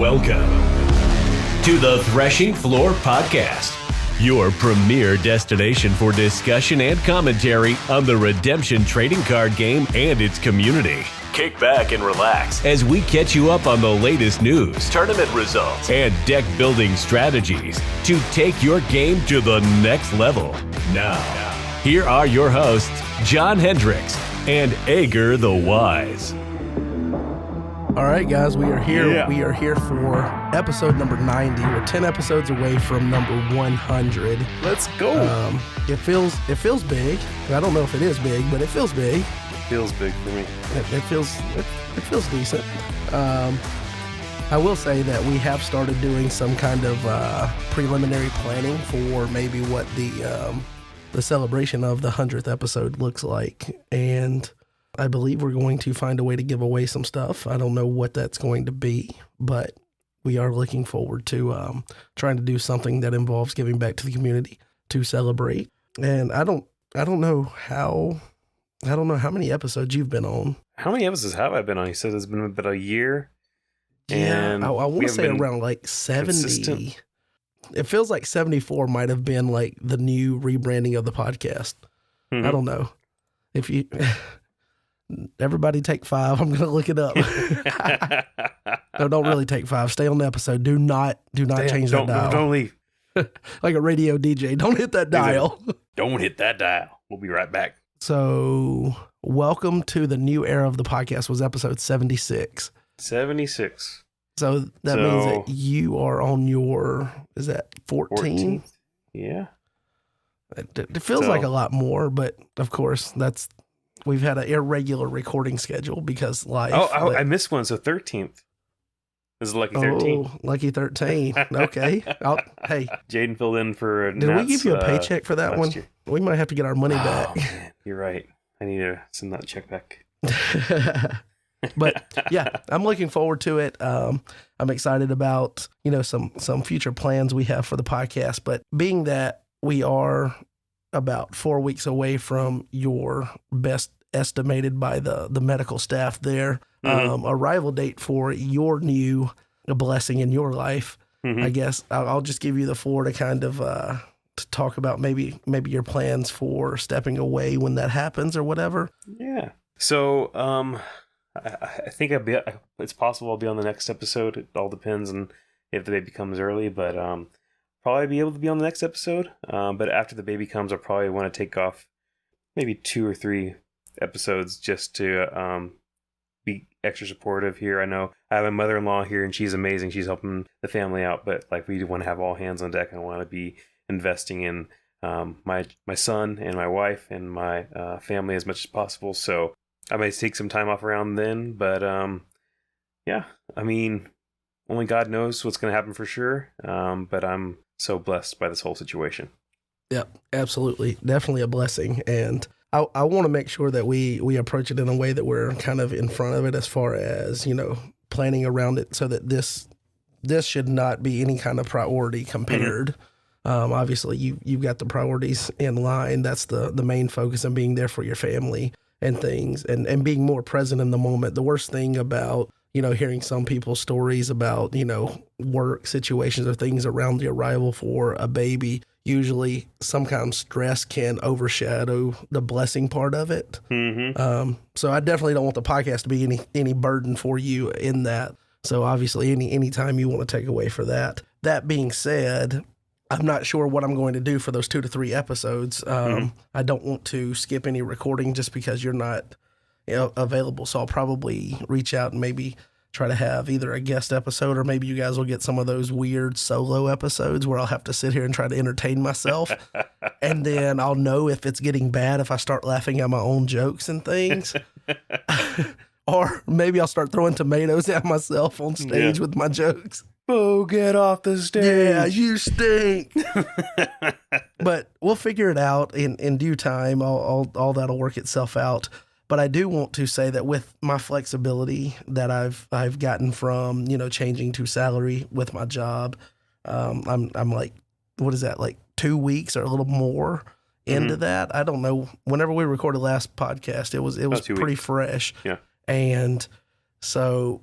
Welcome to the Threshing Floor Podcast, your premier destination for discussion and commentary on the redemption trading card game and its community. Kick back and relax as we catch you up on the latest news, tournament results, and deck building strategies to take your game to the next level. Now, here are your hosts, John Hendricks and Ager the Wise. All right, guys, we are here. Yeah. We are here for episode number 90. We're 10 episodes away from number 100. Let's go. It feels big. I don't know if it is big, but it feels big. It feels big for me. It feels decent. I will say that we have started doing some kind of preliminary planning for maybe what the celebration of the 100th episode looks like, and I believe we're going to find a way to give away some stuff. I don't know what that's going to be, but we are looking forward to trying to do something that involves giving back to the community to celebrate. And I don't know how many episodes you've been on. How many episodes have I been on? You said it's been about a year. And I want to say around like 70. Consistent. It feels like 74 might have been like the new rebranding of the podcast. Mm-hmm. I don't know. If you everybody take 5. I'm going to look it up. No, don't really take 5. Stay on the episode. Do not change that dial. Don't leave. Like a radio DJ. Don't hit that dial. Don't hit that dial. We'll be right back. So, welcome to the new era of the podcast. Was episode 76. 76. So that means that you are on your, is that 14? Yeah. It feels like a lot more, but of course we've had an irregular recording schedule because life. Oh, I missed one. So 13th. This is Lucky 13. Oh, Lucky 13. Okay. Hey. Jaden filled in for Did we give you a paycheck for that one? Year. We might have to get our money back. Man, you're right. I need to send that check back. But yeah, I'm looking forward to it. I'm excited about, some future plans we have for the podcast, but being that we are about 4 weeks away from your best estimated by the medical staff there, arrival date for your new blessing in your life, I guess I'll just give you the floor to kind of, to talk about maybe your plans for stepping away when that happens or whatever. Yeah. So, I think it's possible I'll be on the next episode. It all depends on if the baby comes early, but probably be able to be on the next episode. But after the baby comes, I'll probably want to take off maybe 2 or 3 episodes just to be extra supportive here. I know I have a mother-in-law here, and she's amazing. She's helping the family out, but like we want to have all hands on deck. I want to be investing in my son and my wife and my family as much as possible. So I might take some time off around then, but yeah, I mean, only God knows what's going to happen for sure. But I'm so blessed by this whole situation. Yep, absolutely. Definitely a blessing. And I want to make sure that we approach it in a way that we're kind of in front of it as far as, planning around it so that this should not be any kind of priority compared. Obviously, you've got the priorities in line. That's the main focus and being there for your family and things and being more present in the moment. The worst thing about, hearing some people's stories about, work situations or things around the arrival for a baby, usually some kind of stress can overshadow the blessing part of it. So I definitely don't want the podcast to be any burden for you in that. So obviously any time you want to take away for that. That being said, I'm not sure what I'm going to do for those 2 to 3 episodes. I don't want to skip any recording just because you're not available. So I'll probably reach out and maybe try to have either a guest episode or maybe you guys will get some of those weird solo episodes where I'll have to sit here and try to entertain myself. And then I'll know if it's getting bad if I start laughing at my own jokes and things. Or maybe I'll start throwing tomatoes at myself on stage with my jokes. Oh, get off the stage. Yeah, you stink. But we'll figure it out in due time. All that'll work itself out. But I do want to say that with my flexibility that I've gotten from, changing to salary with my job, I'm like, what is that, like 2 weeks or a little more into that? I don't know. Whenever we recorded last podcast, it was pretty fresh. Yeah. And so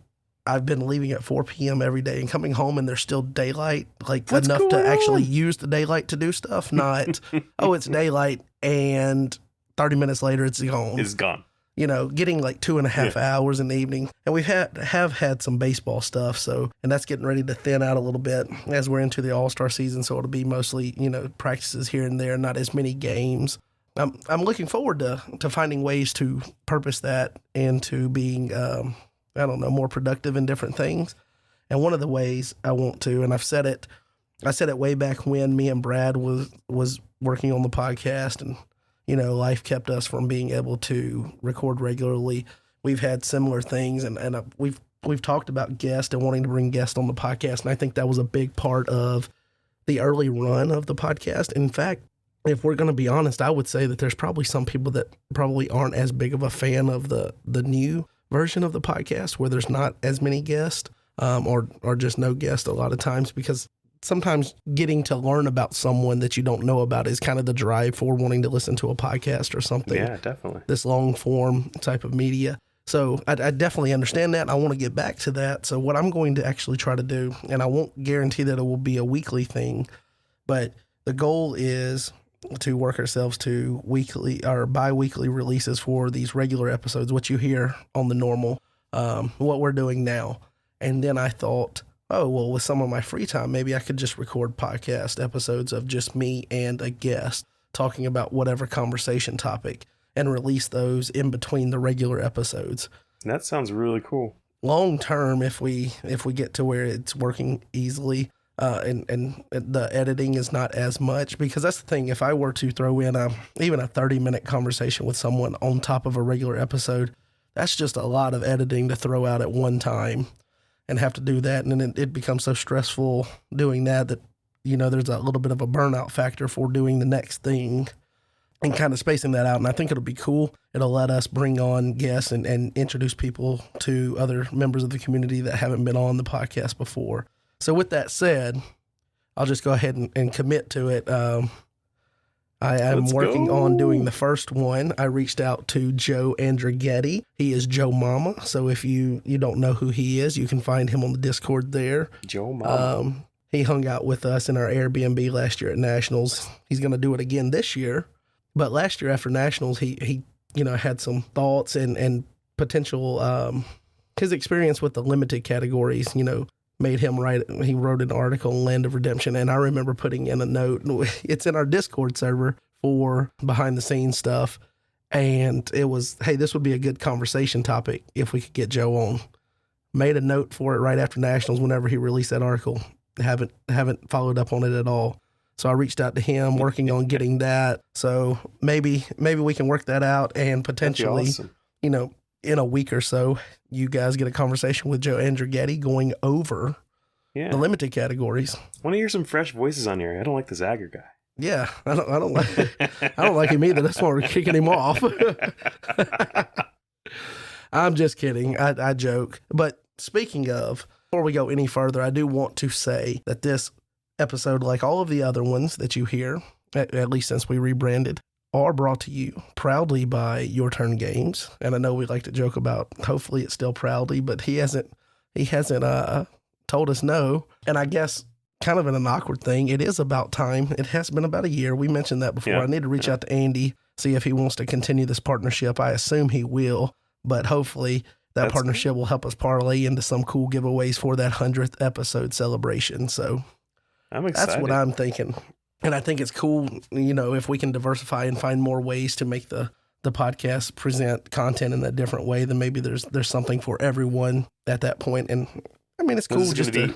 I've been leaving at 4 p.m. every day and coming home and there's still daylight, like What's enough going to actually on? use the daylight to do stuff. Not, oh, it's daylight and 30 minutes later it's gone. It's gone. You know, getting like 2.5 hours in the evening. And we've had some baseball stuff. So, and that's getting ready to thin out a little bit as we're into the All-Star season. So it'll be mostly, you know, practices here and there, not as many games. I'm looking forward to finding ways to purpose that into being, I don't know, more productive in different things. And one of the ways I want to, and I said it way back when me and Brad was working on the podcast, and you know, life kept us from being able to record regularly. We've had similar things, and we've talked about guests and wanting to bring guests on the podcast, and I think that was a big part of the early run of the podcast. In fact, if we're going to be honest, I would say that there's probably some people that probably aren't as big of a fan of the new version of the podcast, where there's not as many guests, or just no guests a lot of times, because sometimes getting to learn about someone that you don't know about is kind of the drive for wanting to listen to a podcast or something. Yeah, definitely. This long form type of media. So I definitely understand that. And I want to get back to that. So what I'm going to actually try to do, and I won't guarantee that it will be a weekly thing, but the goal is to work ourselves to weekly or bi-weekly releases for these regular episodes, what you hear on the normal, what we're doing now. And then I thought, oh, well, with some of my free time, maybe I could just record podcast episodes of just me and a guest talking about whatever conversation topic and release those in between the regular episodes. That sounds really cool. Long term, if we get to where it's working easily, and the editing is not as much, because that's the thing. If I were to throw in even a 30-minute conversation with someone on top of a regular episode, that's just a lot of editing to throw out at one time. And have to do that, and then it becomes so stressful doing that, you know, there's a little bit of a burnout factor for doing the next thing and kind of spacing that out. And I think it'll be cool. It'll let us bring on guests and introduce people to other members of the community that haven't been on the podcast before. So with that said, I'll just go ahead and commit to it. I am working on doing the first one. I reached out to Joe Andrighetti. He is Joe Mama. So if you don't know who he is, you can find him on the Discord there. Joe Mama. He hung out with us in our Airbnb last year at Nationals. He's going to do it again this year. But last year after Nationals, he you know, had some thoughts and potential, his experience with the limited categories, you know, made him he wrote an article on Land of Redemption, and I remember putting in a note. It's in our Discord server for behind the scenes stuff, and it was, hey, this would be a good conversation topic if we could get Joe on. Made a note for it right after Nationals whenever he released that article. Haven't followed up on it at all. So I reached out to him, working on getting that. So maybe we can work that out, and potentially, awesome. You know, in a week or so, you guys get a conversation with Joe Andrighetti going over the limited categories. I want to hear some fresh voices on here. I don't like the Zagger guy. Yeah, I don't like him either. That's why we're kicking him off. I'm just kidding. I joke. But speaking of, before we go any further, I do want to say that this episode, like all of the other ones that you hear, at least since we rebranded, are brought to you proudly by Your Turn Games. And I know we like to joke about, hopefully it's still proudly, but he hasn't told us no. And I guess kind of an awkward thing, it is about time. It has been about a year. We mentioned that before. Yeah. I need to reach out to Andy, see if he wants to continue this partnership. I assume he will, but hopefully that partnership will help us parlay into some cool giveaways for that 100th episode celebration. So I'm excited. That's what I'm thinking. And I think it's cool, you know, if we can diversify and find more ways to make the podcast present content in a different way, then maybe there's something for everyone at that point. And I mean, it's cool just to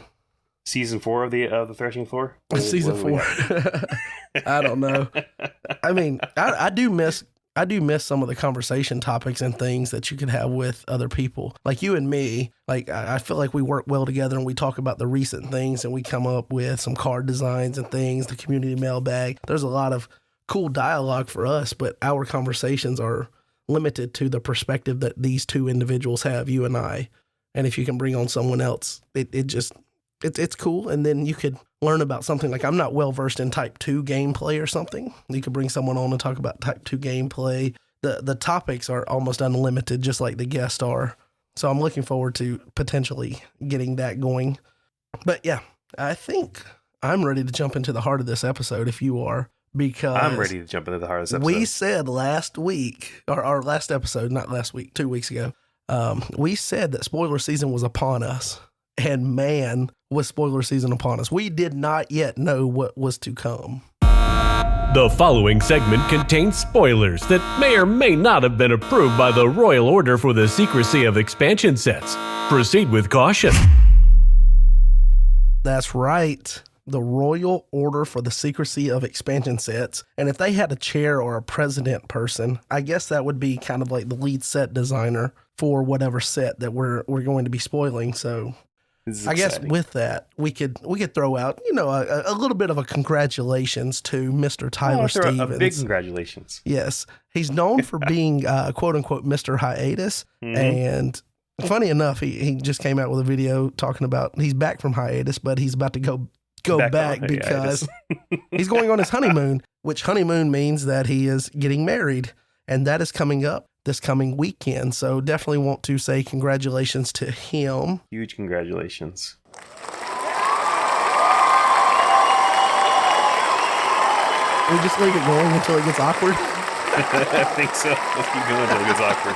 season 4 of the Threshing Floor. Season 4. I don't know. I mean, I do miss some of the conversation topics and things that you could have with other people. Like you and me, like I feel like we work well together and we talk about the recent things and we come up with some card designs and things, the community mailbag. There's a lot of cool dialogue for us, but our conversations are limited to the perspective that these two individuals have, you and I. And if you can bring on someone else, it's cool. And then you could learn about something like, I'm not well versed in type 2 gameplay or something. You could bring someone on and talk about type 2 gameplay. The topics are almost unlimited, just like the guests are. So I'm looking forward to potentially getting that going. But yeah, I think I'm ready to jump into the heart of this episode if you are, because I'm ready to jump into the heart of this episode. we said last week, or our last episode, not last week, 2 weeks ago, we said that spoiler season was upon us. And man, was spoiler season upon us. We did not yet know what was to come. The following segment contains spoilers that may or may not have been approved by the Royal Order for the Secrecy of Expansion Sets. Proceed with caution. That's right. The Royal Order for the Secrecy of Expansion Sets. And if they had a chair or a president person, I guess that would be kind of like the lead set designer for whatever set that we're going to be spoiling. So I guess with that, we could throw out, a little bit of a congratulations to Mr. Tyler Stevens. A big congratulations. Yes. He's known for being, quote unquote, Mr. Hiatus. Mm-hmm. And funny enough, he just came out with a video talking about he's back from hiatus, but he's about to go back because he's going on his honeymoon, which honeymoon means that he is getting married. And that is coming up this coming weekend. So definitely want to say congratulations to him. Huge congratulations. We just leave it going until it gets awkward? I think so. Let's keep going until it gets awkward.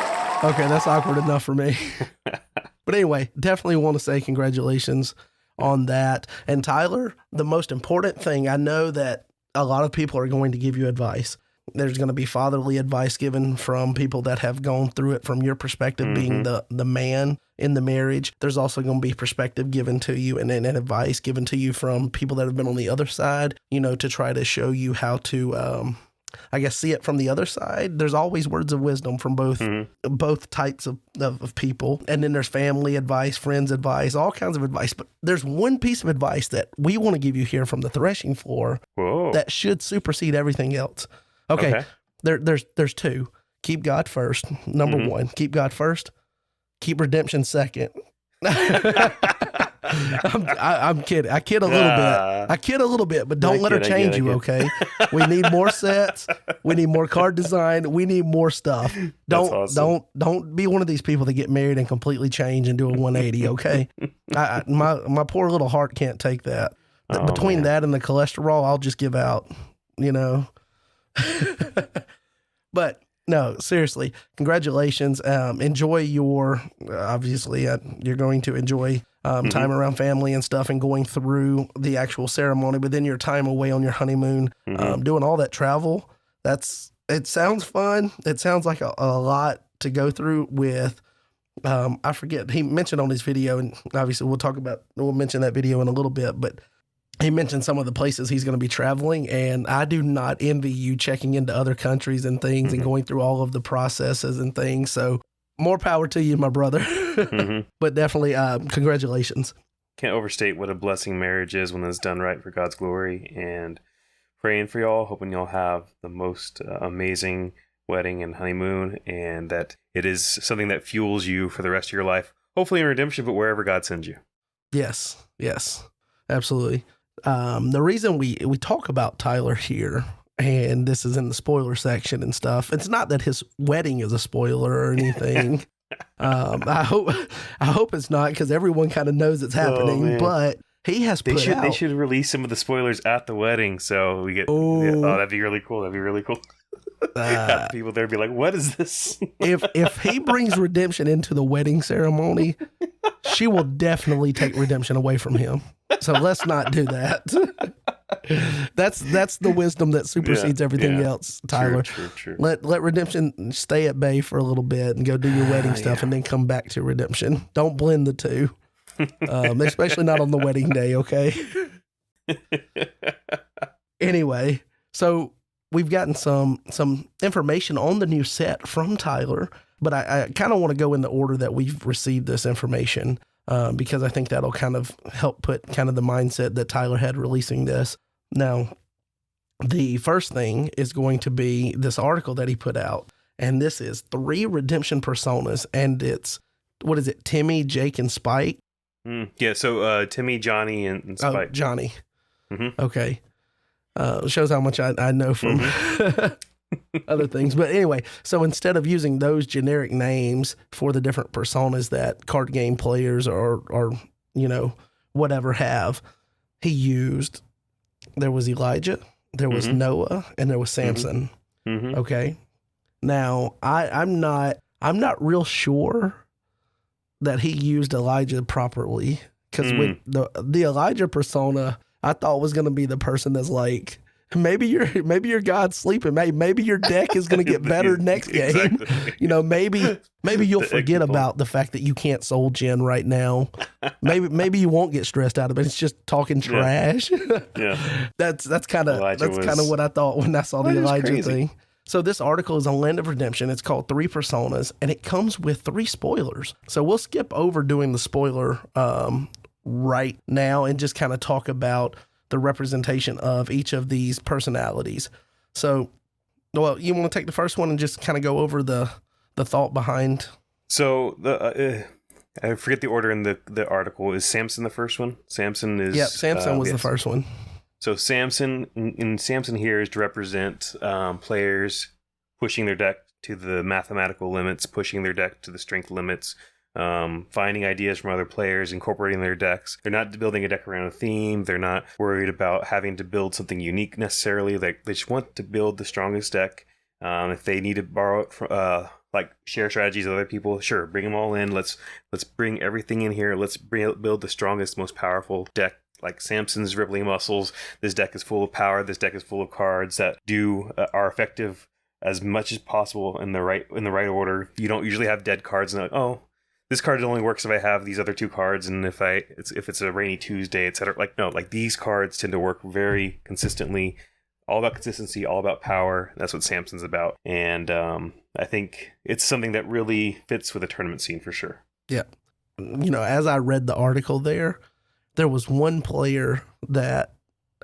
Okay, that's awkward enough for me. But anyway, definitely want to say congratulations on that. And Tyler, the most important thing, I know that a lot of people are going to give you advice. There's going to be fatherly advice given from people that have gone through it from your perspective, being the man in the marriage. There's also going to be perspective given to you and advice given to you from people that have been on the other side, to try to show you how to, see it from the other side. There's always words of wisdom from both types of people. And then there's family advice, friends advice, all kinds of advice. But there's one piece of advice that we want to give you here from the threshing floor that should supersede everything else. Okay. There's two. Keep God first. Number one, keep God first. Keep redemption second. I'm kidding. I kid a little bit. But don't let her change you, okay? We need more sets. We need more card design. We need more stuff. Don't be one of these people that get married and completely change and do a 180, okay? My poor little heart can't take that. Between that and the cholesterol, I'll just give out, But no, seriously, congratulations. Enjoy your, obviously, you're going to enjoy time around family and stuff and going through the actual ceremony, but then your time away on your honeymoon, doing all that travel. It sounds fun. It sounds like a lot to go through with, I forget, he mentioned on his video, and obviously we'll mention that video in a little bit, but he mentioned some of the places he's going to be traveling, and I do not envy you checking into other countries and things and going through all of the processes and things. So more power to you, my brother. But definitely congratulations. Can't overstate what a blessing marriage is when it's done right for God's glory, and praying for y'all, hoping y'all have the most amazing wedding and honeymoon, and that it is something that fuels you for the rest of your life, hopefully in redemption, but wherever God sends you. Yes, absolutely. The reason we talk about Tyler here, and this is in the spoiler section and stuff, it's not that his wedding is a spoiler or anything. I hope it's not, because everyone kind of knows it's happening, but he has they should release some of the spoilers at the wedding, so we get, that'd be really cool. People there be like, what is this? if he brings redemption into the wedding ceremony, she will definitely take redemption away from him. So let's not do that. That's the wisdom that supersedes everything else, Tyler. True. Let redemption stay at bay for a little bit and go do your wedding stuff and then come back to redemption. Don't blend the two, especially not on the wedding day, okay? Anyway, so we've gotten some information on the new set from Tyler, but I kind of want to go in the order that we've received this information. Because I think that'll kind of help put kind of the mindset that Tyler had releasing this. Now, the first thing is going to be this article that he put out, and this is 3 redemption personas, and it's, what is it, Timmy, Jake, and Spike? Yeah, so Timmy, Johnny, and Spike. Oh, Johnny. Okay. Shows how much I know from other things. But anyway, so instead of using those generic names for the different personas that card game players or whatever have, he used, there was Elijah, there was Noah, and there was Samson. Okay. Now I'm not real sure that he used Elijah properly, because with the Elijah persona, I thought was going to be the person that's like, maybe your God's sleeping. Maybe your deck is going to get better next game. Exactly. Maybe you'll forget about the fact that you can't soul gen right now. Maybe you won't get stressed out of it. It's just talking trash. Yeah. That's kind of what I thought when I saw the Elijah thing. So this article is on Land of Redemption. It's called 3 Personas, and it comes with 3 spoilers. So we'll skip over doing the spoiler right now and just kind of talk about the representation of each of these personalities. So, well, you want to take the first one and just kind of go over the thought behind? So I forget the order in the article. Is Samson the first one? Samson is... Yeah, Samson was the first one. So Samson, in Samson here is to represent players pushing their deck to the mathematical limits, pushing their deck to the strength limits, finding ideas from other players, incorporating their decks. They're not building a deck around a theme. They're not worried about having to build something unique necessarily. They just want to build the strongest deck. If they need to borrow it from, share strategies with other people, sure, bring them all in. Let's bring everything in here. Let's build the strongest, most powerful deck. Like Samson's rippling muscles. This deck is full of power. This deck is full of cards that are effective as much as possible in the right order. You don't usually have dead cards and this card only works if I have these other 2 cards, and if it's a rainy Tuesday, etc. These cards tend to work very consistently. All about consistency, all about power. That's what Samson's about, and I think it's something that really fits with the tournament scene for sure. Yeah, as I read the article there was one player that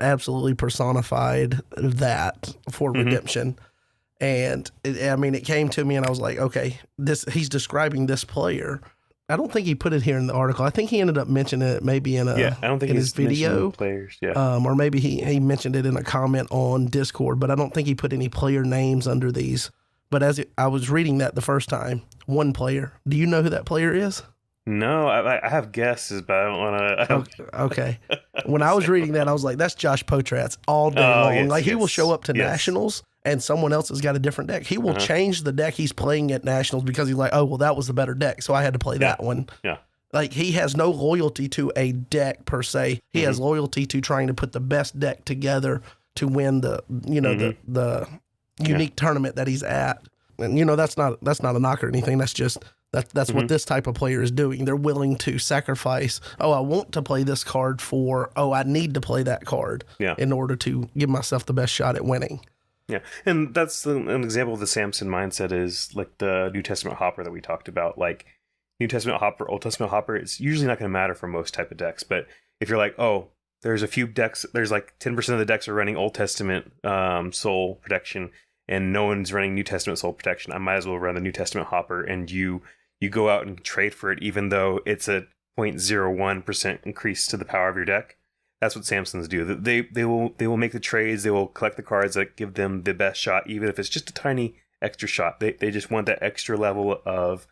absolutely personified that for Redemption. And it came to me and I was like, okay, he's describing this player. I don't think he put it here in the article. I think he ended up mentioning it maybe in I don't think in his video. Players, yeah. Or maybe he mentioned it in a comment on Discord, but I don't think he put any player names under these. But as I was reading that the first time, one player. Do you know who that player is? No, I have guesses, but I don't want to. Okay. When I was reading that, I was like, that's Josh Potratz all day long. Yes, he will show up to Nationals and someone else has got a different deck. He will change the deck he's playing at Nationals because he's like, oh, well, that was the better deck, so I had to play that one. Yeah. He has no loyalty to a deck per se. He has loyalty to trying to put the best deck together to win the unique tournament that he's at. And that's not a knock or anything. That's just that's what this type of player is doing. They're willing to sacrifice. Oh, I want to play this card I need to play that card in order to give myself the best shot at winning. Yeah, and that's an example of the Samson mindset is like the New Testament hopper that we talked about. Like New Testament hopper, Old Testament hopper, it's usually not going to matter for most type of decks. But if you're like, oh, there's a few decks, there's like 10% of the decks are running Old Testament soul protection, and no one's running New Testament soul protection, I might as well run the New Testament hopper, and you go out and trade for it, even though it's a 0.01% increase to the power of your deck. That's what Samsons do. They will make the trades. They will collect the cards that give them the best shot, even if it's just a tiny extra shot. They just want that extra level of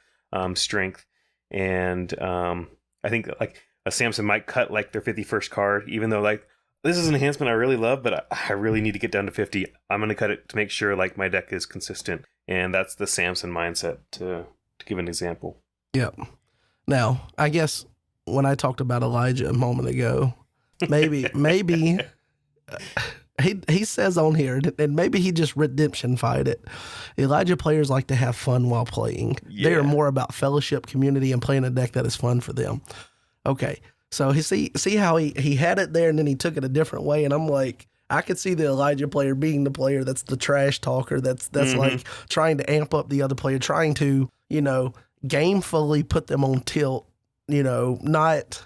strength. And I think like a Samson might cut like their 51st card, even though like this is an enhancement I really love, but I really need to get down to 50. I'm going to cut it to make sure like my deck is consistent. And that's the Samson mindset to give an example. Yep. Now, I guess when I talked about Elijah a moment ago, maybe he says on here, and maybe he just redemption-fied it. Elijah players like to have fun while playing. Yeah. They are more about fellowship, community, and playing a deck that is fun for them. Okay, so see how he had it there, and then he took it a different way, and I'm like, I could see the Elijah player being the player that's the trash talker, that's like trying to amp up the other player, trying to, gamefully put them on tilt, not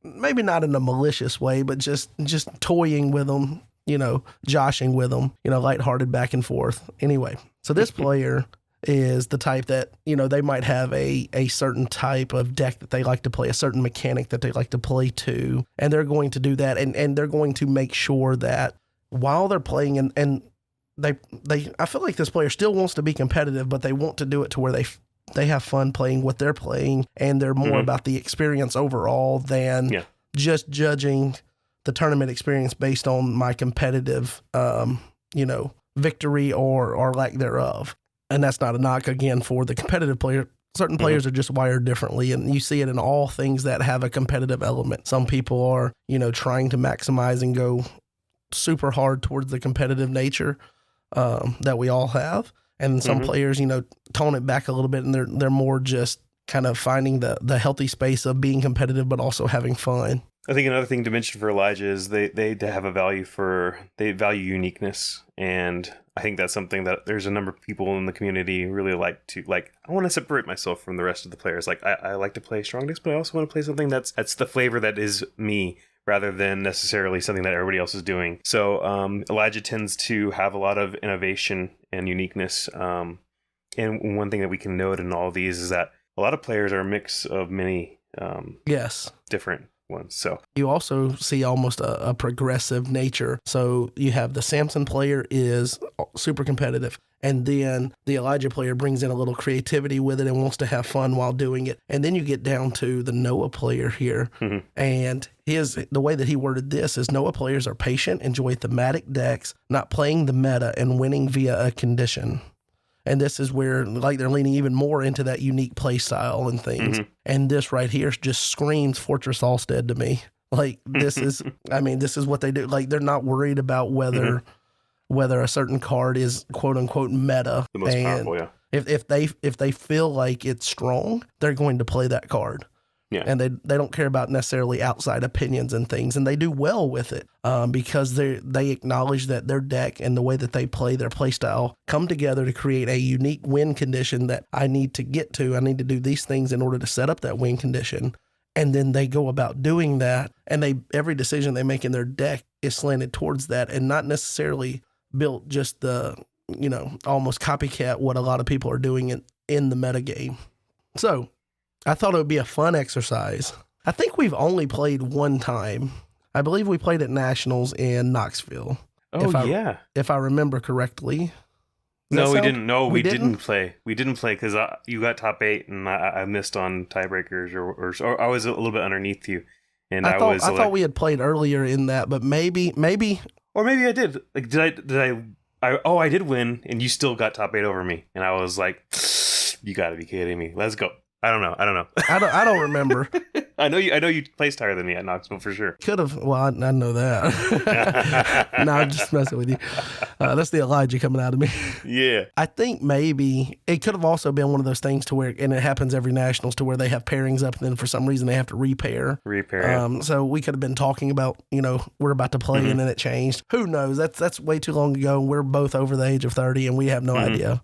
maybe not in a malicious way, but just toying with them, joshing with them, lighthearted back and forth. Anyway, so this player is the type that, they might have a certain type of deck that they like to play, a certain mechanic that they like to play to, and they're going to do that, and they're going to make sure that while they're playing, and I feel like this player still wants to be competitive, but they want to do it to where they have fun playing what they're playing, and they're more about the experience overall than just judging the tournament experience based on my competitive, victory or lack thereof. And that's not a knock, again, for the competitive player. Certain players are just wired differently, and you see it in all things that have a competitive element. Some people are, trying to maximize and go super hard towards the competitive nature that we all have. And some players, tone it back a little bit, and they're more just kind of finding the healthy space of being competitive, but also having fun. I think another thing to mention for Elijah is they have a value they value uniqueness. And I think that's something that there's a number of people in the community really like. I want to separate myself from the rest of the players. Like I like to play strong decks, but I also want to play something that's the flavor that is me, rather than necessarily something that everybody else is doing. So Elijah tends to have a lot of innovation and uniqueness. And one thing that we can note in all of these is that a lot of players are a mix of many different ones. So you also see almost a progressive nature. So you have the Samson player is super competitive, and then the Elijah player brings in a little creativity with it and wants to have fun while doing it. And then you get down to the Noah player here, and the way that he worded this is Noah players are patient, enjoy thematic decks, not playing the meta, and winning via a condition. And this is where they're leaning even more into that unique play style and things. And this right here just screams Fortress Allstead to me. This is what they do. They're not worried about whether a certain card is quote unquote meta. The most powerful, yeah. If they feel like it's strong, they're going to play that card. Yeah. And they don't care about necessarily outside opinions and things, and they do well with it because they acknowledge that their deck and the way that they play, their play style, come together to create a unique win condition that I need to get to. I need to do these things in order to set up that win condition. And then they go about doing that, and every decision they make in their deck is slanted towards that and not necessarily built just the, almost copycat what a lot of people are doing in the metagame. So I thought it would be a fun exercise. I think we've only played one time. I believe we played at Nationals in Knoxville. Oh, if I remember correctly. No, we didn't. No, we didn't play. We didn't play because you got top 8 and I missed on tiebreakers, or I was a little bit underneath you. And I thought we had played earlier in that, but maybe, or maybe I did. I did win, and you still got top 8 over me, and I was like, you got to be kidding me. Let's go. I don't know. I don't remember. I know you placed higher than me at Knoxville for sure. Could have. Well, I know that. No, I'm just messing with you. That's the Elijah coming out of me. Yeah. I think maybe it could have also been one of those things to where, and it happens every Nationals, to where they have pairings up, and then for some reason they have to repair. So we could have been talking about, we're about to play, and then it changed. Who knows? That's way too long ago. We're both over the age of 30, and we have no idea.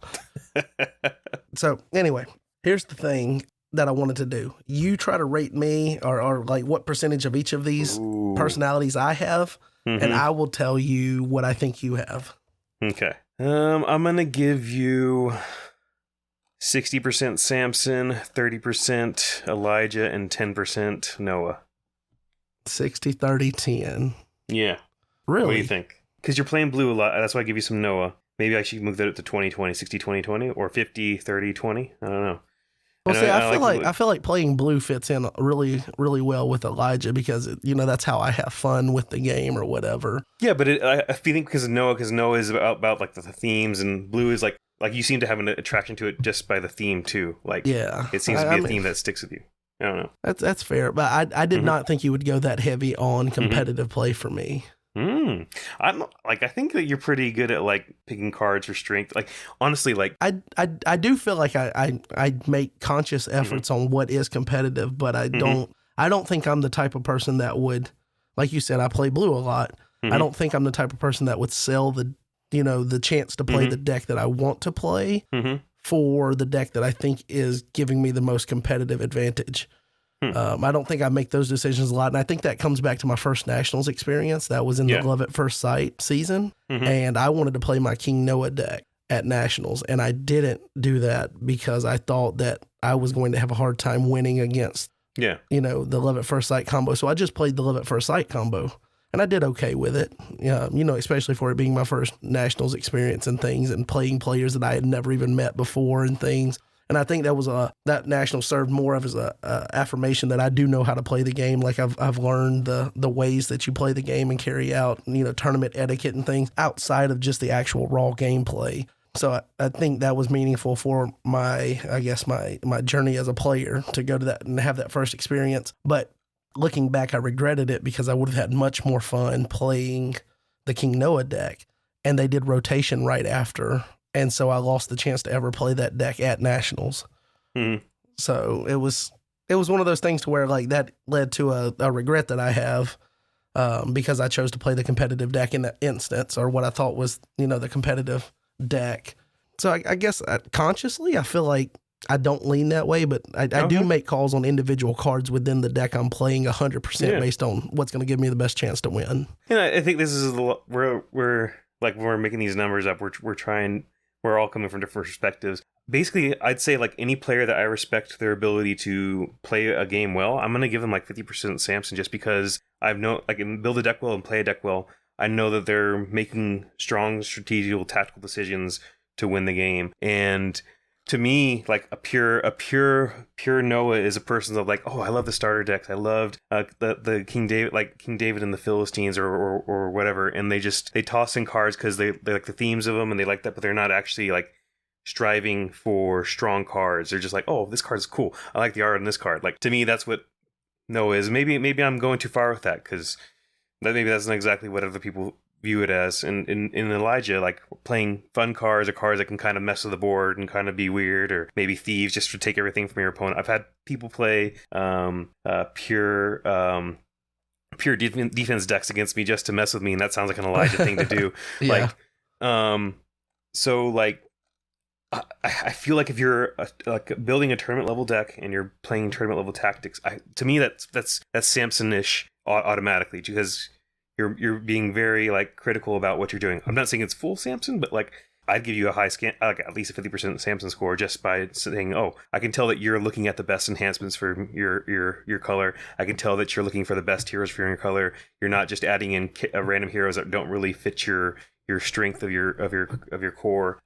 So anyway, here's the thing that I wanted to do. You try to rate me or like what percentage of each of these personalities I have, and I will tell you what I think you have. Okay. I'm going to give you 60% Samson, 30% Elijah, and 10% Noah. 60, 30, 10. Yeah. Really? What do you think? Because you're playing blue a lot. That's why I give you some Noah. Maybe I should move that up to 20-20, 60-20-20, or 50-30-20. I don't know. Well, see, I feel like playing blue fits in really, really well with Elijah because that's how I have fun with the game or whatever. Yeah, but I think because Noah is about like the themes, and blue is like you seem to have an attraction to it just by the theme too. Like, yeah, it seems to be a theme that sticks with you. I don't know. That's fair, but I did not think you would go that heavy on competitive play for me. I think that you're pretty good at like picking cards for strength. Like honestly, like I do feel like I make conscious efforts on what is competitive, but I don't think I'm the type of person that would, like you said, I play blue a lot. I don't think I'm the type of person that would sell the chance to play the deck that I want to play for the deck that I think is giving me the most competitive advantage. I don't think I make those decisions a lot. And I think that comes back to my first Nationals experience. That was in the Love at First Sight season. And I wanted to play my King Noah deck at Nationals. And I didn't do that because I thought that I was going to have a hard time winning against, the Love at First Sight combo. So I just played the Love at First Sight combo. and I did okay with it. Especially for it being my first nationals experience and things, and playing players that I had never even met before and things. And I think that national served more of as a affirmation that I do know how to play the game. Like I've learned the ways that you play the game and carry out, tournament etiquette and things outside of just the actual raw gameplay. So I think that was meaningful for my journey as a player to go to that and have that first experience. But looking back, I regretted it because I would have had much more fun playing the King Noah deck, and they did rotation right after. And so I lost the chance to ever play that deck at nationals. Mm-hmm. So it was one of those things to where like that led to a regret that I have because I chose to play the competitive deck in that instance, or what I thought was, the competitive deck. So I guess consciously I feel like I don't lean that way, but I do make calls on individual cards within the deck I'm playing 100% based on what's going to give me the best chance to win. And I think this is we're like, when we're making these numbers up, we're all coming from different perspectives. Basically, I'd say like any player that I respect their ability to play a game well, I'm going to give them like 50% Samson, just because I've known, like, build a deck well and play a deck well. I know that they're making strong strategical, tactical decisions to win the game. And to me, like a pure Noah is a person that like, oh, I love the starter decks. I loved the King David and the Philistines or whatever. And they toss in cards because they like the themes of them and they like that, but they're not actually like striving for strong cards. They're just like, oh, this card is cool. I like the art on this card. Like, to me, that's what Noah is. Maybe I'm going too far with that, because maybe that's not exactly what other people view it as. And in Elijah, like playing fun cards or cards that can kind of mess with the board and kind of be weird, or maybe thieves just to take everything from your opponent. I've had people play pure defense decks against me just to mess with me, and that sounds like an Elijah thing to do. Yeah. So like I feel like if you're building a tournament level deck and you're playing tournament level tactics, to me that's Samson-ish automatically, because you're being very like critical about what you're doing. I'm not saying it's full Samson, but like I'd give you a high scan, like at least a 50% Samson score, just by saying, oh, I can tell that you're looking at the best enhancements for your color. I can tell that you're looking for the best heroes for your color. You're not just adding in random heroes that don't really fit your strength of your core.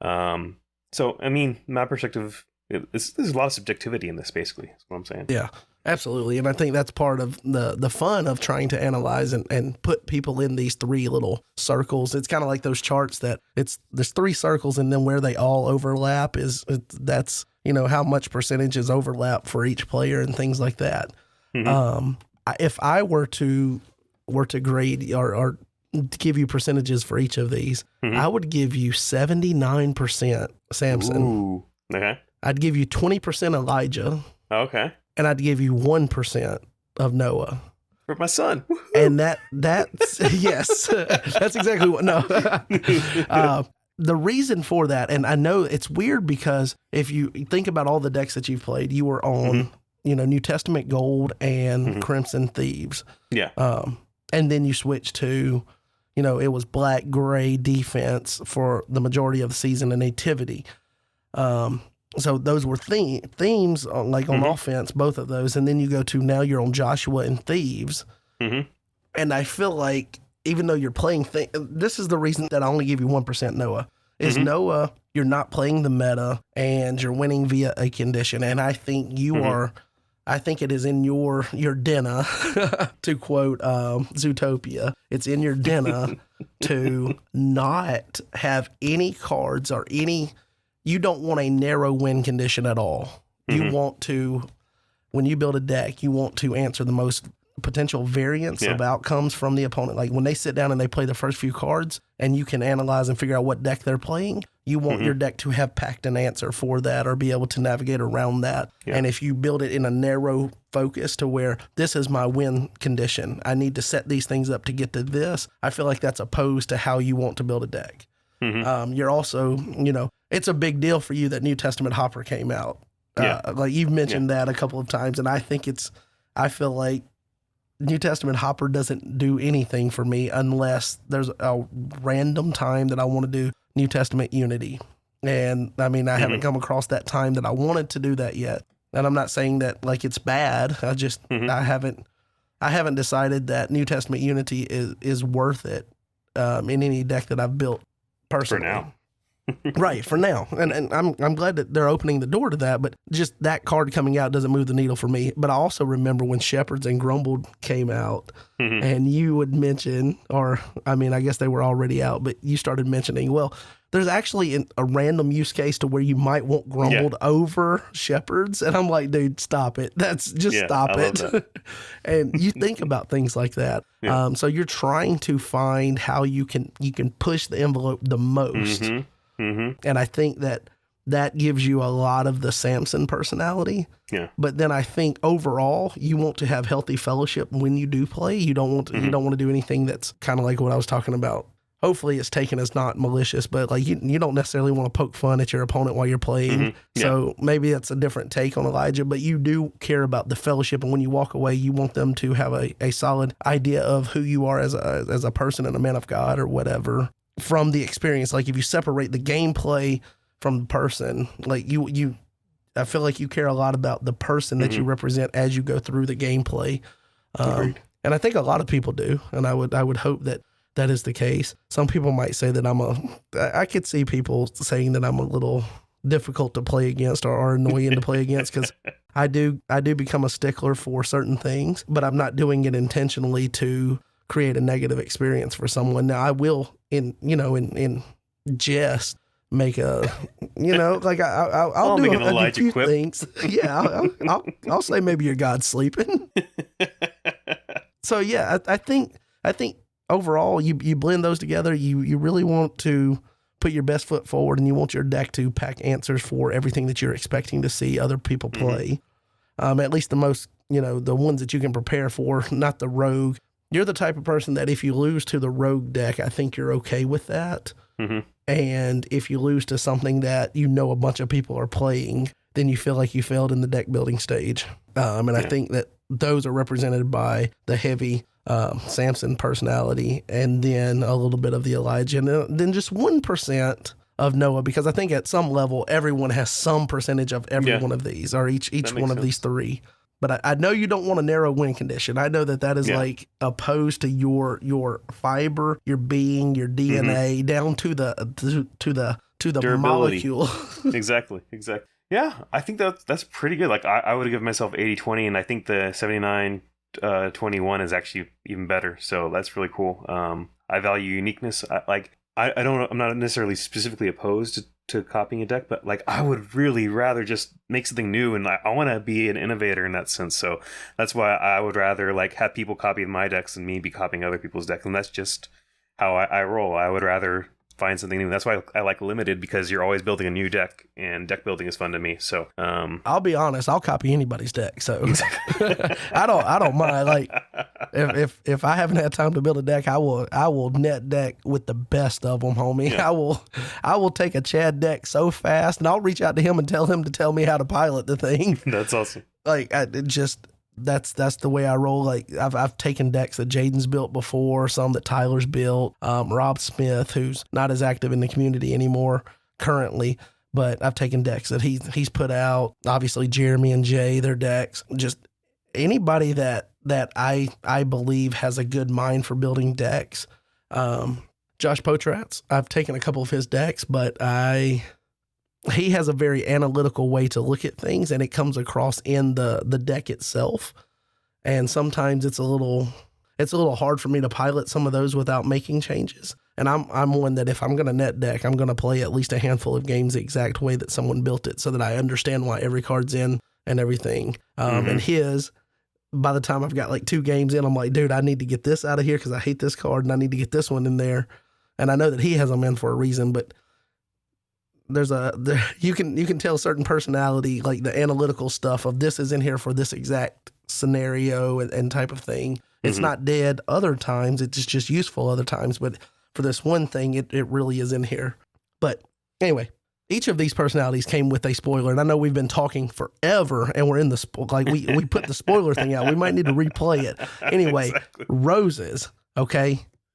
So, I mean, my perspective, there's a lot of subjectivity in this, basically, is what I'm saying. Yeah, absolutely. And I think that's part of the fun of trying to analyze and put people in these three little circles. It's kind of like those charts that there's three circles, and then where they all overlap that's, how much percentage is overlap for each player and things like that. Mm-hmm. If I were to grade or give you percentages for each of these, mm-hmm. I would give you 79% Samson. Ooh, okay. I'd give you 20% Elijah. Okay. And I'd give you 1% of Noah. For my son. Woo-hoo. And that's yes, that's exactly what, no. The reason for that, and I know it's weird because if you think about all the decks that you've played, you were on, mm-hmm. New Testament Gold and mm-hmm. Crimson Thieves. Yeah. And then you switched to, it was black, gray defense for the majority of the season and nativity. So those were themes on mm-hmm. offense, both of those. And then you go to now you're on Joshua and Thieves. Mm-hmm. And I feel like even though you're playing, this is the reason that I only give you 1% Noah, is mm-hmm. Noah, you're not playing the meta and you're winning via a condition. And I think you mm-hmm. are... I think it is in your dinner, to quote Zootopia, it's in your dinner to not have any cards or you don't want a narrow win condition at all. Mm-hmm. You want to, when you build a deck, you want to answer the most potential variance of outcomes from the opponent. Like when they sit down and they play the first few cards and you can analyze and figure out what deck they're playing, you want mm-hmm. your deck to have packed an answer for that or be able to navigate around that. Yeah. And if you build it in a narrow focus to where this is my win condition, I need to set these things up to get to this, I feel like that's opposed to how you want to build a deck. Mm-hmm. You're also, it's a big deal for you that New Testament Hopper came out. Like you've mentioned that a couple of times, and I think I feel like New Testament Hopper doesn't do anything for me unless there's a random time that I want to do New Testament Unity. And I mean, I mm-hmm. haven't come across that time that I wanted to do that yet. And I'm not saying that like it's bad. I just, mm-hmm. I haven't I haven't decided that New Testament Unity is worth it in any deck that I've built personally. For now. Right, for now. And I'm glad that they're opening the door to that, but just that card coming out doesn't move the needle for me. But I also remember when Shepherds and Grumbled came out, and you would mention, or I mean, I guess they were already out, but you started mentioning, well, there's actually a random use case to where you might want Grumbled over Shepherds. And I'm like, dude, stop it. Stop it. And you think about things like that. Yeah. So you're trying to find how you can push the envelope the most. And I think that gives you a lot of the Samson personality. Yeah. But then I think overall, you want to have healthy fellowship when you do play. You don't want to, you don't want to do anything that's kind of like what I was talking about. Hopefully it's taken as not malicious, but like you don't necessarily want to poke fun at your opponent while you're playing. Yeah. So maybe that's a different take on Elijah, but you do care about the fellowship. And when you walk away, you want them to have a solid idea of who you are as a person and a man of God or whatever from the experience. Like if you separate the gameplay from the person, like I feel like you care a lot about the person that you represent as you go through the gameplay. And I think a lot of people do. And I would hope that is the case. Some people might say that I could see people saying that I'm a little difficult to play against or annoying to play against, because I do become a stickler for certain things, but I'm not doing it intentionally to create a negative experience for someone. Now I will in jest make a, like I'll do a few things. Yeah. I'll say maybe your God's sleeping. So yeah, I think overall you blend those together. You really want to put your best foot forward, and you want your deck to pack answers for everything that you're expecting to see other people play. At least the most, the ones that you can prepare for, not the rogue. You're the type of person that if you lose to the rogue deck, I think you're okay with that. And if you lose to something that a bunch of people are playing, then you feel like you failed in the deck building stage. I think that those are represented by the heavy Samson personality, and then a little bit of the Elijah, and then just 1% of Noah, because I think at some level, everyone has some percentage of every one of these, or each one of these three. But I know you don't want a narrow win condition. I know that is like opposed to your fiber, your being, your DNA, down to the molecule. Exactly. Yeah, I think that's pretty good. Like I would have given myself 80-20, and I think the 79-21 is actually even better. So that's really cool. I value uniqueness. I'm not necessarily specifically opposed to copying a deck, but like I would really rather just make something new, and I want to be an innovator in that sense. So that's why I would rather like have people copy my decks than me be copying other people's decks, and that's just how I roll. I would rather find something new. That's why I like limited, because you're always building a new deck, and deck building is fun to me. So I'll be honest, I'll copy anybody's deck. So I don't mind. Like if I haven't had time to build a deck, I will net deck with the best of them, homie. Yeah. I will take a Chad deck so fast, and I'll reach out to him and tell him to tell me how to pilot the thing. That's awesome. Like that's the way I roll. Like I've taken decks that Jaden's built before, some that Tyler's built, Rob Smith, who's not as active in the community anymore currently, but I've taken decks that he's put out. Obviously Jeremy and Jay, their decks. Just anybody that I believe has a good mind for building decks. Josh Potratz, I've taken a couple of his decks, but he has a very analytical way to look at things, and it comes across in the deck itself. And sometimes it's a little hard for me to pilot some of those without making changes. And I'm one that if I'm going to net deck, I'm going to play at least a handful of games the exact way that someone built it, so that I understand why every card's in and everything. And by the time I've got like 2 games in, I'm like, dude, I need to get this out of here because I hate this card, and I need to get this one in there. And I know that he has them in for a reason, but you can tell certain personality, like the analytical stuff of this is in here for this exact scenario and type of thing. It's not dead other times. It's just useful other times. But for this one thing, it really is in here. But anyway, each of these personalities came with a spoiler. And I know we've been talking forever, and we're in the, we put the spoiler thing out. We might need to replay it. Anyway, exactly.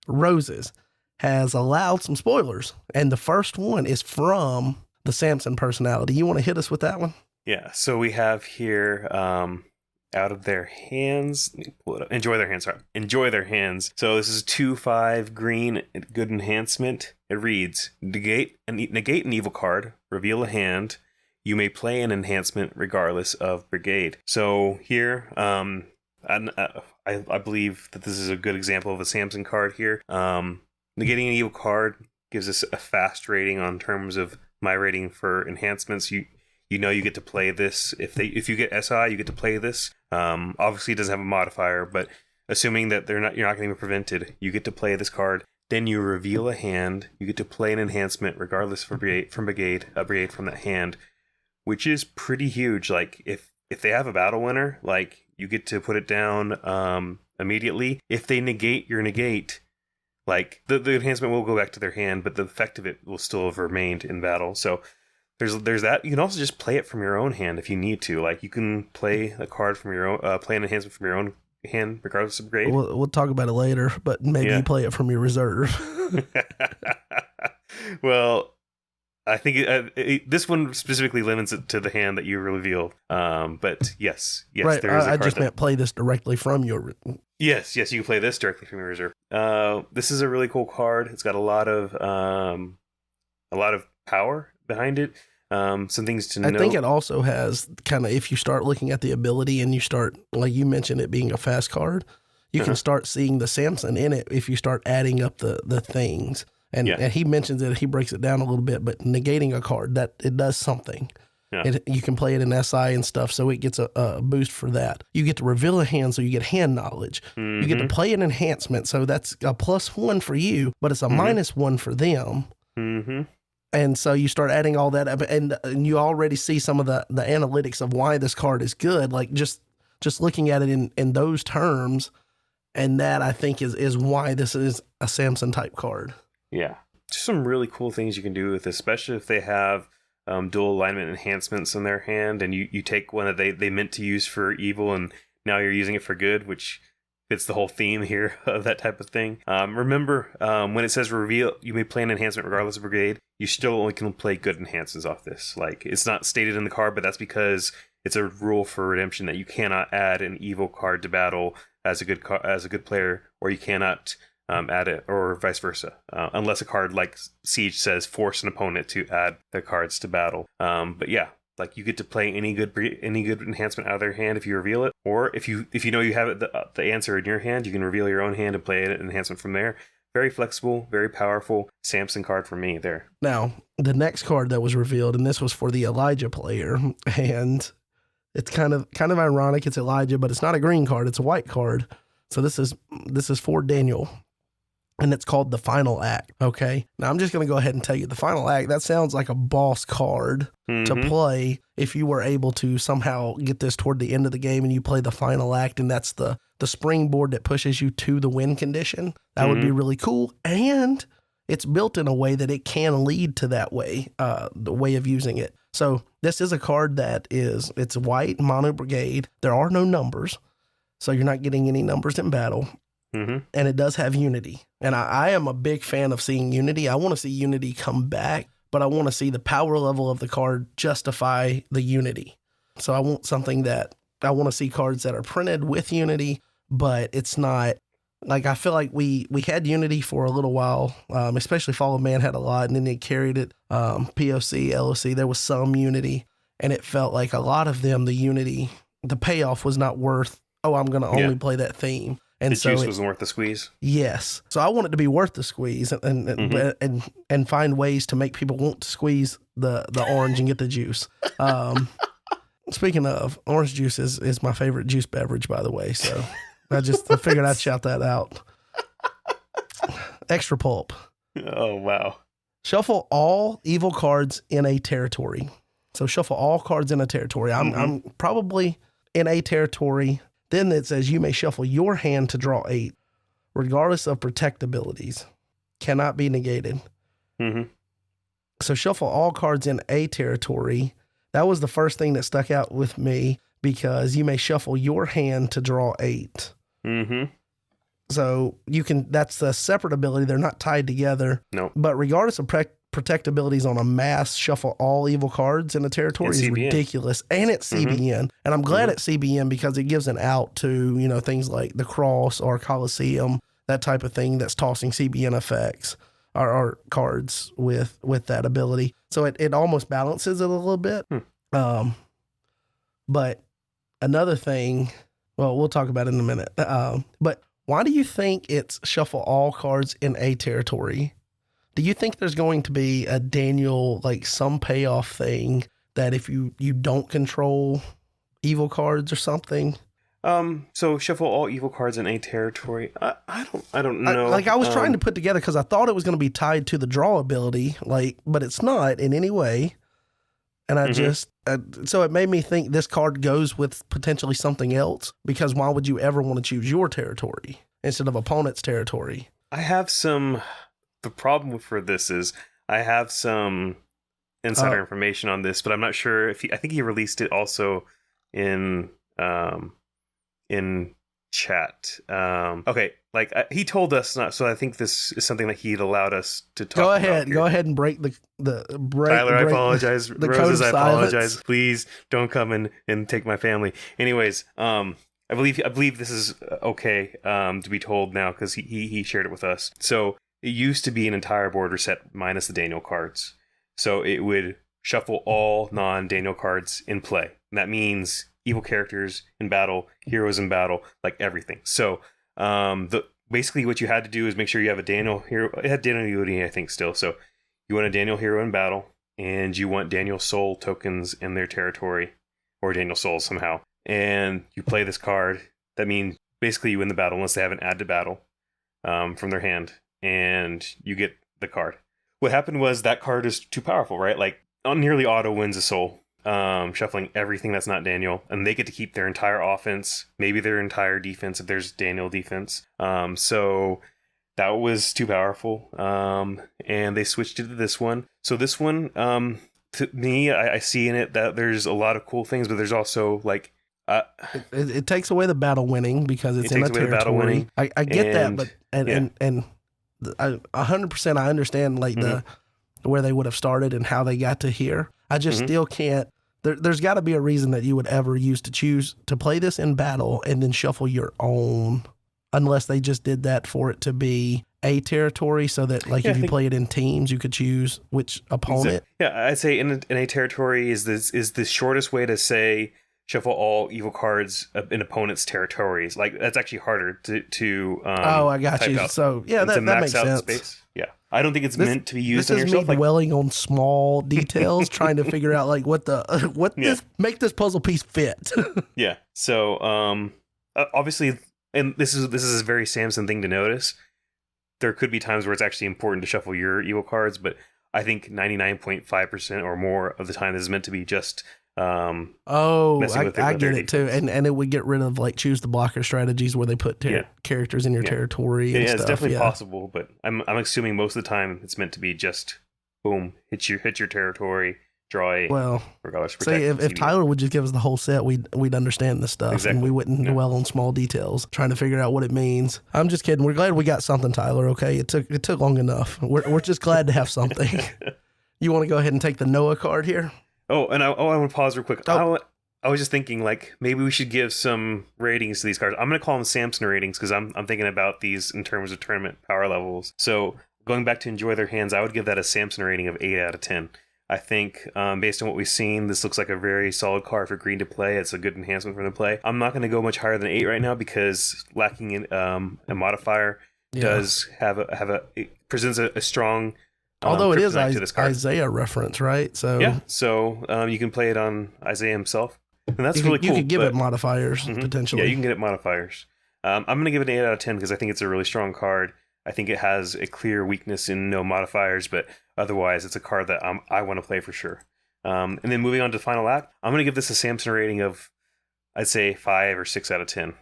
R.O.S.E.S has allowed some spoilers, and the first one is from the Samson personality. You want to hit us with that one? Yeah, so we have here out of their hands. Let me pull it up. Enjoy their hands. Sorry. Enjoy their hands. So this is 2/5 green, good enhancement. It reads, negate an evil card, reveal a hand. You may play an enhancement regardless of brigade. So here, I believe that this is a good example of a Samson card here. Negating an evil card gives us a fast rating on terms of my rating for enhancements. You get to play this. If you get SI, you get to play this. Obviously, it doesn't have a modifier, but assuming that you're not going to be prevented, you get to play this card. Then you reveal a hand. You get to play an enhancement regardless from brigade from that hand, which is pretty huge. Like if they have a battle winner, like you get to put it down immediately. If they negate your negate, like the enhancement will go back to their hand, but the effect of it will still have remained in battle. So there's that. You can also just play it from your own hand if you need to. Like you can play a card from your own, play an enhancement from your own hand, regardless of grade. We'll talk about it later, but maybe you play it from your reserve. Well, I think this one specifically limits it to the hand that you reveal. But yes, right. There is a card I just meant play this directly from your. Yes, you can play this directly from your reserve. This is a really cool card. It's got a lot of power behind it. Some things to note. I think it also has kind of, if you start looking at the ability and you start, like you mentioned, it being a fast card, you can start seeing the Samson in it if you start adding up the things. And he mentions it, he breaks it down a little bit, but negating a card, that it does something. Yeah. You can play it in SI and stuff, so it gets a boost for that. You get to reveal a hand, so you get hand knowledge. Mm-hmm. You get to play an enhancement, so that's a +1 for you, but it's a -1 for them. Mm-hmm. And so you start adding all that up, and you already see some of the analytics of why this card is good, like just looking at it in those terms, and that I think is why this is a Samson type card. Yeah. Just some really cool things you can do with this, especially if they have dual alignment enhancements in their hand, and you take one that they meant to use for evil, and now you're using it for good, which fits the whole theme here of that type of thing. Remember, when it says reveal, you may play an enhancement regardless of brigade, you still only can play good enhancements off this. Like, it's not stated in the card, but that's because it's a rule for redemption that you cannot add an evil card to battle as a good player, or you cannot add it, or vice versa, unless a card like Siege says force an opponent to add their cards to battle. But yeah, like you get to play any good enhancement out of their hand if you reveal it, or if you know you have the answer in your hand, you can reveal your own hand and play an enhancement from there. Very flexible, very powerful Samson card for me there. Now, the next card that was revealed, and this was for the Elijah player, and it's kind of ironic. It's Elijah, but it's not a green card; it's a white card. So this is for Daniel. And it's called the Final Act, okay? Now, I'm just going to go ahead and tell you, the Final Act, that sounds like a boss card to play if you were able to somehow get this toward the end of the game and you play the Final Act, and that's the springboard that pushes you to the win condition. That would be really cool. And it's built in a way that it can lead to that way, the way of using it. So this is a card it's white, mono brigade. There are no numbers, so you're not getting any numbers in battle. Mm-hmm. And it does have unity. And I am a big fan of seeing unity. I want to see unity come back, but I want to see the power level of the card justify the unity. So I want to see cards that are printed with unity, but it's not, like, I feel like we had unity for a little while, especially Fall of Man had a lot, and then they carried it, POC, LOC, there was some unity, and it felt like a lot of them, the unity, the payoff was not worth, I'm going to only play that theme. And the juice wasn't worth the squeeze. Yes. So I want it to be worth the squeeze and find ways to make people want to squeeze the orange and get the juice. Speaking of, orange juice is my favorite juice beverage, by the way. So I figured I'd shout that out. Extra pulp. Oh, wow. Shuffle all evil cards in a territory. So shuffle all cards in a territory. I'm probably in a territory. Then it says you may shuffle your hand to draw 8, regardless of protect abilities. Cannot be negated. Mm-hmm. So shuffle all cards in a territory. That was the first thing that stuck out with me, because you may shuffle your hand to draw 8. Mm-hmm. So that's a separate ability. They're not tied together. No. But regardless of protect abilities on a mass shuffle all evil cards in a territory is ridiculous. And it's CBN. And I'm glad it's CBN because it gives an out to, you know, things like the Cross or Coliseum, that type of thing that's tossing CBN effects or cards with that ability. So it almost balances it a little bit. But another thing, well, we'll talk about it in a minute. But why do you think it's shuffle all cards in a territory? Do you think there's going to be a Daniel, like some payoff thing that if you don't control evil cards or something? So shuffle all evil cards in a territory. I don't know. I was trying to put together because I thought it was going to be tied to the draw ability, but it's not in any way. And I just, so it made me think this card goes with potentially something else, because why would you ever want to choose your territory instead of opponent's territory? The problem for this is I have some insider information on this, but I'm not sure if I think he released it also in chat. Okay, like he told us not. So I think this is something that he'd allowed us to talk about. Go ahead and break the Tyler, I apologize. The Roses, code of I apologize. silence. Please don't come and take my family. Anyways, I believe this is okay to be told now because he shared it with us. So it used to be an entire border set minus the Daniel cards. So it would shuffle all non-Daniel cards in play. And that means evil characters in battle, heroes in battle, like everything. So basically what you had to do is make sure you have a Daniel hero. It had Daniel Unity, I think, still. So you want a Daniel hero in battle, and you want Daniel soul tokens in their territory, or Daniel souls somehow. And you play this card. That means basically you win the battle unless they have an add to battle from their hand, and you get the card. What happened was that card is too powerful, right? Like nearly auto wins a soul. Shuffling everything that's not Daniel, and they get to keep their entire offense, maybe their entire defense if there's Daniel defense. So that was too powerful, and they switched it to this one. So this one, to me, I see in it that there's a lot of cool things, but there's also like it takes away the battle winning because it's in a territory. I get that, but and 100% I understand like the where they would have started and how they got to here. I just still can't. There's got to be a reason that you would ever use to choose to play this in battle and then shuffle your own, unless they just did that for it to be a territory, so that like if you play it in teams, you could choose which opponent. Yeah, I'd say in a territory is the shortest way to say shuffle all evil cards in opponents' territories. Like that's actually harder to I got you. Out. So yeah, that makes sense. Space. Yeah. I don't think it's meant to be used on yourself. This is me dwelling on small details, trying to figure out like make this puzzle piece fit. Yeah. So obviously, and this is a very Samson thing to notice. There could be times where it's actually important to shuffle your evil cards, but I think 99.5% or more of the time this is meant to be just I get it too, and it would get rid of like choose the blocker strategies where they put characters in your territory. And it's stuff. Definitely possible, but I'm assuming most of the time it's meant to be just boom, hit your territory, draw a regardless. See, if Tyler would just give us the whole set, we'd understand this stuff, and we wouldn't dwell on small details trying to figure out what it means. I'm just kidding. We're glad we got something, Tyler. Okay, it took long enough. We're just glad to have something. You want to go ahead and take the Noah card here? Oh, and I want to pause real quick. I was just thinking, like, maybe we should give some ratings to these cards. I'm going to call them Samson ratings because I'm thinking about these in terms of tournament power levels. So going back to enjoy their hands, I would give that a Samson rating of 8 out of 10. I think based on what we've seen, this looks like a very solid card for green to play. It's a good enhancement from the play. I'm not going to go much higher than 8 right now because lacking in a modifier does it presents a strong. Although it is Isaiah reference, right? So you can play it on Isaiah himself, and that's really cool. You could give it modifiers potentially. Yeah, you can get it modifiers. I'm going to give it an 8 out of 10 because I think it's a really strong card. I think it has a clear weakness in no modifiers, but otherwise it's a card that I want to play for sure. And then moving on to the final act, I'm going to give this a Samson rating of, I'd say 5 or 6 out of 10.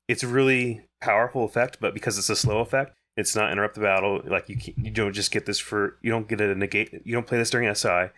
It's a really powerful effect, but because it's a slow effect, it's not interrupt the battle. Like you don't just get this you don't get a negate. You don't play this during SI,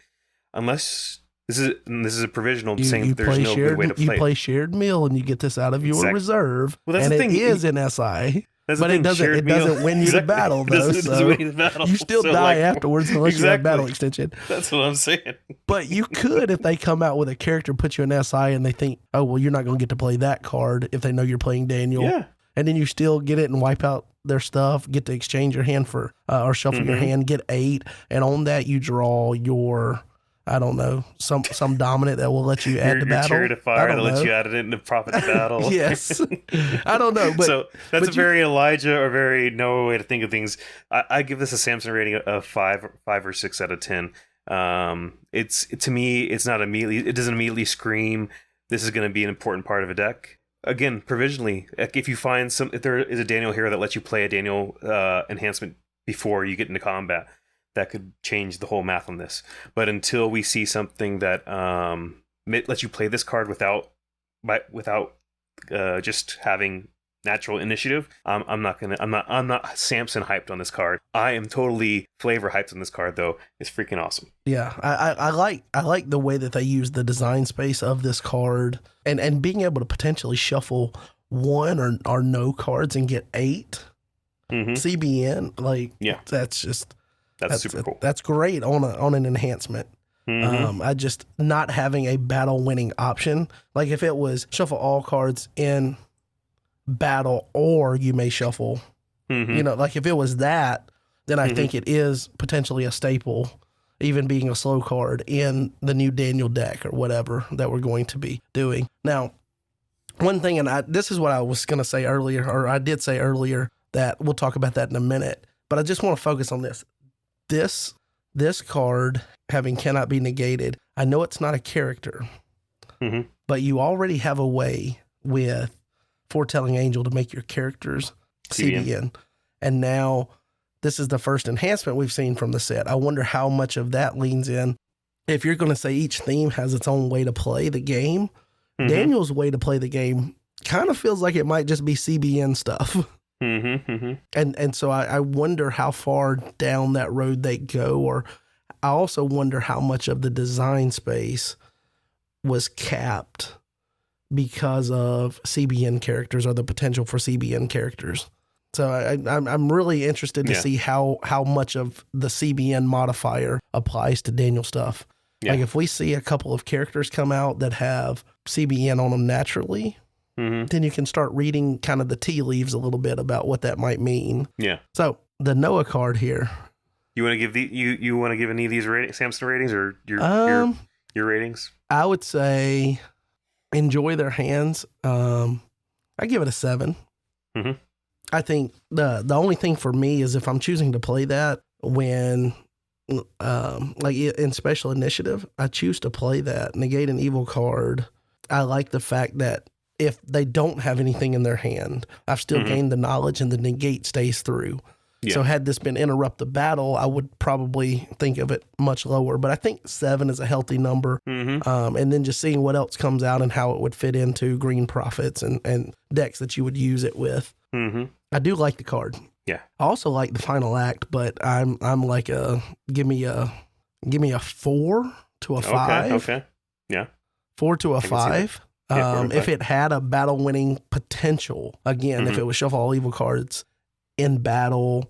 unless this is a provisional saying there's no good way to play. You play shared meal and you get this out of your reserve. Well, that's the thing. It is in SI. That's But the it thing, doesn't shared it meal. doesn't win you the Exactly. battle It though. doesn't win you the battle. You still So, die like, afterwards unless you have exactly. battle extension. That's what I'm saying. But you could if they come out with a character, put you in SI, and they think, oh well, you're not going to get to play that card if they know you're playing Daniel. Yeah. And then you still get it and wipe out their stuff, get to exchange your hand for, or shuffle your hand, get 8. And on that, you draw your, I don't know, some dominant that will let you add to Your battle. chariot of fire that lets you add it into profit battle. Yes. I don't know. But so that's but a very Elijah or very Noah way to think of things. I give this a Samson rating of 5 or 6 out of 10. It's to me, it doesn't immediately scream this is going to be an important part of a deck. Again, provisionally, like if there is a Daniel hero that lets you play a Daniel enhancement before you get into combat, that could change the whole math on this. But until we see something that lets you play this card without just having natural initiative, I'm not Samson hyped on this card. I am totally flavor hyped on this card though. It's freaking awesome. yeah, I like the way that they use the design space of this card and being able to potentially shuffle 1 or no cards and get 8 CBN. Like, Yeah. that's super cool. That's great on an enhancement. I just not having a battle winning option. Like if it was shuffle all cards in battle or you may shuffle, you know, like if it was that, then I think it is potentially a staple, even being a slow card in the new Daniel deck or whatever that we're going to be doing. Now, one thing, and this is what I was going to say earlier, or I did say earlier, that we'll talk about that in a minute, but I just want to focus on this. This card having cannot be negated. I know it's not a character, but you already have a way with Foretelling Angel to make your characters CBN. And now this is the first enhancement we've seen from the set. I wonder how much of that leans in. If you're going to say each theme has its own way to play the game, Daniel's way to play the game kind of feels like it might just be CBN stuff. And so I wonder how far down that road they go, or I also wonder how much of the design space was capped because of CBN characters or the potential for CBN characters. So I'm really interested to see how much of the CBN modifier applies to Daniel stuff. Yeah. Like if we see a couple of characters come out that have CBN on them naturally, then you can start reading kind of the tea leaves a little bit about what that might mean. Yeah. So the Noah card here. You want to give you want to give any of these Samson ratings or your ratings? I would say enjoy their hands. I give it a 7. I think the only thing for me is if I'm choosing to play that when like in special initiative, I choose to play that negate an evil card. I like the fact that if they don't have anything in their hand, I've still gained the knowledge and the negate stays through. Yeah. So had this been interrupt the battle, I would probably think of it much lower. But I think 7 is a healthy number. And then just seeing what else comes out and how it would fit into green profits and decks that you would use it with. I do like the card. Yeah. I also like the final act, but I'm like give me a 4 to a 5. Okay. Yeah. 4 to a 5. If it had a battle winning potential, again, if it was shuffle all evil cards in battle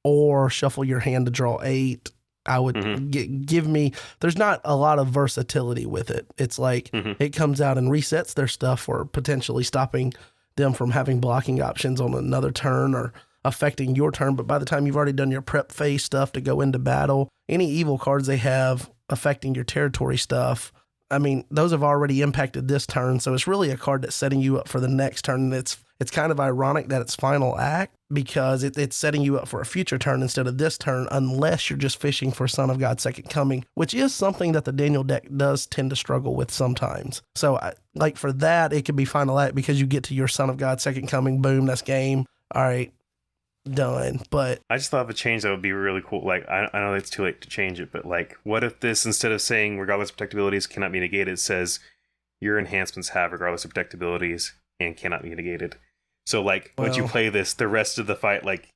or shuffle your hand to draw 8, I would give me, there's not a lot of versatility with it. It's like it comes out and resets their stuff or potentially stopping them from having blocking options on another turn or affecting your turn. But by the time you've already done your prep phase stuff to go into battle, any evil cards they have affecting your territory stuff, I mean, those have already impacted this turn, so it's really a card that's setting you up for the next turn. And it's kind of ironic that it's final act because it's setting you up for a future turn instead of this turn, unless you're just fishing for Son of God's Second Coming, which is something that the Daniel deck does tend to struggle with sometimes. So, like for that, it could be final act because you get to your Son of God's Second Coming, boom, that's game. All right. Done. But I just thought of a change that would be really cool. Like I know it's too late to change it, but like what if this, instead of saying regardless of protectabilities cannot be negated, says your enhancements have regardless of protectabilities and cannot be negated. So like once you play this, the rest of the fight like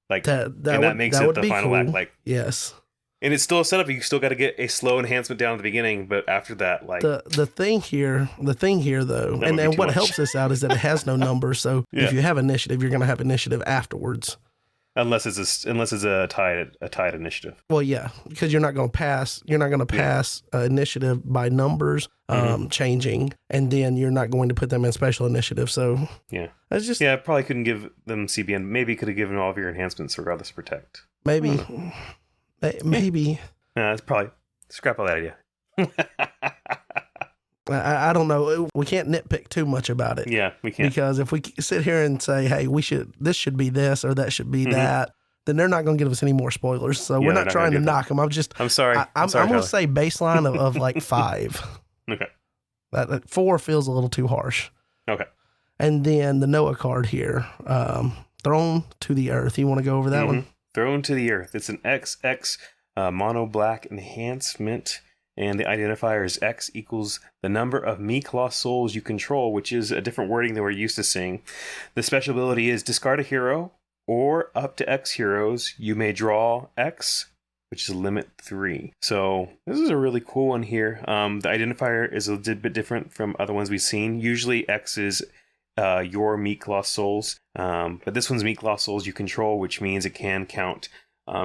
that makes it the final act. Like yes. And it's still a setup. You still got to get a slow enhancement down at the beginning, but after that, like the thing here though, and what helps this out is that it has no numbers. So if you have initiative, you're going to have initiative afterwards. Unless it's a tied initiative. Well, yeah, because you're not going to pass initiative by numbers changing, and then you're not going to put them in special initiative. So it's just probably couldn't give them CBN. Maybe could have given all of your enhancements regardless of protect. Maybe. It's probably scrap all that idea. I don't know. We can't nitpick too much about it. Yeah, we can't. Because if we sit here and say, hey, this should be this or that should be that, then they're not going to give us any more spoilers. So we're not trying to knock them. I'm sorry. I'm going to say baseline of like 5. Okay. That 4 feels a little too harsh. Okay. And then the Noah card here, thrown to the earth. You want to go over that one? Thrown to the earth. It's an XX mono black enhancement, and the identifier is X equals the number of Me-Claw souls you control, which is a different wording than we're used to seeing. The special ability is discard a hero or up to X heroes. You may draw X, which is limit 3. So this is a really cool one here. The identifier is a little bit different from other ones we've seen. Usually X is your Me-Claw souls, but this one's Me-Claw souls you control, which means it can count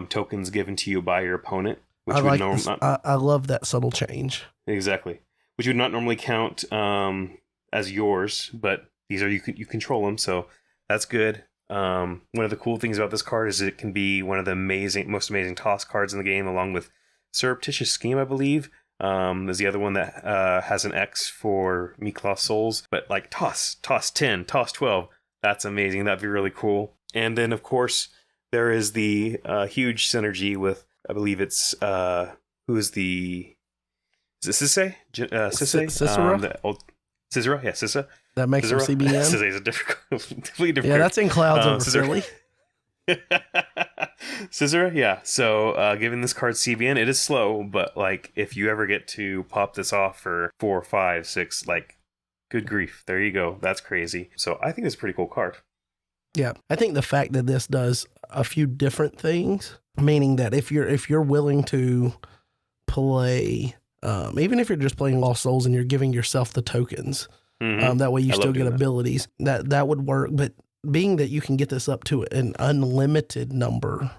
tokens given to you by your opponent. Which I love that subtle change. Exactly, which would not normally count as yours, but these are you control them, so that's good. One of the cool things about this card is it can be one of the most amazing toss cards in the game, along with Surreptitious Scheme, I believe. There's the other one that has an X for Me-Claw souls, but like toss 10, toss 12. That's amazing. That'd be really cool. And then, of course, there is the huge synergy with, I believe it's, is it Sisse? Cicera? Cicera? Yeah, Cicera. That makes her CBN? Cicera is a completely different. Yeah, that's in Clouds over Philly. Cicera, yeah. So giving this card CBN, it is slow, but like if you ever get to pop this off for 4, 5, 6, like good grief, there you go. That's crazy. So I think it's a pretty cool card. Yeah, I think the fact that this does a few different things, meaning that if you're willing to play, even if you're just playing Lost Souls and you're giving yourself the tokens, that way you still get abilities. That would work, but being that you can get this up to an unlimited number,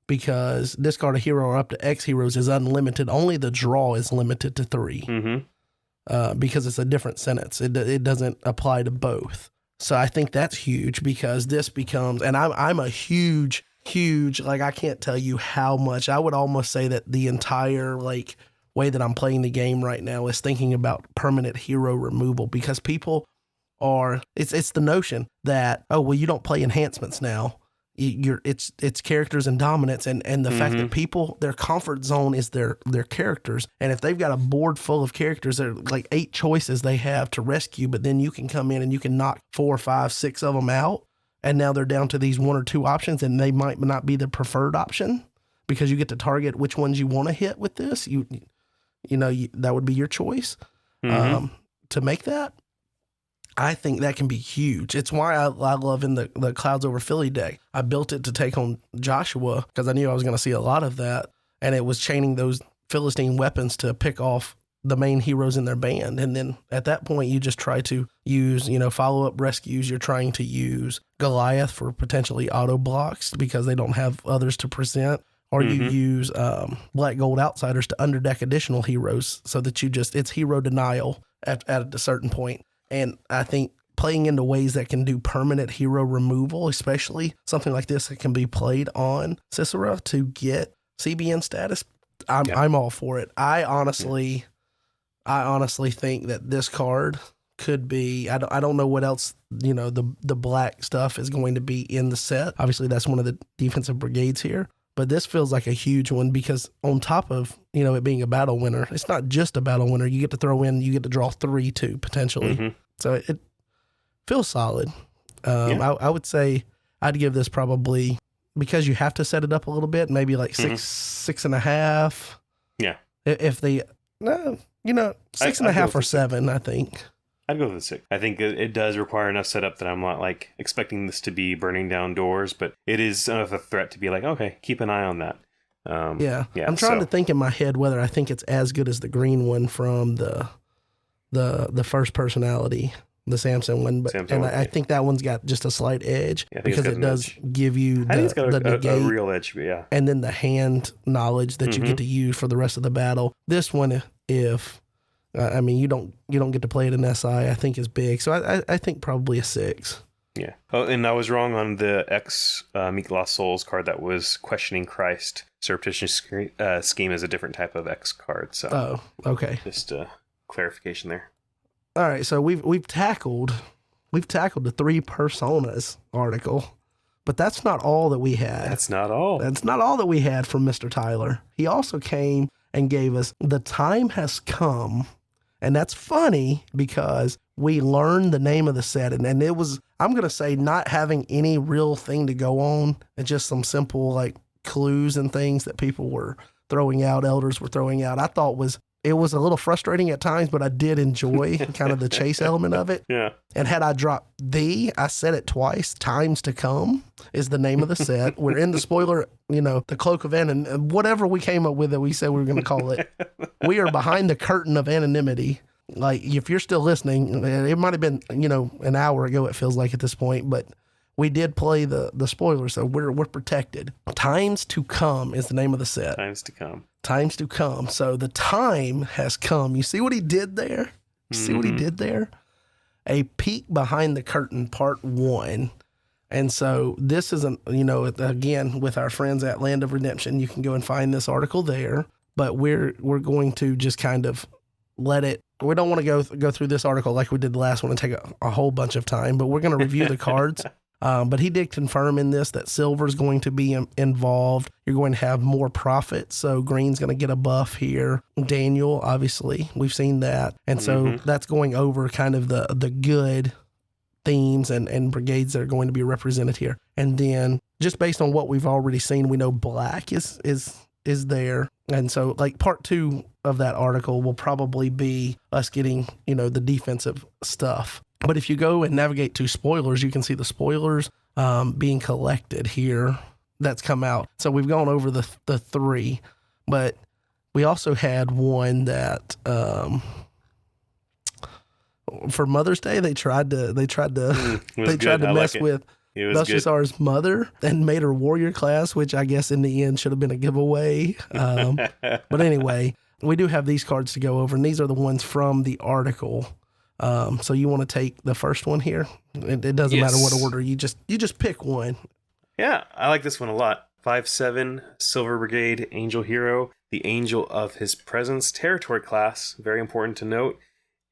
because discard a hero or up to X heroes is unlimited. Only the draw is limited to 3 because it's a different sentence. It doesn't apply to both. So I think that's huge, because this becomes, and I'm a huge, like I can't tell you how much. I would almost say that the entire like way that I'm playing the game right now is thinking about permanent hero removal, because people it's the notion that, oh, well, you don't play enhancements now. It's characters and dominance, and the fact that people, their comfort zone is their characters, and if they've got a board full of characters, there are like 8 choices they have to rescue, but then you can come in and you can knock 4, 5, 6 of them out, and now they're down to these 1 or 2 options, and they might not be the preferred option because you get to target which ones you want to hit with this. That would be your choice to make that. I think that can be huge. It's why I love in the Clouds Over Philly deck. I built it to take on Joshua because I knew I was going to see a lot of that. And it was chaining those Philistine weapons to pick off the main heroes in their band. And then at that point, you just try to use, follow-up rescues. You're trying to use Goliath for potentially auto blocks because they don't have others to present. Or you use Black Gold Outsiders to underdeck additional heroes so that it's hero denial at a certain point. And I think playing into ways that can do permanent hero removal, especially something like this that can be played on Cicera to get CBN status, I'm all for it. I honestly think that this card could be, I don't know what else, the black stuff is going to be in the set. Obviously, that's one of the defensive brigades here. But this feels like a huge one because on top of, it being a battle winner, it's not just a battle winner. You get to draw 3 too, potentially. So it feels solid. I would say I'd give this probably, because you have to set it up a little bit, maybe like 6.5. Yeah. If they, 6.5 or 7, I think. I'd go with the 6. I think it does require enough setup that I'm not like expecting this to be burning down doors, but it is enough of a threat to be like, okay, keep an eye on that. Yeah. I'm trying to think in my head whether I think it's as good as the green one from the first personality, the Samson one, but I think that one's got just a slight edge because it does give you the negate, a real edge, yeah. And then the hand knowledge that you get to use for the rest of the battle. This one, if you don't get to play it in SI, I think is big. So I think probably a 6. Yeah. Oh, and I was wrong on the X Meek Lost Souls card that was questioning Christ. Surreptitious scheme is a different type of X card. So okay. Just clarification there. All right, so we've tackled the 3 personas article, but that's not all that we had. That's not all. That's not all that we had from Mr. Tyler. He also came and gave us The Time Has Come, and that's funny because we learned the name of the set, and it was, I'm going to say, not having any real thing to go on, and just some simple like clues and things that people were throwing out, elders were throwing out. I thought it was a little frustrating at times, but I did enjoy kind of the chase element of it. Yeah. And had I dropped I said it twice, Times to Come is the name of the set. We're in the spoiler, the Cloak of whatever we came up with that we said we were going to call it. We are behind the curtain of anonymity. Like, if you're still listening, it might have been, an hour ago, it feels like at this point, but we did play the spoiler, so we're protected. Times to Come is the name of the set. Times to Come. Times to Come. So the time has come. You see what he did there? See what he did there? A peek behind the curtain, part 1. And so this is, again, with our friends at Land of Redemption, you can go and find this article there. But we're going to just kind of let it. We don't want to go through this article like we did the last one and take a whole bunch of time. But we're going to review the cards. But he did confirm in this that silver is going to be involved. You're going to have more profit. So green's going to get a buff here. Daniel, obviously, we've seen that. And so that's going over kind of the good themes and brigades that are going to be represented here. And then just based on what we've already seen, we know black is there. And so like part 2 of that article will probably be us getting, the defensive stuff. But if you go and navigate to spoilers, you can see the spoilers being collected here that's come out. So we've gone over the 3, but we also had one that for Mother's Day they tried to mess with Belshazzar's mother and made her warrior class, which I guess in the end should have been a giveaway. But anyway, we do have these cards to go over, and these are the ones from the article. So you want to take the first one here? It doesn't matter what order. You just pick one. Yeah, I like this one a lot. 5/7 Silver Brigade Angel Hero, the Angel of His Presence, territory class, very important to note.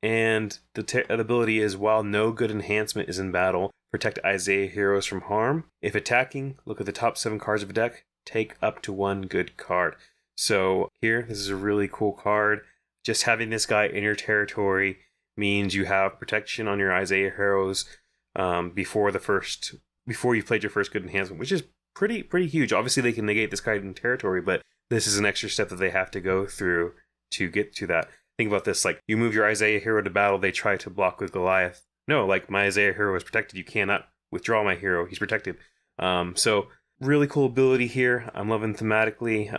And the ability is, while no good enhancement is in battle, protect Isaiah heroes from harm. If attacking, look at the top 7 cards of a deck, take up to 1 good card. So here, this is a really cool card. Just having this guy in your territory means you have protection on your Isaiah heroes before you've played your first good enhancement, which is pretty huge. Obviously, they can negate this guy in territory, but this is an extra step that they have to go through to get to that. Think about this, like, you move your Isaiah hero to battle, they try to block with Goliath. No, like, my Isaiah hero is protected. You cannot withdraw my hero. He's protected. So really cool ability here. I'm loving thematically.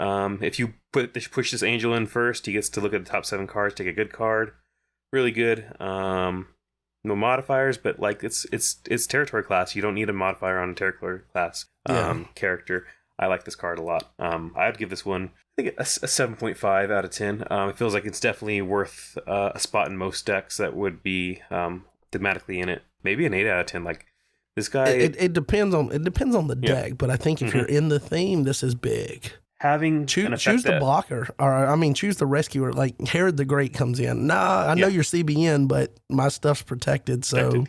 If you push this angel in first, he gets to look at the top 7 cards, take a good card. Really good. No modifiers, but like it's territory class. You don't need a modifier on a territory class character. I like this card a lot. I'd give this one, I think, a 7.5 out of 10. It feels like it's definitely worth a spot in most decks that would be thematically in it. Maybe an 8 out of 10. Like, this guy. It depends on the deck, but I think if you're in the theme, this is big. Having choose the blocker, or choose the rescuer. Like Herod the Great comes in. I know you're CBN, but my stuff's protected. So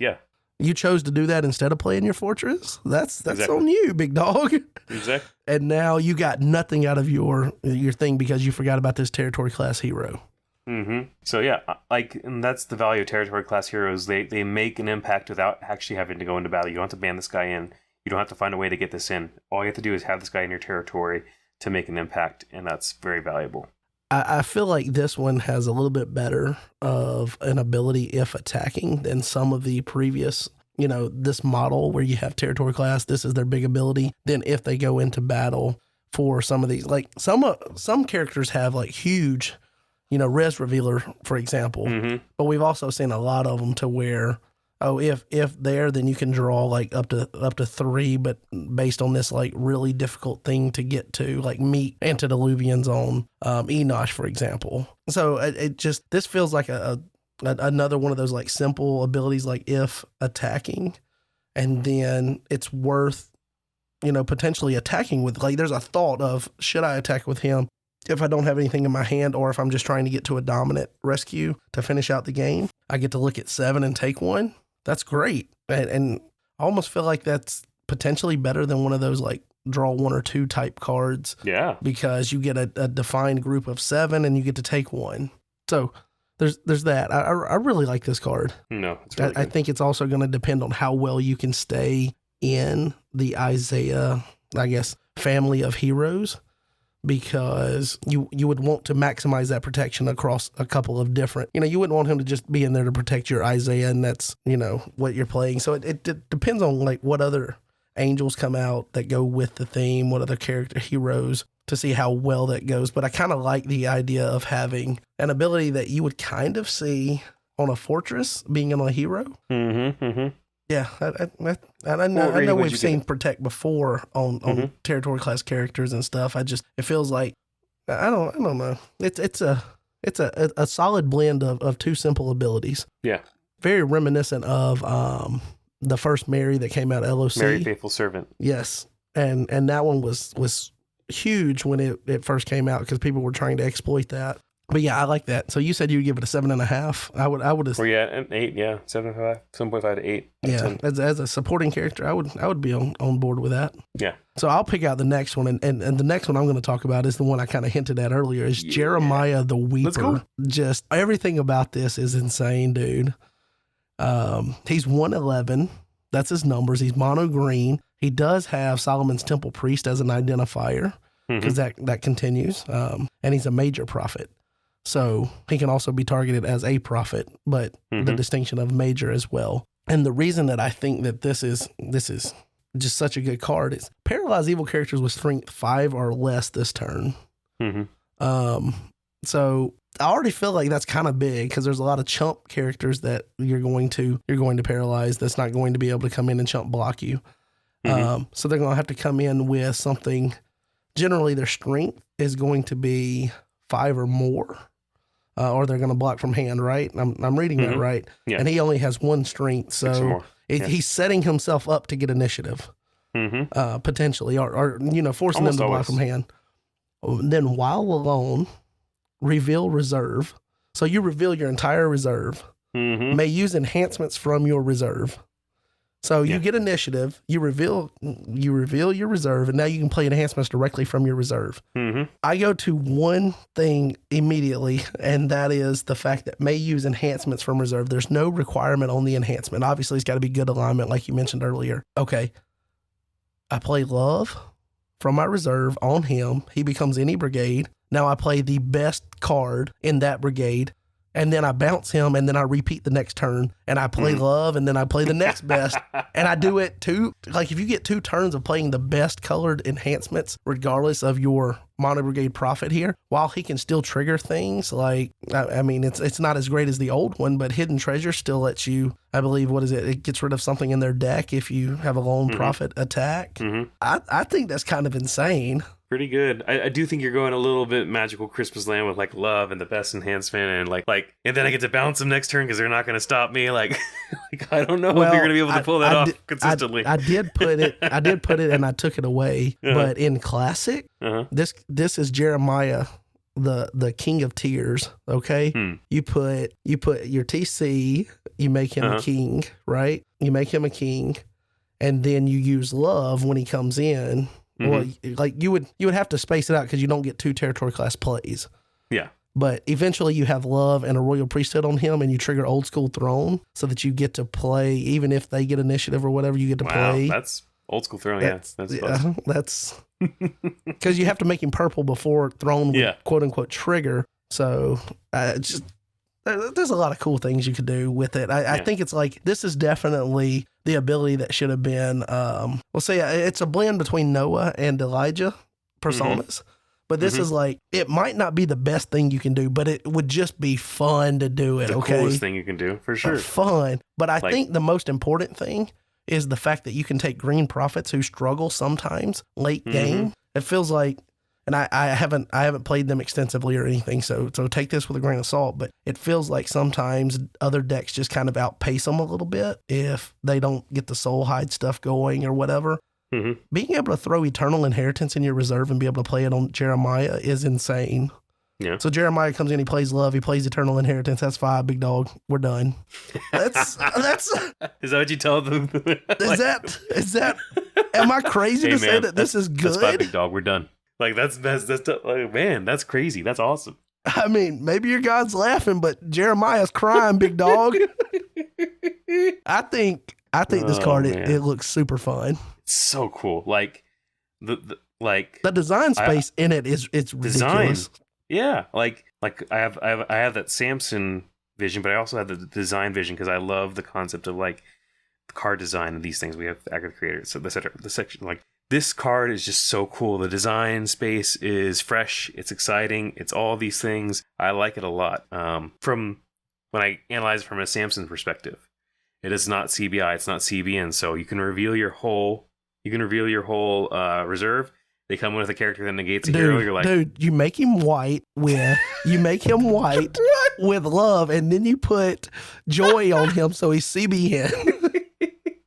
you chose to do that instead of playing your fortress. That's exactly on you, big dog. Exactly. And now you got nothing out of your thing because you forgot about this territory class hero. So and that's the value of territory class heroes. They make an impact without actually having to go into battle. You don't have to ban this guy in. You don't have to find a way to get this in. All you have to do is have this guy in your territory to make an impact, and that's very valuable. I feel like this one has a little bit better of an ability if attacking than some of the previous, this model where you have territory class, this is their big ability. Then if they go into battle, for some of these. Like some characters have like huge, res revealer, for example. Mm-hmm. But we've also seen a lot of them to where, if there, then you can draw like up to 3, but based on this like really difficult thing to get to, like meet antediluvians on Enosh, for example. So this feels like another one of those like simple abilities, like if attacking, and then it's worth potentially attacking with, like, there's a thought of, should I attack with him if I don't have anything in my hand, or if I'm just trying to get to a dominant rescue to finish out the game? I get to look at 7 and take 1. That's great. And I almost feel like that's potentially better than one of those like draw 1 or 2 type cards. Yeah. Because you get a defined group of 7 and you get to take 1. So there's that. I really like this card. No, it's really I think it's also going to depend on how well you can stay in the Isaiah, I guess, family of heroes, because you would want to maximize that protection across a couple of different, you wouldn't want him to just be in there to protect your Isaiah, and that's, what you're playing. So it depends on like what other angels come out that go with the theme, what other character heroes, to see how well that goes. But I kind of like the idea of having an ability that you would kind of see on a fortress being on a hero. Mm-hmm, mm-hmm. Yeah, I know we've seen Protect before on territory class characters and stuff. It feels like, I don't know. It's a solid blend of 2 simple abilities. Yeah. Very reminiscent of the first Mary that came out, R.O.S.E.S. Mary Faithful Servant. Yes, and that one was huge when it first came out, because people were trying to exploit that. But yeah, I like that. So you said you would give it a 7.5. I would have. Or yeah, an 8. Yeah, 7.5 to 8. Yeah, as a supporting character, I would be on board with that. Yeah. So I'll pick out the next one, and the next one I'm going to talk about is the one I kind of hinted at earlier. Is Jeremiah the Weeper. Let's go. Just everything about this is insane, dude. He's 111. That's his numbers. He's mono green. He does have Solomon's Temple Priest as an identifier, because that continues. And he's a major prophet. So he can also be targeted as a prophet, but the distinction of major as well. And the reason that I think that this is just such a good card is paralyze evil characters with strength 5 or less this turn. So I already feel like that's kind of big, because there's a lot of chump characters that you're going to paralyze that's not going to be able to come in and chump block you. So they're going to have to come in with something. Generally, their strength is going to be 5 or more. Or they're going to block from hand, right? I'm reading that right. Yeah. And he only has 1 strength, so he's setting himself up to get initiative, potentially, or forcing them to block from hand. Then while alone, reveal reserve. So you reveal your entire reserve. May use enhancements from your reserve. So you get initiative, you reveal your reserve, and now you can play enhancements directly from your reserve. I go to one thing immediately, and that is the fact that may use enhancements from reserve. There's no requirement on the enhancement. Obviously, it's got to be good alignment, like you mentioned earlier. Okay, I play love from my reserve on him. He becomes any brigade. Now I play the best card in that brigade, and then I bounce him, and then I repeat the next turn, and I play love, and then I play the next best, and I do it if you get 2 turns of playing the best colored enhancements, regardless of your mono brigade prophet here, while he can still trigger things, it's not as great as the old one, but hidden treasure still lets you, I believe, it gets rid of something in their deck if you have a lone prophet attack. I think that's kind of insane. Pretty good. I do think you're going a little bit magical Christmas land with like love and the best enhancement, and like and then I get to bounce them next turn because they're not going to stop me. Like I don't know if you're going to be able to pull that off consistently. I did put it, and I took it away. But in Classic, this is Jeremiah, the King of Tears. Okay, you put your TC, you make him a king, right? You make him a king, and then you use love when he comes in. Well, like you would have to space it out because you don't get 2 territory class plays. Yeah. But eventually you have love and a royal priesthood on him, and you trigger old school throne so that you get to play, even if they get initiative or whatever, you get to play. That's old school throne. That's because you have to make him purple before throne would quote unquote trigger. So there's a lot of cool things you could do with it. I think it's like, this is definitely the ability that should have been, we'll say it's a blend between Noah and Elijah, personas. But this is like, it might not be the best thing you can do, but it would just be fun to do it, The coolest thing you can do, for sure. Fun. But I think the most important thing is the fact that you can take green prophets who struggle sometimes late game. It feels like, and I haven't played them extensively or anything, so take this with a grain of salt, but it feels like sometimes other decks just kind of outpace them a little bit if they don't get the soul hide stuff going or whatever. Being able to throw Eternal Inheritance in your reserve and be able to play it on Jeremiah is insane. Yeah. So Jeremiah comes in, he plays Love, he plays Eternal Inheritance. That's 5, big dog. We're done. That's. Is that what you tell them? Is that? Am I crazy to say that this is good? That's 5, big dog. We're done. Like that's like, man, that's crazy. That's awesome. I mean, maybe your God's laughing, but Jeremiah's crying, big dog. I think this card it looks super fun. It's so cool. Like the design space in it it's ridiculous. Design. Yeah, like I have that Samson vision, but I also have the design vision because I love the concept of like the card design and these things. We have Aggregate Creators, so the section like this card is just so cool. The design space is fresh. It's exciting. It's all these things. I like it a lot. From when I analyze it from a Samson perspective, it is not CBI. It's not CBN. So you can reveal your whole. Reserve. They come in with a character that negates a hero. You're like, dude, you make him white with Love, and then you put Joy on him, so he's CBN.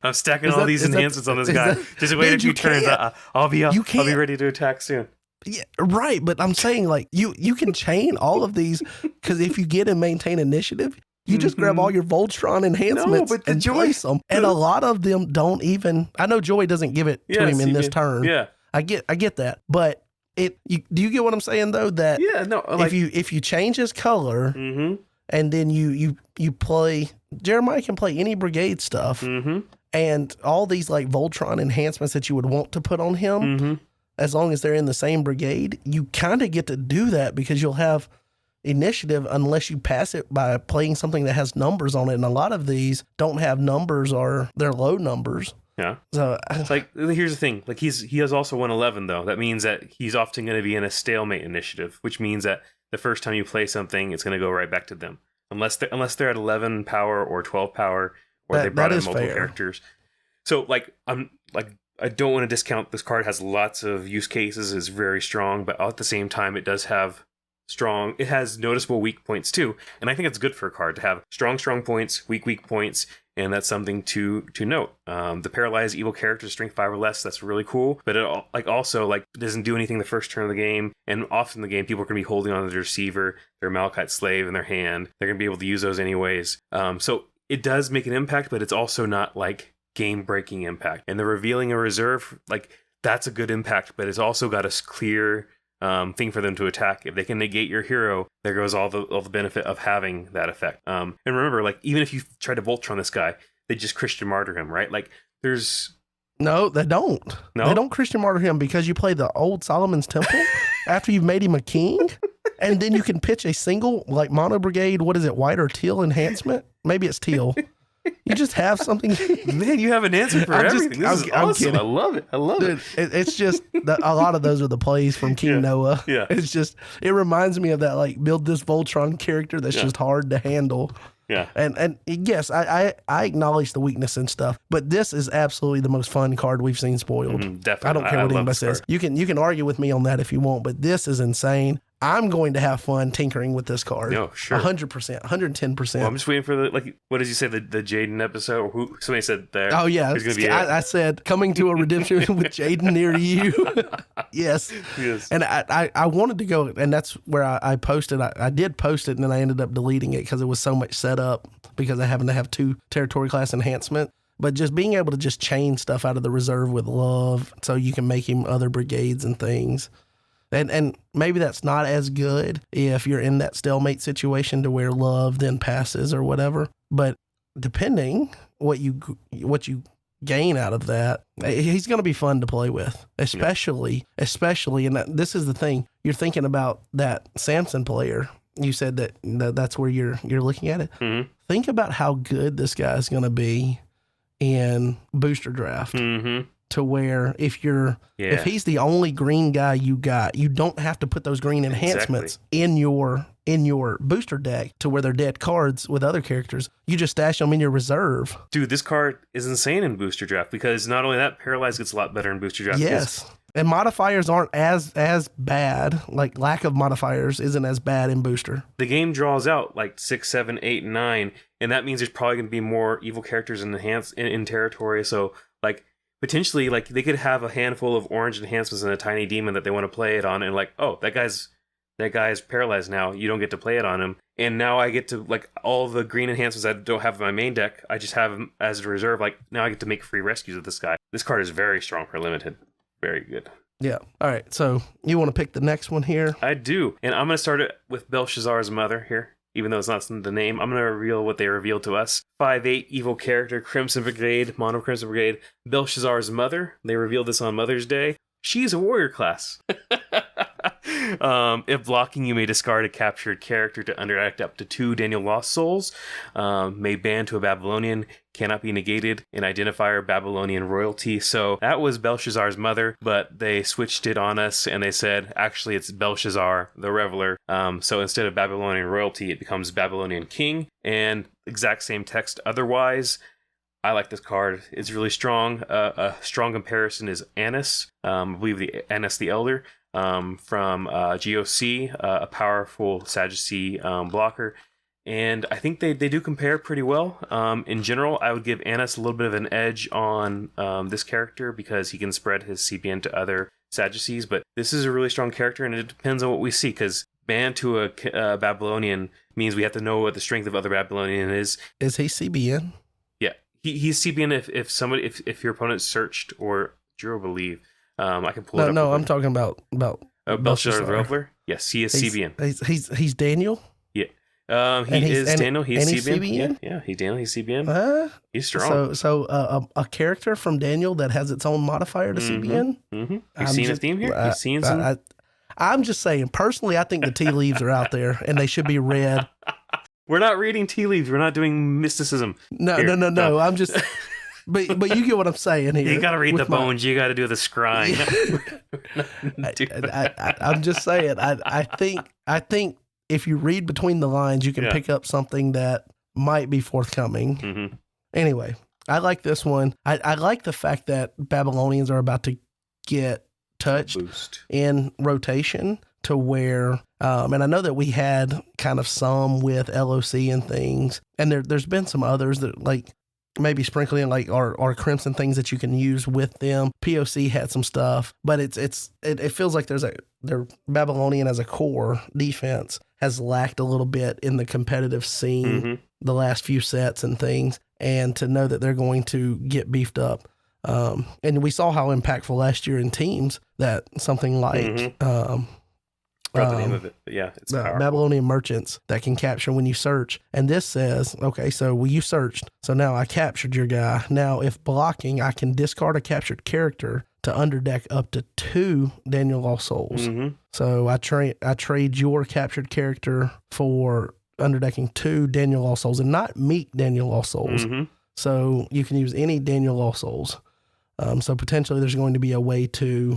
I'm stacking all these enhancements on this guy. Just wait a few turns. I'll be ready to attack soon. Yeah, right. But I'm saying like you can chain all of these because if you get and maintain initiative. You just grab all your Voltron enhancements and place them. And a lot of them don't even... I know Joy doesn't give it to him in this turn. Yeah. I get that. But do you get what I'm saying, though? That like, if you change his color and then you play... Jeremiah can play any brigade stuff. And all these like Voltron enhancements that you would want to put on him, as long as they're in the same brigade, you kind of get to do that because you'll have... initiative unless you pass it by playing something that has numbers on it, and a lot of these don't have numbers or they're low numbers. Yeah. So it's like, here's the thing, like he has also 111 though. That means that he's often going to be in a stalemate initiative, which means that the first time you play something, it's going to go right back to them, unless they're at 11 power or 12 power, or they brought in multiple characters. So like I don't want to discount this card. Has lots of use cases, is very strong, but at the same time, it does have it has noticeable weak points too, and I think it's good for a card to have strong points, weak points, and that's something to note. The paralyzed evil character, strength 5 or less, that's really cool, but it also doesn't do anything the first turn of the game, and often in the game people are going to be holding on to their receiver, their Malachite Slave in their hand. They're going to be able to use those anyways. So it does make an impact, but it's also not like game-breaking impact. And the revealing a reserve, like that's a good impact, but it's also got a clear thing for them to attack. If they can negate your hero, there goes all the benefit of having that effect. And remember, like even if you try to Voltron this guy, they just Christian martyr him, right? Like there's no, they don't. No? They don't Christian martyr him because you play the old Solomon's Temple after you've made him a king, and then you can pitch a single like mono brigade. What is it, white or teal enhancement? Maybe it's teal. You just have something. Man, you have an answer for everything. This is awesome. I love it. Dude, it's just that a lot of those are the plays from King Noah. Yeah. It's just, it reminds me of that, like, build this Voltron character that's just hard to handle. Yeah. And yes, I acknowledge the weakness and stuff, but this is absolutely the most fun card we've seen spoiled. Definitely. I don't care what anybody says. You can argue with me on that if you want, but this is insane. I'm going to have fun tinkering with this card. No, sure. 100%, 110%. Well, I'm just waiting for what did you say, the Jaden episode? Or who somebody said there? Oh, yeah. I said, coming to a redemption with Jaden near you. Yes. And I wanted to go, and that's where I posted. I did post it, and then I ended up deleting it because it was so much set up because I happened to have 2 territory class enhancement. But just being able to just chain stuff out of the reserve with Love so you can make him other brigades and things. And maybe that's not as good if you're in that stalemate situation to where Love then passes or whatever. But depending what you gain out of that, he's going to be fun to play with, especially. And this is the thing, you're thinking about that Samson player. You said that's where you're looking at it. Mm-hmm. Think about how good this guy is going to be in booster draft. Mm-hmm. to where if he's the only green guy you got, you don't have to put those green enhancements in your booster deck to where they're dead cards with other characters. You just stash them in your reserve. Dude, this card is insane in booster draft because not only that, Paralyze gets a lot better in booster draft. Yes. And modifiers aren't as bad. Like, lack of modifiers isn't as bad in booster. The game draws out like 6, 7, 8, 9, and that means there's probably going to be more evil characters in territory. So, like, potentially, like, they could have a handful of orange enhancements and a tiny demon that they want to play it on, and like, oh, that guy's paralyzed now. You don't get to play it on him. And now I get to, like, all the green enhancements I don't have in my main deck, I just have them as a reserve. Like, now I get to make free rescues of this guy. This card is very strong for limited. Very good. Yeah. All right. So you want to pick the next one here? I do. And I'm going to start it with Belshazzar's mother here. Even though it's not the name, I'm going to reveal what they revealed to us. 5/8 evil character, Crimson Brigade, Mono Crimson Brigade, Belshazzar's mother. They revealed this on Mother's Day. She's a warrior class. If blocking, you may discard a captured character to underact up to 2 Daniel Lost Souls. May ban to a Babylonian, cannot be negated, an identifier Babylonian royalty. So that was Belshazzar's mother, but they switched it on us and they said, actually, it's Belshazzar, the Reveler. So instead of Babylonian royalty, it becomes Babylonian king, and exact same text otherwise. I like this card. It's really strong. A strong comparison is Annis. I believe the Annis the Elder from GOC, a powerful Sadducee blocker. And I think they do compare pretty well. In general, I would give Annis a little bit of an edge on this character because he can spread his CBN to other Sadducees. But this is a really strong character, and it depends on what we see because ban to a Babylonian means we have to know what the strength of other Babylonian is. Is he CBN? Yeah. He's CBN if your opponent searched or drew a believe. I can pull it up. No, I'm talking about Belshazzar the Reveler. Yes, he is CBN. He's Daniel. Yeah, He's Daniel. He's CBN. CBN? Yeah, he's Daniel. He's CBN. He's strong. So a character from Daniel that has its own modifier to CBN. Mm-hmm. You've seen a theme here. You've seen some. I'm just saying. Personally, I think the tea leaves are out there and they should be read. We're not reading tea leaves. We're not doing mysticism. No. I'm just. But you get what I'm saying here. You got to read the bones. You got to do the scrying. I'm just saying. I think if you read between the lines, you can pick up something that might be forthcoming. Mm-hmm. Anyway, I like this one. I like the fact that Babylonians are about to get touched in rotation to where, and I know that we had kind of some with LOC and things, and there's been some others that like maybe sprinkling like our crimson things that you can use with them. POC had some stuff, but it feels like their Babylonian as a core defense has lacked a little bit in the competitive scene the last few sets and things, and to know that they're going to get beefed up. And we saw how impactful last year in teams that something like Forgot the name of it, but yeah, it's powerful. Babylonian merchants that can capture when you search. And this says, okay, so you searched, so now I captured your guy. Now, if blocking, I can discard a captured character to underdeck up to 2 Daniel Lost Souls. So I trade your captured character for underdecking 2 Daniel Lost Souls, and not meek Daniel Lost Souls. So you can use any Daniel Lost Souls. So potentially there's going to be a way to,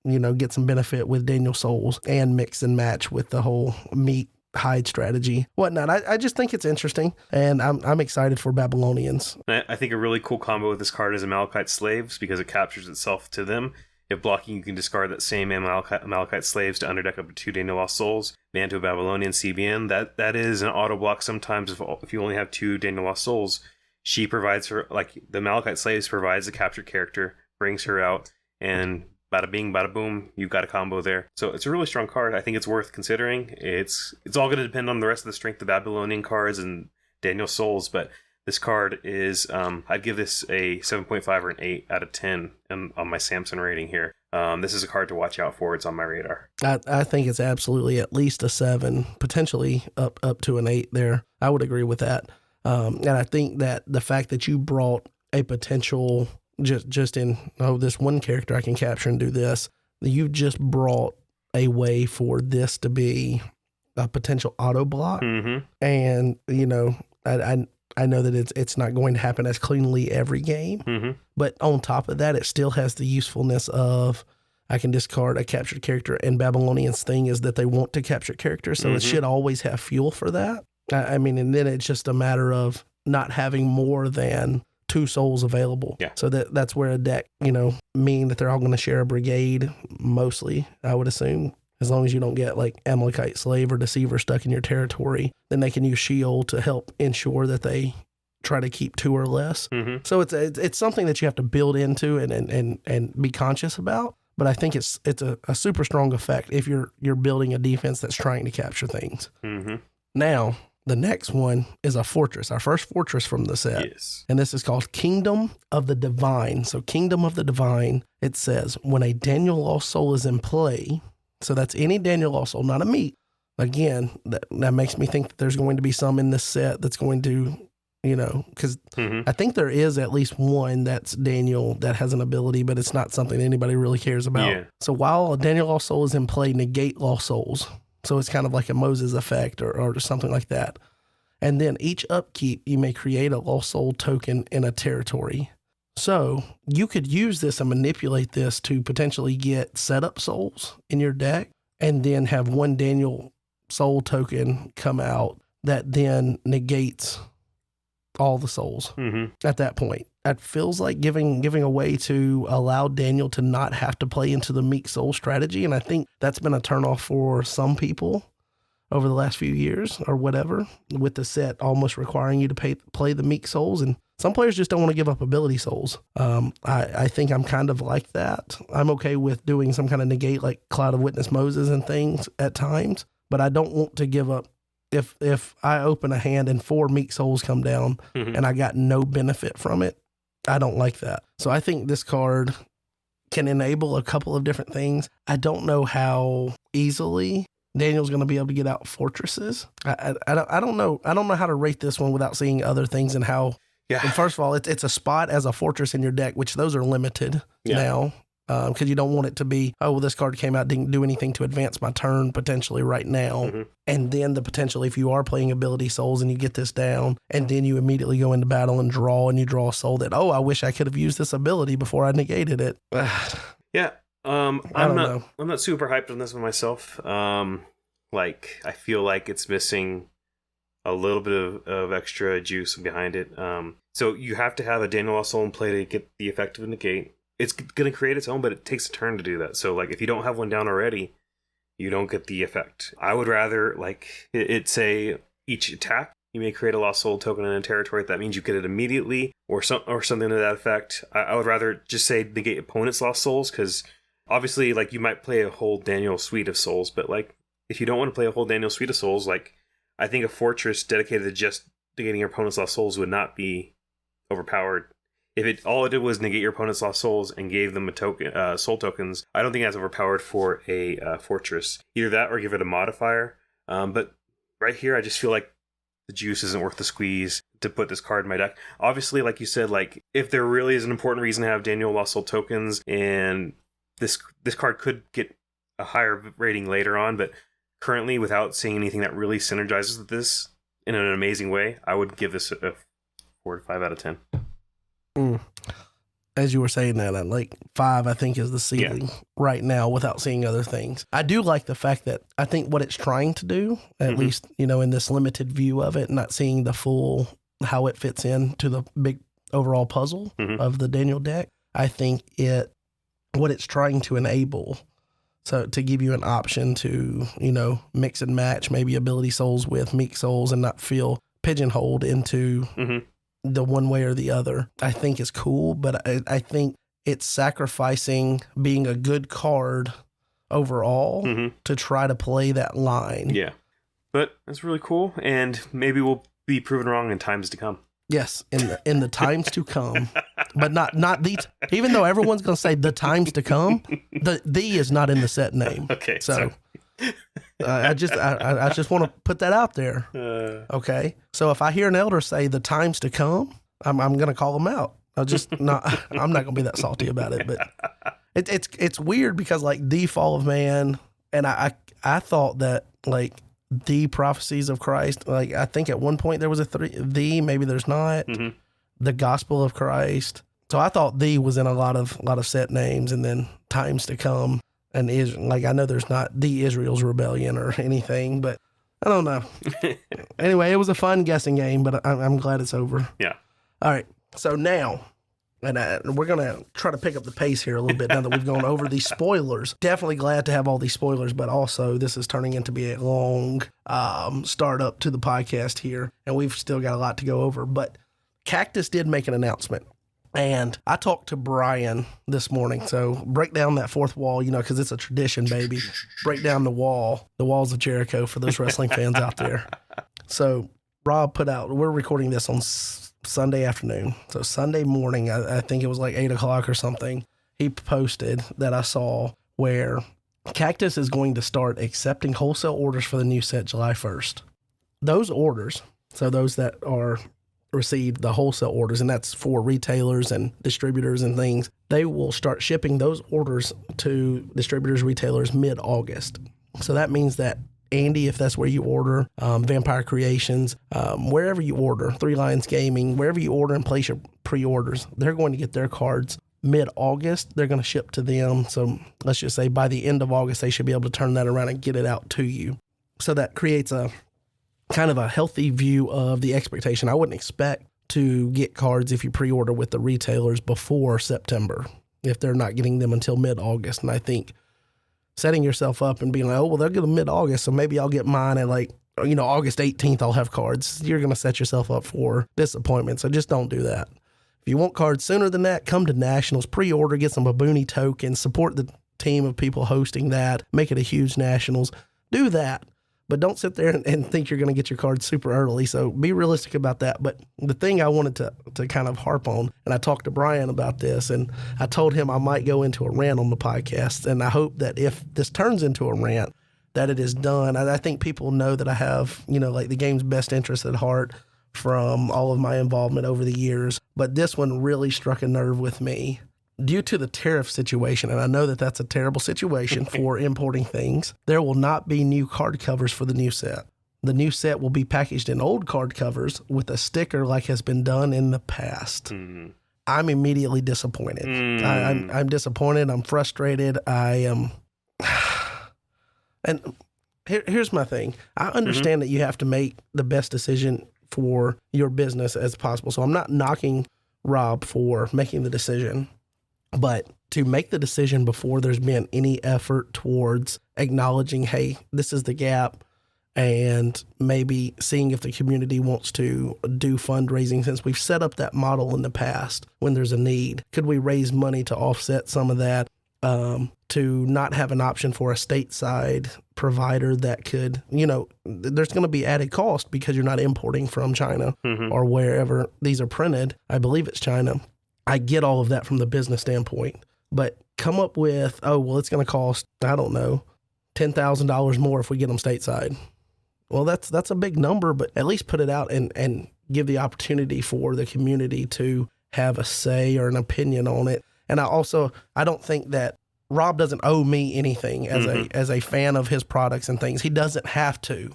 get some benefit with Daniel Souls and mix and match with the whole meek hide strategy, whatnot. I just think it's interesting, and I'm excited for Babylonians. I think a really cool combo with this card is Amalekite Slaves because it captures itself to them. If blocking, you can discard that same Amalekite Slaves to underdeck up to 2 Daniel Lost Souls. Ban to a Babylonian CBN. That is an auto block sometimes if you only have 2 Daniel Lost Souls. She provides her, like the Amalekite Slaves provides the captured character, brings her out, and bada bing, bada boom, you've got a combo there. So it's a really strong card. I think it's worth considering. It's all going to depend on the rest of the strength of Babylonian cards and Daniel Souls, but this card is, I'd give this a 7.5 or an 8 out of 10 on my Samson rating here. This is a card to watch out for. It's on my radar. I think it's absolutely at least a 7, potentially up to an 8 there. I would agree with that. And I think that the fact that you brought a potential just in, this one character I can capture and do this, you just brought a way for this to be a potential auto block. And, I know that it's not going to happen as cleanly every game, but on top of that, it still has the usefulness of I can discard a captured character, and Babylonian's thing is that they want to capture characters, so it should always have fuel for that. I mean, and then it's just a matter of not having more than 2 souls available. Yeah. So that's where a deck, mean that they're all going to share a brigade, mostly, I would assume. As long as you don't get like Amalekite Slave or Deceiver stuck in your territory, then they can use Shield to help ensure that they try to keep 2 or less. So it's something that you have to build into and be conscious about. But I think it's a super strong effect if you're building a defense that's trying to capture things. Now, the next one is a fortress, our first fortress from the set. Yes. And this is called Kingdom of the Divine. So Kingdom of the Divine, it says, when a Daniel Lost Soul is in play, so that's any Daniel Lost Soul, not a meat. Again, that makes me think that there's going to be some in this set that's going to, because I think there is at least one that's Daniel that has an ability, but it's not something anybody really cares about. Yeah. So while a Daniel Lost Soul is in play, negate Lost Souls. So it's kind of like a Moses effect or something like that. And then each upkeep, you may create a Lost Soul token in a territory. So you could use this and manipulate this to potentially get setup souls in your deck and then have one Daniel Soul token come out that then negates all the souls at that point. That feels like giving a way to allow Daniel to not have to play into the Meek Soul strategy. And I think that's been a turnoff for some people over the last few years or whatever, with the set almost requiring you to play the Meek Souls. And some players just don't want to give up ability souls. I think I'm kind of like that. I'm okay with doing some kind of negate like Cloud of Witness Moses and things at times, but I don't want to give up. If I open a hand and 4 Meek Souls come down and I got no benefit from it, I don't like that. So I think this card can enable a couple of different things. I don't know how easily Daniel's going to be able to get out fortresses. I don't know. I don't know how to rate this one without seeing other things and how. Yeah. And first of all, it's a spot as a fortress in your deck, which those are limited now. Because you don't want it to be, oh, well, this card came out, didn't do anything to advance my turn potentially right now. And then the potential, if you are playing ability souls and you get this down, and then you immediately go into battle and you draw a soul that, oh, I wish I could have used this ability before I negated it. Yeah. I'm not super hyped on this one myself. I feel like it's missing a little bit of extra juice behind it. So you have to have a Daniel Lost Soul in play to get the effect of a negate. It's going to create its own, but it takes a turn to do that. So, if you don't have one down already, you don't get the effect. I would rather, it say each attack, you may create a Lost Soul token in a territory. That means you get it immediately, or something to that effect. I would rather just say negate opponent's Lost Souls, because obviously, you might play a whole Daniel suite of souls, but, if you don't want to play a whole Daniel suite of souls, I think a fortress dedicated to just negating your opponent's Lost Souls would not be overpowered. If all it did was negate your opponent's Lost Souls and gave them a token, soul tokens, I don't think that's overpowered for a fortress. Either that or give it a modifier. But right here, I just feel like the juice isn't worth the squeeze to put this card in my deck. Obviously, like you said, if there really is an important reason to have Daniel Lost Soul tokens, and this card could get a higher rating later on, but currently, without seeing anything that really synergizes with this in an amazing way, I would give this a 4 to 5 out of 10. As you were saying that, 5, I think, is the ceiling right now without seeing other things. I do like the fact that I think what it's trying to do, at least, in this limited view of it, not seeing the full, how it fits into the big overall puzzle of the Daniel deck, I think what it's trying to enable, so to give you an option to, mix and match maybe ability souls with Meek Souls and not feel pigeonholed into the one way or the other, I think is cool, but I think it's sacrificing being a good card overall to try to play that line. Yeah. But that's really cool, and maybe we'll be proven wrong in times to come. Yes, in the times to come, but not these. Even though everyone's going to say the times to come, the is not in the set name. Okay, so I just want to put that out there. Okay, so if I hear an elder say the times to come, I'm going to call them out. I'm not going to be that salty about it, but it's weird because the Fall of Man, and I thought that the prophecies of Christ. Like, I think at one point there was maybe there's not. Mm-hmm. The gospel of Christ. So I thought the was in a lot of set names, and then times to come. And like, I know there's not the Israel's rebellion or anything, but I don't know. Anyway, it was a fun guessing game, but I'm glad it's over. Yeah. All right. So now, and we're going to try to pick up the pace here a little bit now that we've gone over these spoilers. Definitely glad to have all these spoilers, but also this is turning into be a long startup to the podcast here, and we've still got a lot to go over. But Cactus did make an announcement, and I talked to Brian this morning. So break down that fourth wall, because it's a tradition, baby. Break down the walls of Jericho for those wrestling fans out there. So Rob put out, we're recording this on Sunday afternoon. So Sunday morning, I think it was like 8 o'clock or something, he posted that I saw where Cactus is going to start accepting wholesale orders for the new set July 1st. Those orders, so those that are received the wholesale orders, and that's for retailers and distributors and things, they will start shipping those orders to distributors, retailers mid-August. So that means that Andy, if that's where you order, Vampire Creations, wherever you order, Three Lions Gaming, wherever you order and place your pre-orders, they're going to get their cards mid-August. They're going to ship to them. So let's just say by the end of August, they should be able to turn that around and get it out to you. So that creates a kind of a healthy view of the expectation. I wouldn't expect to get cards if you pre-order with the retailers before September, if they're not getting them until mid-August. And I think setting yourself up and being like, oh, well, they'll get them mid-August, so maybe I'll get mine at August 18th, I'll have cards. You're going to set yourself up for disappointment, so just don't do that. If you want cards sooner than that, come to Nationals, pre-order, get some Babuni tokens, support the team of people hosting that, make it a huge Nationals. Do that. But don't sit there and think you're going to get your cards super early. So be realistic about that. But the thing I wanted to kind of harp on, and I talked to Brian about this, and I told him I might go into a rant on the podcast. And I hope that if this turns into a rant, that it is done. I think people know that I have, like the game's best interest at heart from all of my involvement over the years. But this one really struck a nerve with me. Due to the tariff situation, and I know that that's a terrible situation for importing things, there will not be new card covers for the new set. The new set will be packaged in old card covers with a sticker like has been done in the past. Mm. I'm immediately disappointed. I'm disappointed. I'm frustrated. I am. And here's my thing. I understand that you have to make the best decision for your business as possible. So I'm not knocking Rob for making the decision. But to make the decision before there's been any effort towards acknowledging, hey, this is the gap, and maybe seeing if the community wants to do fundraising, since we've set up that model in the past when there's a need, could we raise money to offset some of that, to not have an option for a stateside provider that could, there's going to be added cost because you're not importing from China or wherever these are printed. I believe it's China. I get all of that from the business standpoint, but come up with, it's going to cost, I don't know, $10,000 more if we get them stateside. Well, that's a big number, but at least put it out and give the opportunity for the community to have a say or an opinion on it. And I don't think that Rob doesn't owe me anything as a fan of his products and things. He doesn't have to.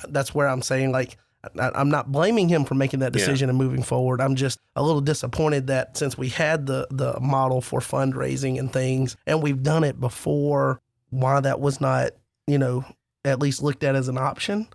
That's where I'm saying, I'm not blaming him for making that decision and moving forward. I'm just a little disappointed that since we had the model for fundraising and things, and we've done it before, why that was not, at least looked at as an option.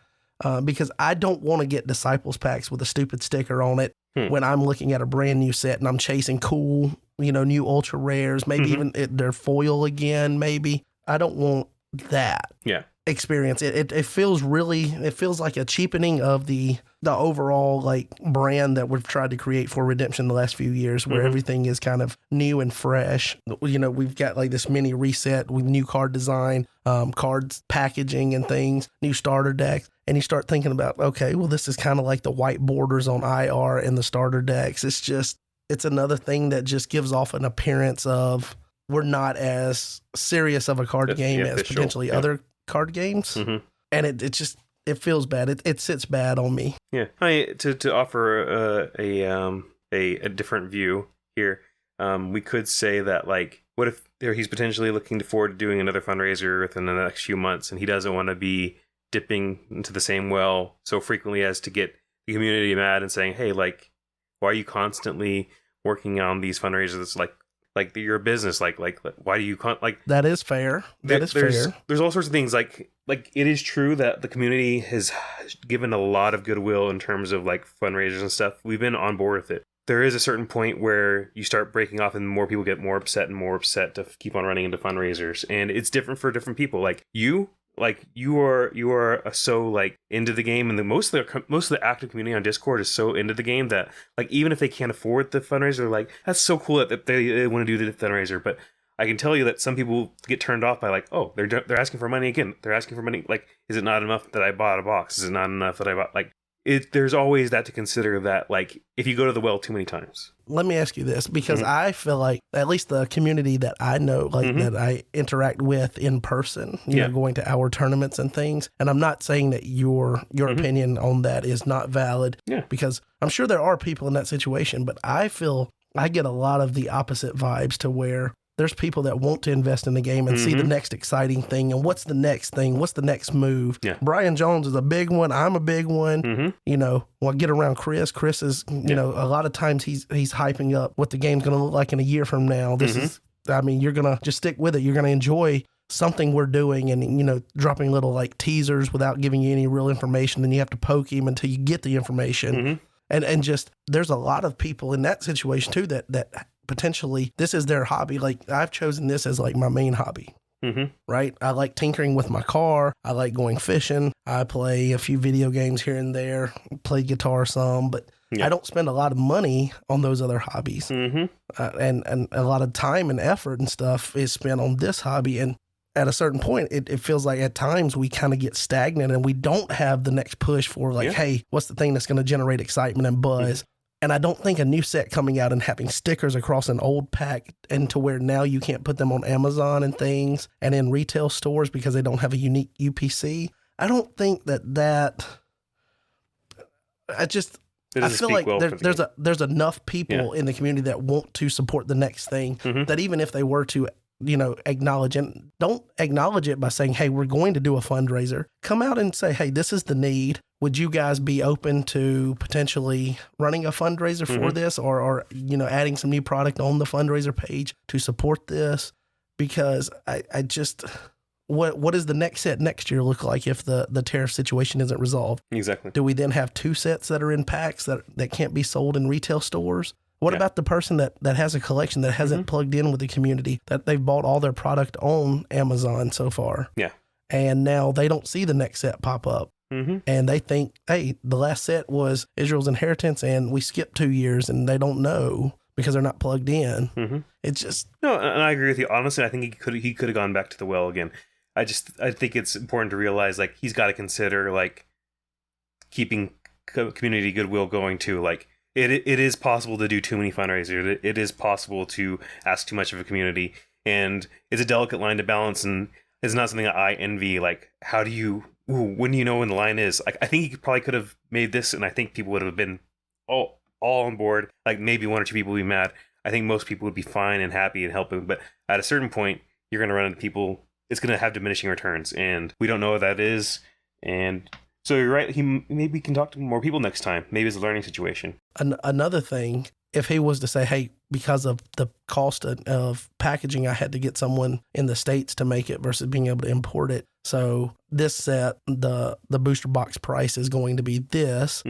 Because I don't want to get Disciples packs with a stupid sticker on it when I'm looking at a brand new set and I'm chasing cool, new ultra rares, maybe even their foil again, maybe. I don't want that. Yeah. Experience. It feels like a cheapening of the overall brand that we've tried to create for Redemption the last few years, where everything is kind of new and fresh. We've got this mini reset with new card design, cards packaging and things, new starter decks. And you start thinking about, okay, well, this is kind of like the white borders on IR and the starter decks. It's another thing that just gives off an appearance of we're not as serious of a card game as potentially other card games, and it feels bad. It sits bad on me. Yeah, to offer a different view here, we could say that what if he's potentially looking forward to doing another fundraiser within the next few months, and he doesn't want to be dipping into the same well so frequently as to get the community mad and saying, hey, like, why are you constantly working on these fundraisers? Like you're a business. Like why do you like? That is fair. That is fair. There's all sorts of things. Like it is true that the community has given a lot of goodwill in terms of like fundraisers and stuff. We've been on board with it. There is a certain point where you start breaking off and more people get more upset to keep on running into fundraisers. And it's different for different people. Like you are so like into the game, and most of the active community on Discord is so into the game that like even if they can't afford the fundraiser, they're like, that's so cool that they want to do the fundraiser. But I can tell you that some people get turned off by like, oh, they're asking for money again. They're asking for money. Like, is it not enough that I bought a box? Is it not enough that I bought like? There's always that to consider, that like if you go to the well too many times. Let me ask you this, because I feel like at least the community that I know, like that I interact with in person, you know, going to our tournaments and things. And I'm not saying that your opinion on that is not valid, because I'm sure there are people in that situation, but I feel I get a lot of the opposite vibes to where there's people that want to invest in the game and see the next exciting thing. And what's the next thing? What's the next move? Yeah. Brian Jones is a big one. I'm a big one. You know, well, get around Chris. Chris is, you know, a lot of times he's hyping up what the game's going to look like in a year from now. This is, I mean, you're going to just stick with it. You're going to enjoy something we're doing, and, you know, dropping little like teasers without giving you any real information. Then you have to poke him until you get the information. And just, there's a lot of people in that situation too, that potentially this is their hobby. Like I've chosen this as like my main hobby, right? I like tinkering with my car. I like going fishing. I play a few video games here and there, play guitar some, but I don't spend a lot of money on those other hobbies. And a lot of time and effort and stuff is spent on this hobby. And at a certain point, it feels like at times we kind of get stagnant and we don't have the next push for like, hey, what's the thing that's going to generate excitement and buzz? And I don't think a new set coming out and having stickers across an old pack, and to where now you can't put them on Amazon and things and in retail stores because they don't have a unique UPC. I don't think I feel like there's enough people in the community that want to support the next thing, that even if they were to, you know, acknowledge, and don't acknowledge it by saying, hey, we're going to do a fundraiser. Come out and say, hey, this is the need. Would you guys be open to potentially running a fundraiser for this, or, you know, adding some new product on the fundraiser page to support this? Because I just, what does the next set next year look like if the tariff situation isn't resolved? Exactly. Do we then have 2 sets that are in packs that can't be sold in retail stores? What about the person that has a collection that hasn't plugged in with the community, that they've bought all their product on Amazon so far? Yeah. And now they don't see the next set pop up. And they think, hey, the last set was Israel's Inheritance and we skipped 2 years, and they don't know because they're not plugged in. It's just... No, and I agree with you. Honestly, I think he could have gone back to the well again. I think it's important to realize, like, he's got to consider, like, keeping community goodwill going too. Like, it is possible to do too many fundraisers. It is possible to ask too much of a community, and it's a delicate line to balance, and it's not something that I envy. Like, how do you... when you know when the line is, I think he probably could have made this, and I think people would have been all on board. Like, maybe 1 or 2 people would be mad. I think most people would be fine and happy and helping. But at a certain point, you're going to run into people. It's going to have diminishing returns, and we don't know what that is. And so you're right. Maybe can talk to more people next time. Maybe it's a learning situation. Another thing, if he was to say, hey, because of the cost of packaging, I had to get someone in the States to make it versus being able to import it. So this set, the booster box price is going to be this,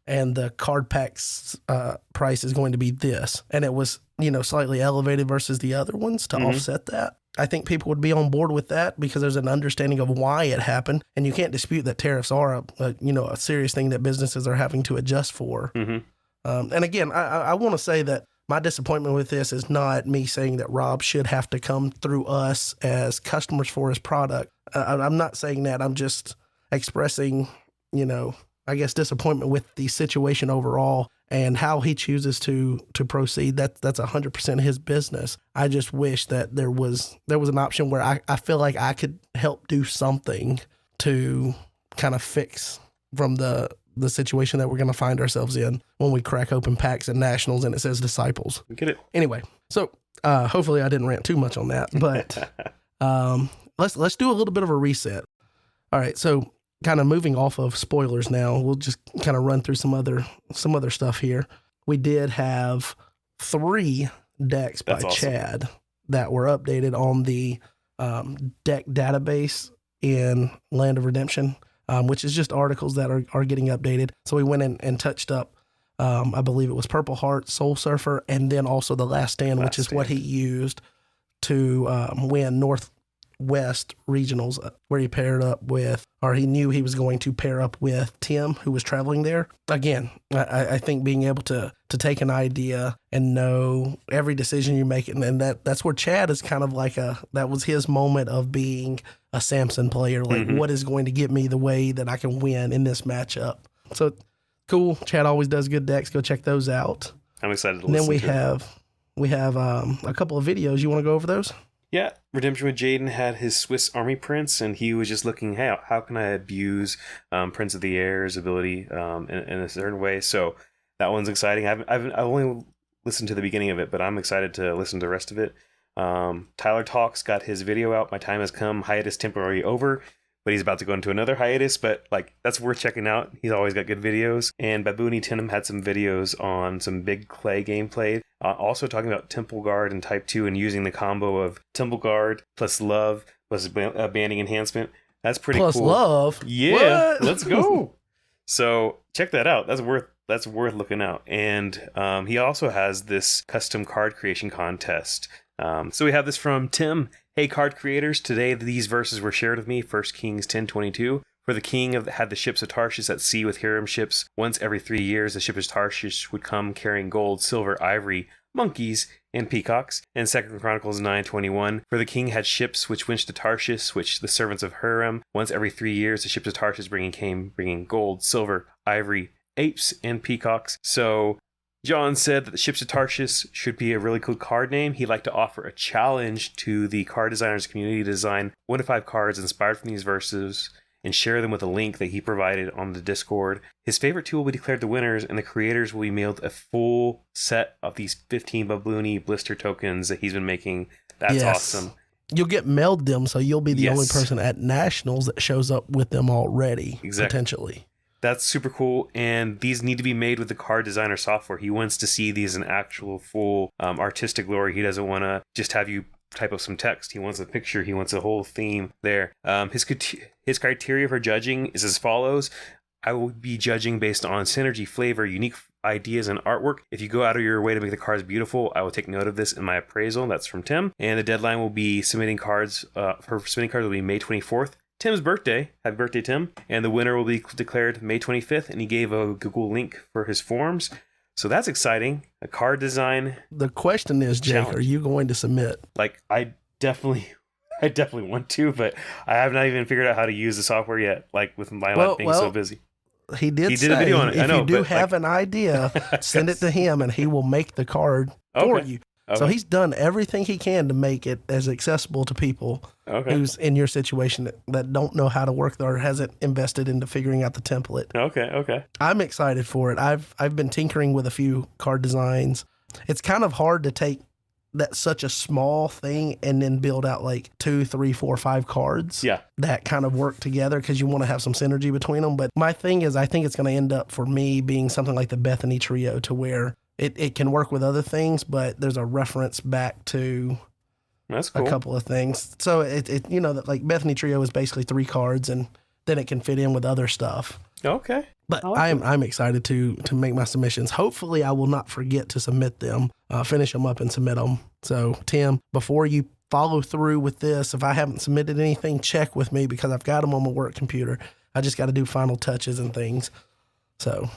and the card packs price is going to be this. And it was, you know, slightly elevated versus the other ones to offset that. I think people would be on board with that because there's an understanding of why it happened. And you can't dispute that tariffs are a serious thing that businesses are having to adjust for. And again, I want to say that my disappointment with this is not me saying that Rob should have to come through us as customers for his product. I'm not saying that. I'm just expressing, you know, I guess disappointment with the situation overall and how he chooses to proceed. That's 100% his business. I just wish that there was an option where I feel like I could help do something to kind of fix from the situation that we're going to find ourselves in when we crack open packs at Nationals and it says Disciples. Get it. Anyway, so hopefully I didn't rant too much on that, but let's do a little bit of a reset. All right, so kind of moving off of spoilers now, we'll just kind of run through some other stuff here. We did have 3 decks by Chad that were updated on the deck database in Land of Redemption, which is just articles that are getting updated. So we went in and touched up, I believe it was Purple Heart, Soul Surfer, and then also the Last Stand, which is what he used to win Northwest Regionals, where he paired up with, or he knew he was going to pair up with Tim, who was traveling there. Again, I think being able to take an idea and know every decision you make, and that's where Chad is kind of like that was his moment of being a Samson player. Like, what is going to get me the way that I can win in this matchup? So cool. Chad always does good decks. Go check those out. I'm excited to and listen then to we have a couple of videos. You want to go over those? Yeah, Redemption with Jaden had his Swiss Army Prince, and he was just looking, hey, how can I abuse Prince of the Air's ability in a certain way? So that one's exciting. I've only listened to the beginning of it, but I'm excited to listen to the rest of it. Tyler Talks got his video out. My time has come. Hiatus temporarily over, but he's about to go into another hiatus. But like, that's worth checking out. He's always got good videos. And Baboony Tinham had some videos on some big clay gameplay. Also talking about Temple Guard and Type 2 and using the combo of Temple Guard plus Love plus banding enhancement. That's pretty cool. Plus Love? Yeah, What? Let's go. So check that out. That's worth looking out. And he also has this custom card creation contest. So we have this from Tim. Hey, card creators. Today these verses were shared with me. 1 Kings 10:22. For the king had the ships of Tarshish at sea with harem ships. Once every 3 years, the ship of Tarshish would come carrying gold, silver, ivory, monkeys, and peacocks. And 2 Chronicles 9:21. For the king had ships which went to Tarshish, which the servants of harem. Once every 3 years, the ships of Tarshish bringing gold, silver, ivory, apes, and peacocks. So John said that the ships of Tarshish should be a really cool card name. He'd like to offer a challenge to the card designers community to design 1 to 5 cards inspired from these verses and share them with a link that he provided on the Discord. His favorite two will be declared the winners, and the creators will be mailed a full set of these 15 Baboony blister tokens that he's been making. That's awesome. You'll get mailed them, so you'll be the only person at Nationals that shows up with them already, potentially. That's super cool, and these need to be made with the card designer software. He wants to see these in actual full artistic glory. He doesn't want to just have you type up some text. He wants a picture. He wants a whole theme there. His criteria for judging is as follows. I will be judging based on synergy, flavor, unique ideas, and artwork. If you go out of your way to make the cards beautiful, I will take note of this in my appraisal. That's from Tim. And the deadline will be submitting cards. Will be May 24th. Tim's birthday. Happy birthday, Tim. And the winner will be declared May 25th. And he gave a Google link for his forms. So that's exciting. A card design. The question is, Jake, are you going to submit? Like, I definitely want to, but I have not even figured out how to use the software yet. Like, with my life being so busy. He did say, a video on it. If you do have an idea, send it to him and he will make the card for you. Okay. So he's done everything he can to make it as accessible to people who's in your situation that don't know how to work or hasn't invested into figuring out the template. Okay. I'm excited for it. I've been tinkering with a few card designs. It's kind of hard to take such a small thing and then build out like 2, 3, 4, 5 cards that kind of work together because you want to have some synergy between them. But my thing is, I think it's going to end up for me being something like the Bethany Trio, to where it can work with other things, but there's a reference back to a couple of things. So it like Bethany Trio is basically 3 cards, and then it can fit in with other stuff. Okay. But I'm excited to make my submissions. Hopefully I will not forget to submit them, finish them up and submit them. So Tim, before you follow through with this, if I haven't submitted anything, check with me because I've got them on my work computer. I just got to do final touches and things. So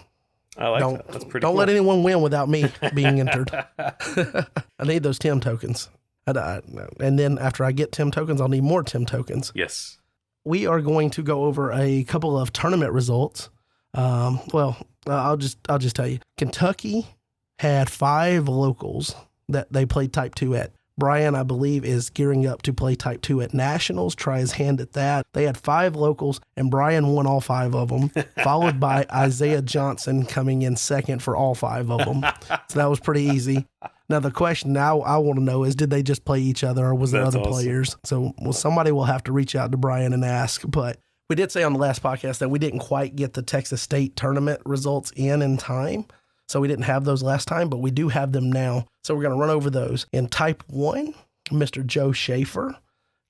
I like that. That's pretty Don't cool. let anyone win without me being entered. I need those Tim tokens. And then after I get Tim tokens, I'll need more Tim tokens. Yes. We are going to go over a couple of tournament results. I'll just tell you. Kentucky had 5 locals that they played Type 2 at. Brian, I believe, is gearing up to play Type 2 at Nationals, try his hand at that. They had 5 locals, and Brian won all 5 of them, followed by Isaiah Johnson coming in second for all 5 of them. So that was pretty easy. Now, the question now I want to know is, did they just play each other, or was there other players? So somebody will have to reach out to Brian and ask, but We did say on the last podcast that we didn't quite get the Texas State tournament results in time. So we didn't have those last time, but we do have them now. So we're going to run over those. In Type 1, Mr. Joe Schaefer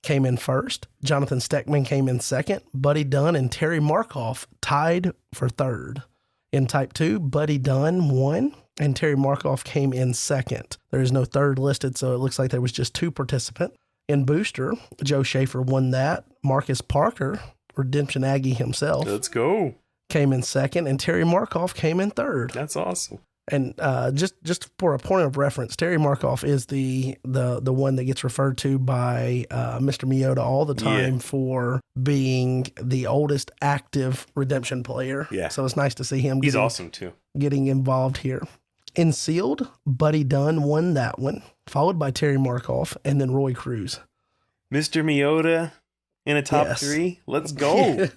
came in first. Jonathan Steckman came in second. Buddy Dunn and Terry Markoff tied for third. In Type 2, Buddy Dunn won, and Terry Markoff came in second. There is no third listed, so it looks like there was just 2 participants. In Booster, Joe Schaefer won that. Marcus Parker, Redemption Aggie himself, Let's go. came in second, and Terry Markoff came in third. That's awesome. And just for a point of reference, Terry Markoff is the one that gets referred to by Mr. Miyota all the time for being the oldest active Redemption player. Yeah. So it's nice to see him. He's awesome too. Getting involved here. In Sealed, Buddy Dunn won that one, followed by Terry Markoff and then Roy Cruz. Mr. Miyota in a top 3. Let's go.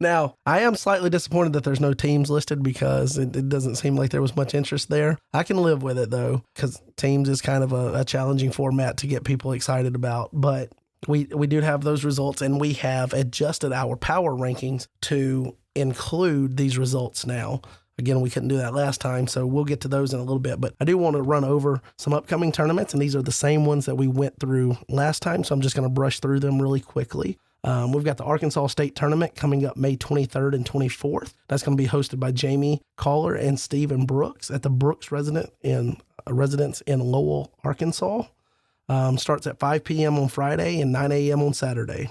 Now, I am slightly disappointed that there's no teams listed because it doesn't seem like there was much interest there. I can live with it, though, because teams is kind of a challenging format to get people excited about. But we do have those results, and we have adjusted our power rankings to include these results now. Again, we couldn't do that last time, so we'll get to those in a little bit. But I do want to run over some upcoming tournaments, and these are the same ones that we went through last time, so I'm just going to brush through them really quickly. We've got the Arkansas State Tournament coming up May 23rd and 24th. That's going to be hosted by Jamie Caller and Stephen Brooks at the Brooks Residence in Lowell, Arkansas. Starts at 5 p.m. on Friday and 9 a.m. on Saturday.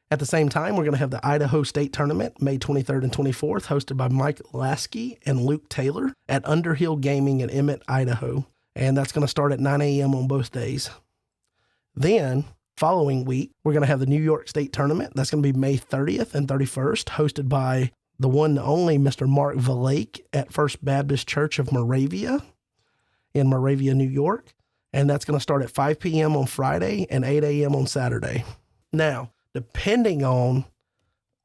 At the same time, we're going to have the Idaho State Tournament, May 23rd and 24th, hosted by Mike Lasky and Luke Taylor at Underhill Gaming in Emmett, Idaho. And that's going to start at 9 a.m. on both days. Then, following week, we're going to have the New York State Tournament. That's going to be May 30th and 31st, hosted by the one and only Mr. Mark Valake at First Baptist Church of Moravia in Moravia, New York. And that's going to start at 5 p.m. on Friday and 8 a.m. on Saturday. Now, depending on,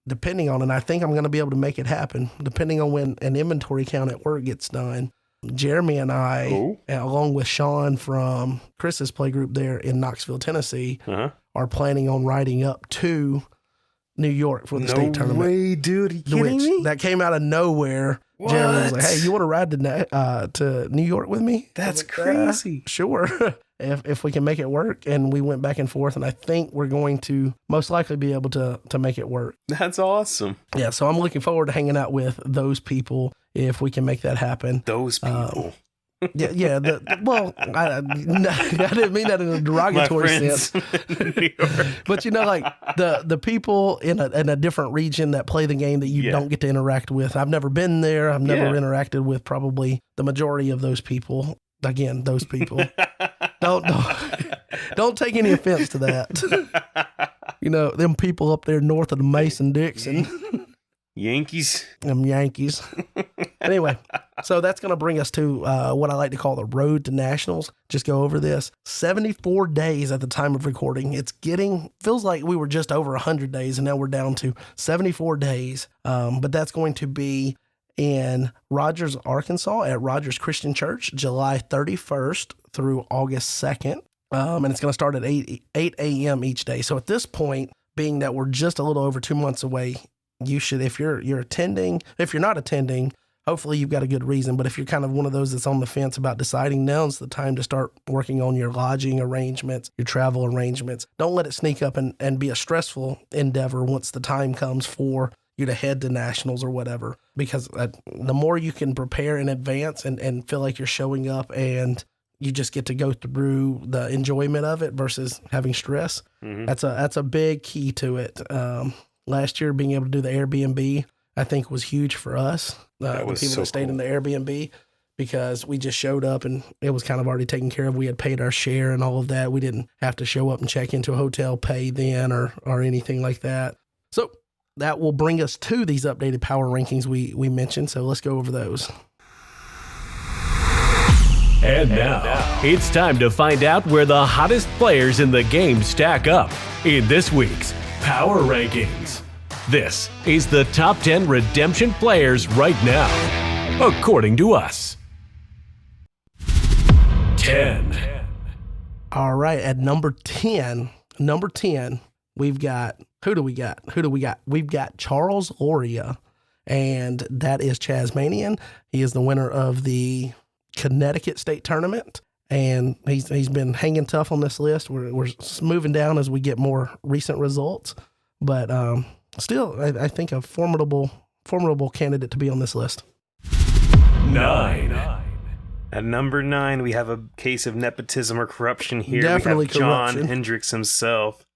and I think I'm going to be able to make it happen, depending on when an inventory count at work gets done, Jeremy and I, along with Sean from Chris's playgroup there in Knoxville, Tennessee, are planning on riding up to New York for the state tournament. No way, dude. Are you kidding me? That came out of nowhere. What? Jeremy was like, hey, you want to ride to New York with me? That's crazy. Sure. If we can make it work. And we went back and forth, and I think we're going to most likely be able to make it work. That's awesome. Yeah, so I'm looking forward to hanging out with those people if we can make that happen. Those people. Yeah. I didn't mean that in a derogatory sense. But like the people in a different region that play the game that you don't get to interact with. I've never been there. I've never interacted with probably the majority of those people. Again, those people. Don't take any offense to that. Them people up there north of the Mason-Dixon. Yankees. Them Yankees. Anyway, so that's going to bring us to what I like to call the road to nationals. Just go over this. 74 days at the time of recording. Feels like we were just over 100 days, and now we're down to 74 days. But that's going to be in Rogers, Arkansas at Rogers Christian Church, July 31st through August 2nd. And it's going to start at 8 a.m. each day. So at this point, being that we're just a little over 2 months away, you should, if you're attending, if you're not attending, hopefully you've got a good reason. But if you're kind of one of those that's on the fence about deciding, now's the time to start working on your lodging arrangements, your travel arrangements. Don't let it sneak up and be a stressful endeavor once the time comes for you to head to nationals or whatever, because the more you can prepare in advance and feel like you're showing up and you just get to go through the enjoyment of it versus having stress. Mm-hmm. That's a big key to it. Last year, being able to do the Airbnb, I think was huge for us. The people that stayed in the Airbnb, because we just showed up and it was kind of already taken care of. We had paid our share and all of that. We didn't have to show up and check into a hotel, pay then or anything like that. So that will bring us to these updated power rankings we mentioned. So let's go over those. And now, it's time to find out where the hottest players in the game stack up in this week's Power Rankings. This is the top 10 Redemption players right now, according to us. 10. All right, at number 10, we've got Who do we got? We've got Charles Loria, and that is Tasmanian. He is the winner of the Connecticut State Tournament, and he's been hanging tough on this list. We're moving down as we get more recent results, but still, I think a formidable candidate to be on this list. 9. At number 9, we have a case of nepotism or corruption here. Definitely we have John corruption. Hendricks himself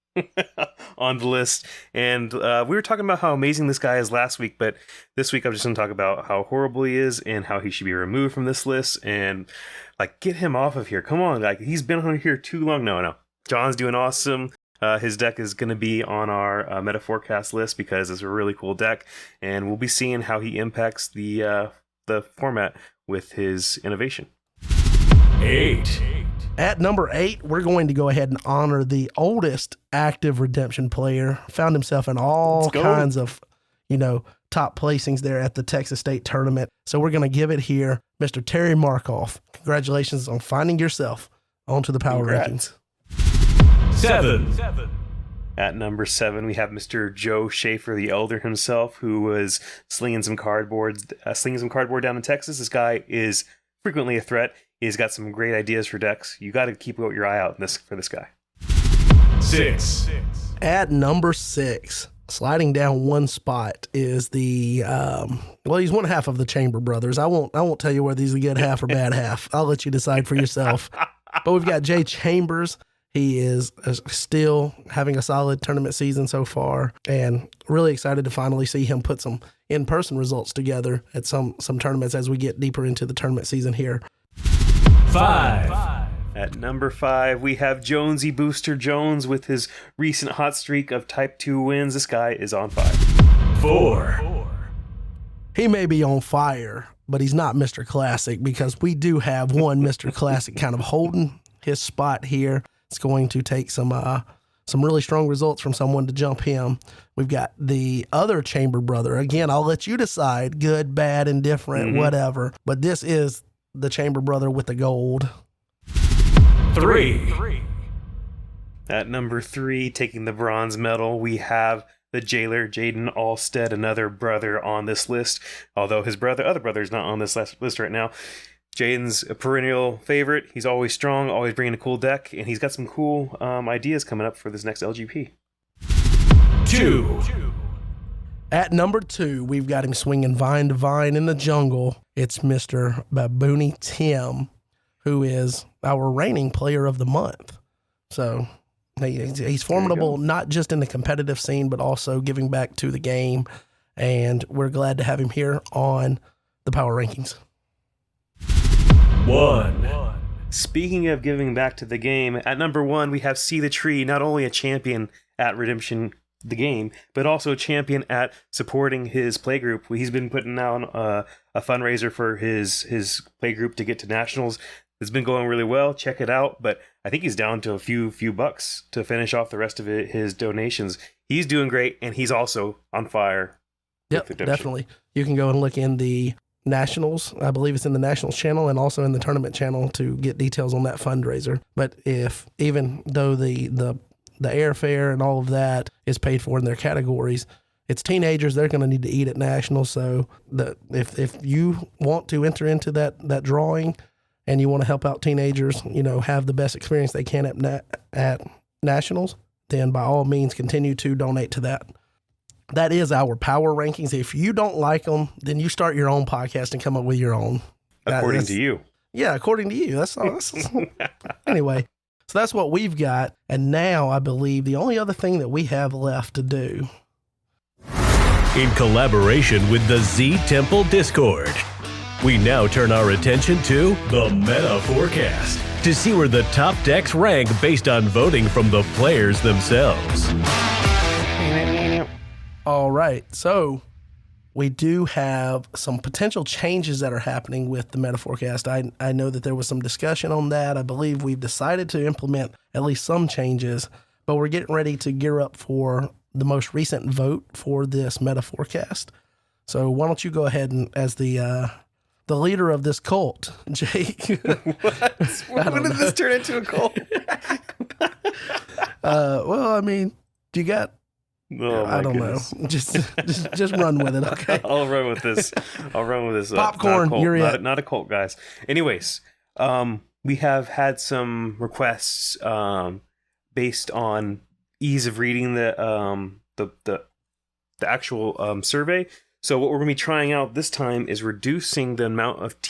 on the list. And we were talking about how amazing this guy is last week, but this week I'm just going to talk about how horrible he is and how he should be removed from this list and like get him off of here. Come on, like he's been on here too long. No. John's doing awesome. His deck is going to be on our meta forecast list because it's a really cool deck, and we'll be seeing how he impacts the format with his innovation. 8. At number 8, we're going to go ahead and honor the oldest active redemption player. Found himself in all kinds of, top placings there at the Texas State Tournament. So we're going to give it here, Mr. Terry Markoff. Congratulations on finding yourself onto the power rankings. 7. At number 7, we have Mr. Joe Schaefer, the Elder himself, who was slinging some cardboard down in Texas. This guy is frequently a threat. He's got some great ideas for decks. You got to keep your eye out for this guy. 6. At number 6, sliding down one spot is the he's one half of the Chamber brothers. I won't tell you whether he's a good half or bad half. I'll let you decide for yourself. But we've got Jay Chambers. He is still having a solid tournament season so far, and really excited to finally see him put some in-person results together at some tournaments as we get deeper into the tournament season here. 5. At number 5, we have Jonesy Booster Jones with his recent hot streak of Type 2 wins. This guy is on fire. 4. He may be on fire, but he's not Mr. Classic, because we do have one Mr. Classic kind of holding his spot here. It's going to take some really strong results from someone to jump him. We've got the other Chamber brother. Again, I'll let you decide, good, bad, indifferent, whatever. But this is the Chamber brother with the gold. 3. At number 3, taking the bronze medal, we have the jailer, Jaden Alstead, another brother on this list. Although his other brother is not on this list right now. Jaden's a perennial favorite. He's always strong, always bringing a cool deck, and he's got some cool ideas coming up for this next LGP. 2. At number 2, we've got him swinging vine to vine in the jungle. It's Mr. Babooni Tim, who is our reigning player of the month. So he's formidable, not just in the competitive scene, but also giving back to the game. And we're glad to have him here on the Power Rankings. 1. Speaking of giving back to the game, at number 1, we have See the Tree, not only a champion at Redemption the game, but also a champion at supporting his playgroup. He's been putting out a fundraiser for his playgroup to get to nationals. It's been going really well. Check it out. But I think he's down to a few bucks to finish off the rest of his donations. He's doing great, and he's also on fire. Yep, definitely. You can go and look in the Nationals. I believe it's in the Nationals channel and also in the tournament channel to get details on that fundraiser. But even though the airfare and all of that is paid for in their categories, it's teenagers. They're going to need to eat at Nationals. So if you want to enter into that drawing and you want to help out teenagers, have the best experience they can at Nationals, then by all means continue to donate to that. That is our power rankings. If you don't like them, then you start your own podcast and come up with your own. According to you. Yeah, according to you. That's all. Anyway, so that's what we've got. And now I believe the only other thing that we have left to do. In collaboration with the Z Temple Discord, we now turn our attention to the Meta Forecast to see where the top decks rank based on voting from the players themselves. All right, so we do have some potential changes that are happening with the Meta Forecast. I know that there was some discussion on that. I believe we've decided to implement at least some changes, but we're getting ready to gear up for the most recent vote for this Meta Forecast. So why don't you go ahead and, as the leader of this cult, Jake. When did this turn into a cult? Well, I mean, do you got Oh my I don't goodness. know. Just run with it, okay? I'll run with this. Popcorn, not a you're cult, it. not a cult, guys. Anyways, we have had some requests based on ease of reading the actual survey. So what we're going to be trying out this time is reducing the amount of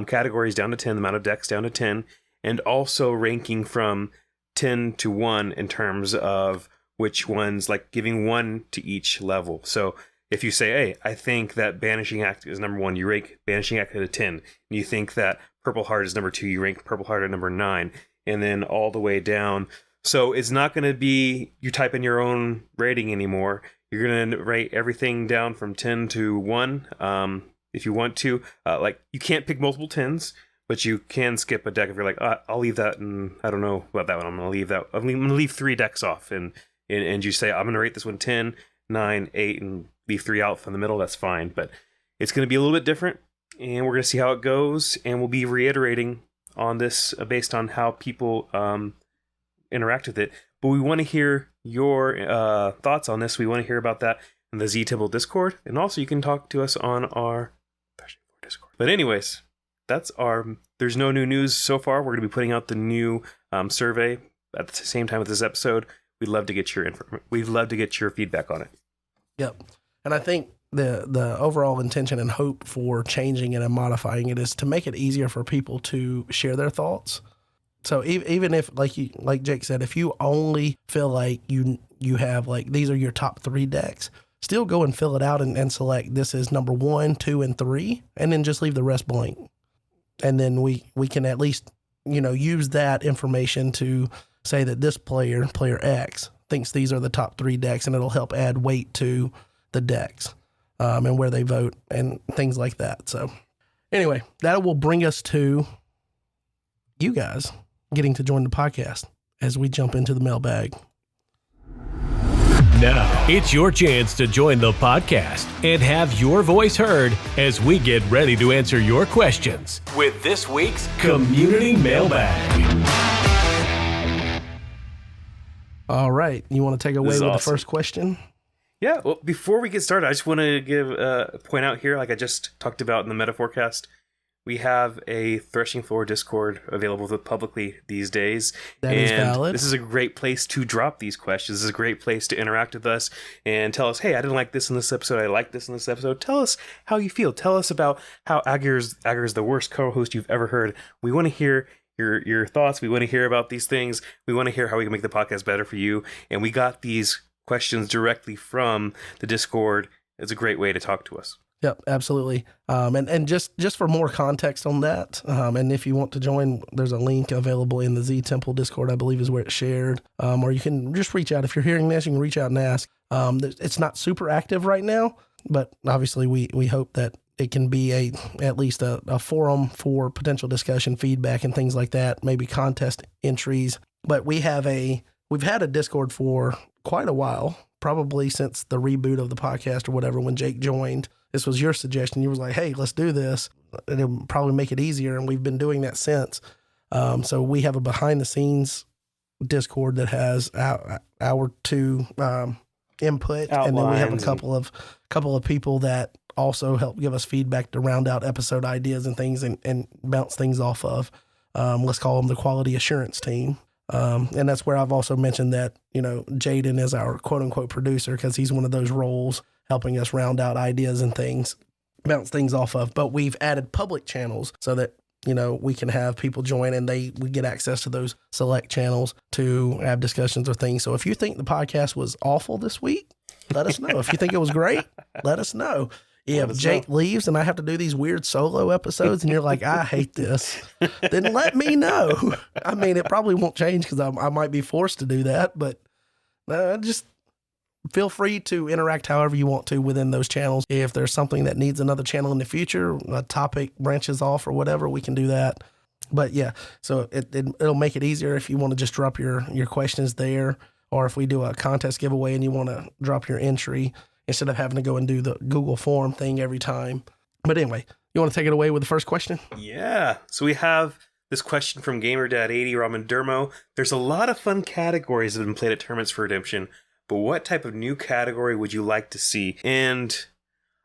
categories down to 10, the amount of decks down to 10, and also ranking from 10 to 1 in terms of which ones, like giving 1 to each level. So if you say, hey, I think that Banishing Act is number 1, you rank Banishing Act at a 10. And you think that Purple Heart is number 2, you rank Purple Heart at number 9, and then all the way down. So it's not going to be you type in your own rating anymore. You're going to rate everything down from 10 to 1. If you want to, like you can't pick multiple 10s, but you can skip a deck if you're like, I'll leave that, and I don't know about that one. I'm going to leave that. I'm going to leave 3 decks off, and you say I'm going to rate this one 10, 9, 8, and leave 3 out from the middle. That's fine, but it's going to be a little bit different, and we're going to see how it goes, and we'll be reiterating on this based on how people interact with it. But we want to hear your thoughts on this. We want to hear about that in the Z Temple Discord, and also you can talk to us on our Discord. But anyways, there's no new news so far. We're going to be putting out the new survey at the same time with this episode. We'd love to get your feedback on it. Yep. And I think the overall intention and hope for changing it and modifying it is to make it easier for people to share their thoughts. So even if, like Jake said, if you only feel like you have like these are your top 3 decks, still go and fill it out and select this is number 1, 2, and 3, and then just leave the rest blank. And then we can at least use that information to say that this player X, thinks these are the top 3 decks, and it'll help add weight to the decks and where they vote and things like that. So anyway, that will bring us to you guys getting to join the podcast as we jump into the mailbag. Now, it's your chance to join the podcast and have your voice heard as we get ready to answer your questions with this week's Community Mailbag. All right. You want to take away with awesome. the first question? Yeah. Well, before we get started, I just want to point out here, like I just talked about in the meta forecast, we have a Threshing Floor Discord available publicly these days. That is valid. This is a great place to drop these questions. This is a great place to interact with us and tell us, hey, I didn't like this in this episode. I like this in this episode. Tell us how you feel. Tell us about how Agar's the worst co-host you've ever heard. We want to hear your thoughts. We want to hear about these things. We want to hear how we can make the podcast better for you. And we got these questions directly from the Discord. It's a great way to talk to us. Yep, absolutely. And just for more context on that, and if you want to join, there's a link available in the Z Temple Discord, I believe is where it's shared. Or you can just reach out. If you're hearing this, you can reach out and ask. It's not super active right now, but obviously we hope that it can be at least a forum for potential discussion, feedback, and things like that, maybe contest entries. But we've had a Discord for quite a while, probably since the reboot of the podcast or whatever, when Jake joined. This was your suggestion. You was like, hey, let's do this. It'll probably make it easier. And we've been doing that since. So we have a behind the scenes Discord that has our 2 input. Outlines, and then we have a couple of people that also help give us feedback to round out episode ideas and things and bounce things off of. Let's call them the quality assurance team. And that's where I've also mentioned that, Jaden is our quote unquote producer, because he's one of those roles helping us round out ideas and things, bounce things off of. But we've added public channels so that, we can have people join and we get access to those select channels to have discussions or things. So if you think the podcast was awful this week, let us know. If you think it was great, let us know. If Jake leaves and I have to do these weird solo episodes and you're like, I hate this, then let me know. I mean, it probably won't change because I might be forced to do that, but just feel free to interact however you want to within those channels. If there's something that needs another channel in the future, a topic branches off or whatever, we can do that. But yeah, so it'll make it easier if you want to just drop your questions there, or if we do a contest giveaway and you want to drop your entry instead of having to go and do the Google form thing every time. But anyway, you want to take it away with the first question? Yeah. So we have this question from GamerDad80, Ramen Dermo. There's a lot of fun categories that have been played at Tournaments for Redemption, but what type of new category would you like to see? And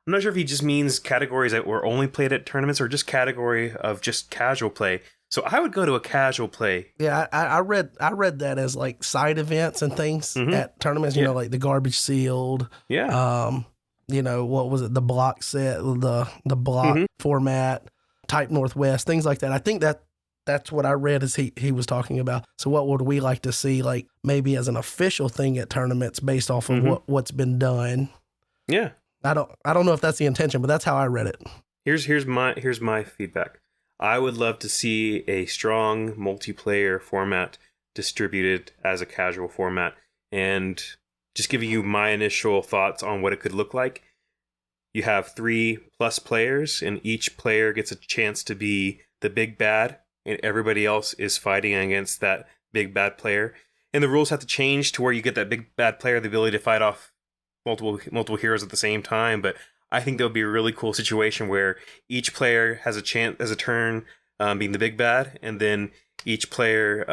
I'm not sure if he just means categories that were only played at tournaments or just category of just casual play. So I would go to a casual play. Yeah, I read that as like side events and things at tournaments. You know, like the garbage sealed. Yeah. You know, what was it? The block set, the block format, type Northwest, things like that. I think that's what I read as he was talking about. So what would we like to see, like maybe as an official thing at tournaments based off of what's been done? Yeah. I don't know if that's the intention, but that's how I read it. Here's my feedback. I would love to see a strong multiplayer format distributed as a casual format. And just giving you my initial thoughts on what it could look like. You have 3+ players, and each player gets a chance to be the big bad, and everybody else is fighting against that big bad player. And the rules have to change to where you get that big bad player the ability to fight off multiple heroes at the same time. But I think that would be a really cool situation where each player has a chance as a turn being the big bad, and then each player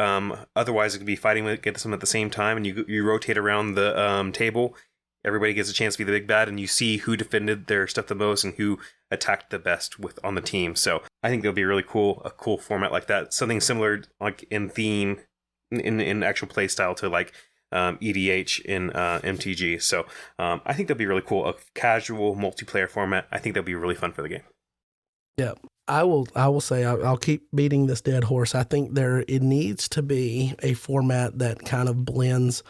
otherwise it could be fighting against them at the same time, and you rotate around the table. Everybody gets a chance to be the big bad, and you see who defended their stuff the most and who attacked the best on the team. So I think that would be really cool, a cool format like that. Something similar like in theme, in actual play style to like EDH in MTG. So I think that'd be really cool. A casual multiplayer format. I think that'd be really fun for the game. Yeah, I will say I'll keep beating this dead horse. I think it needs to be a format that kind of blends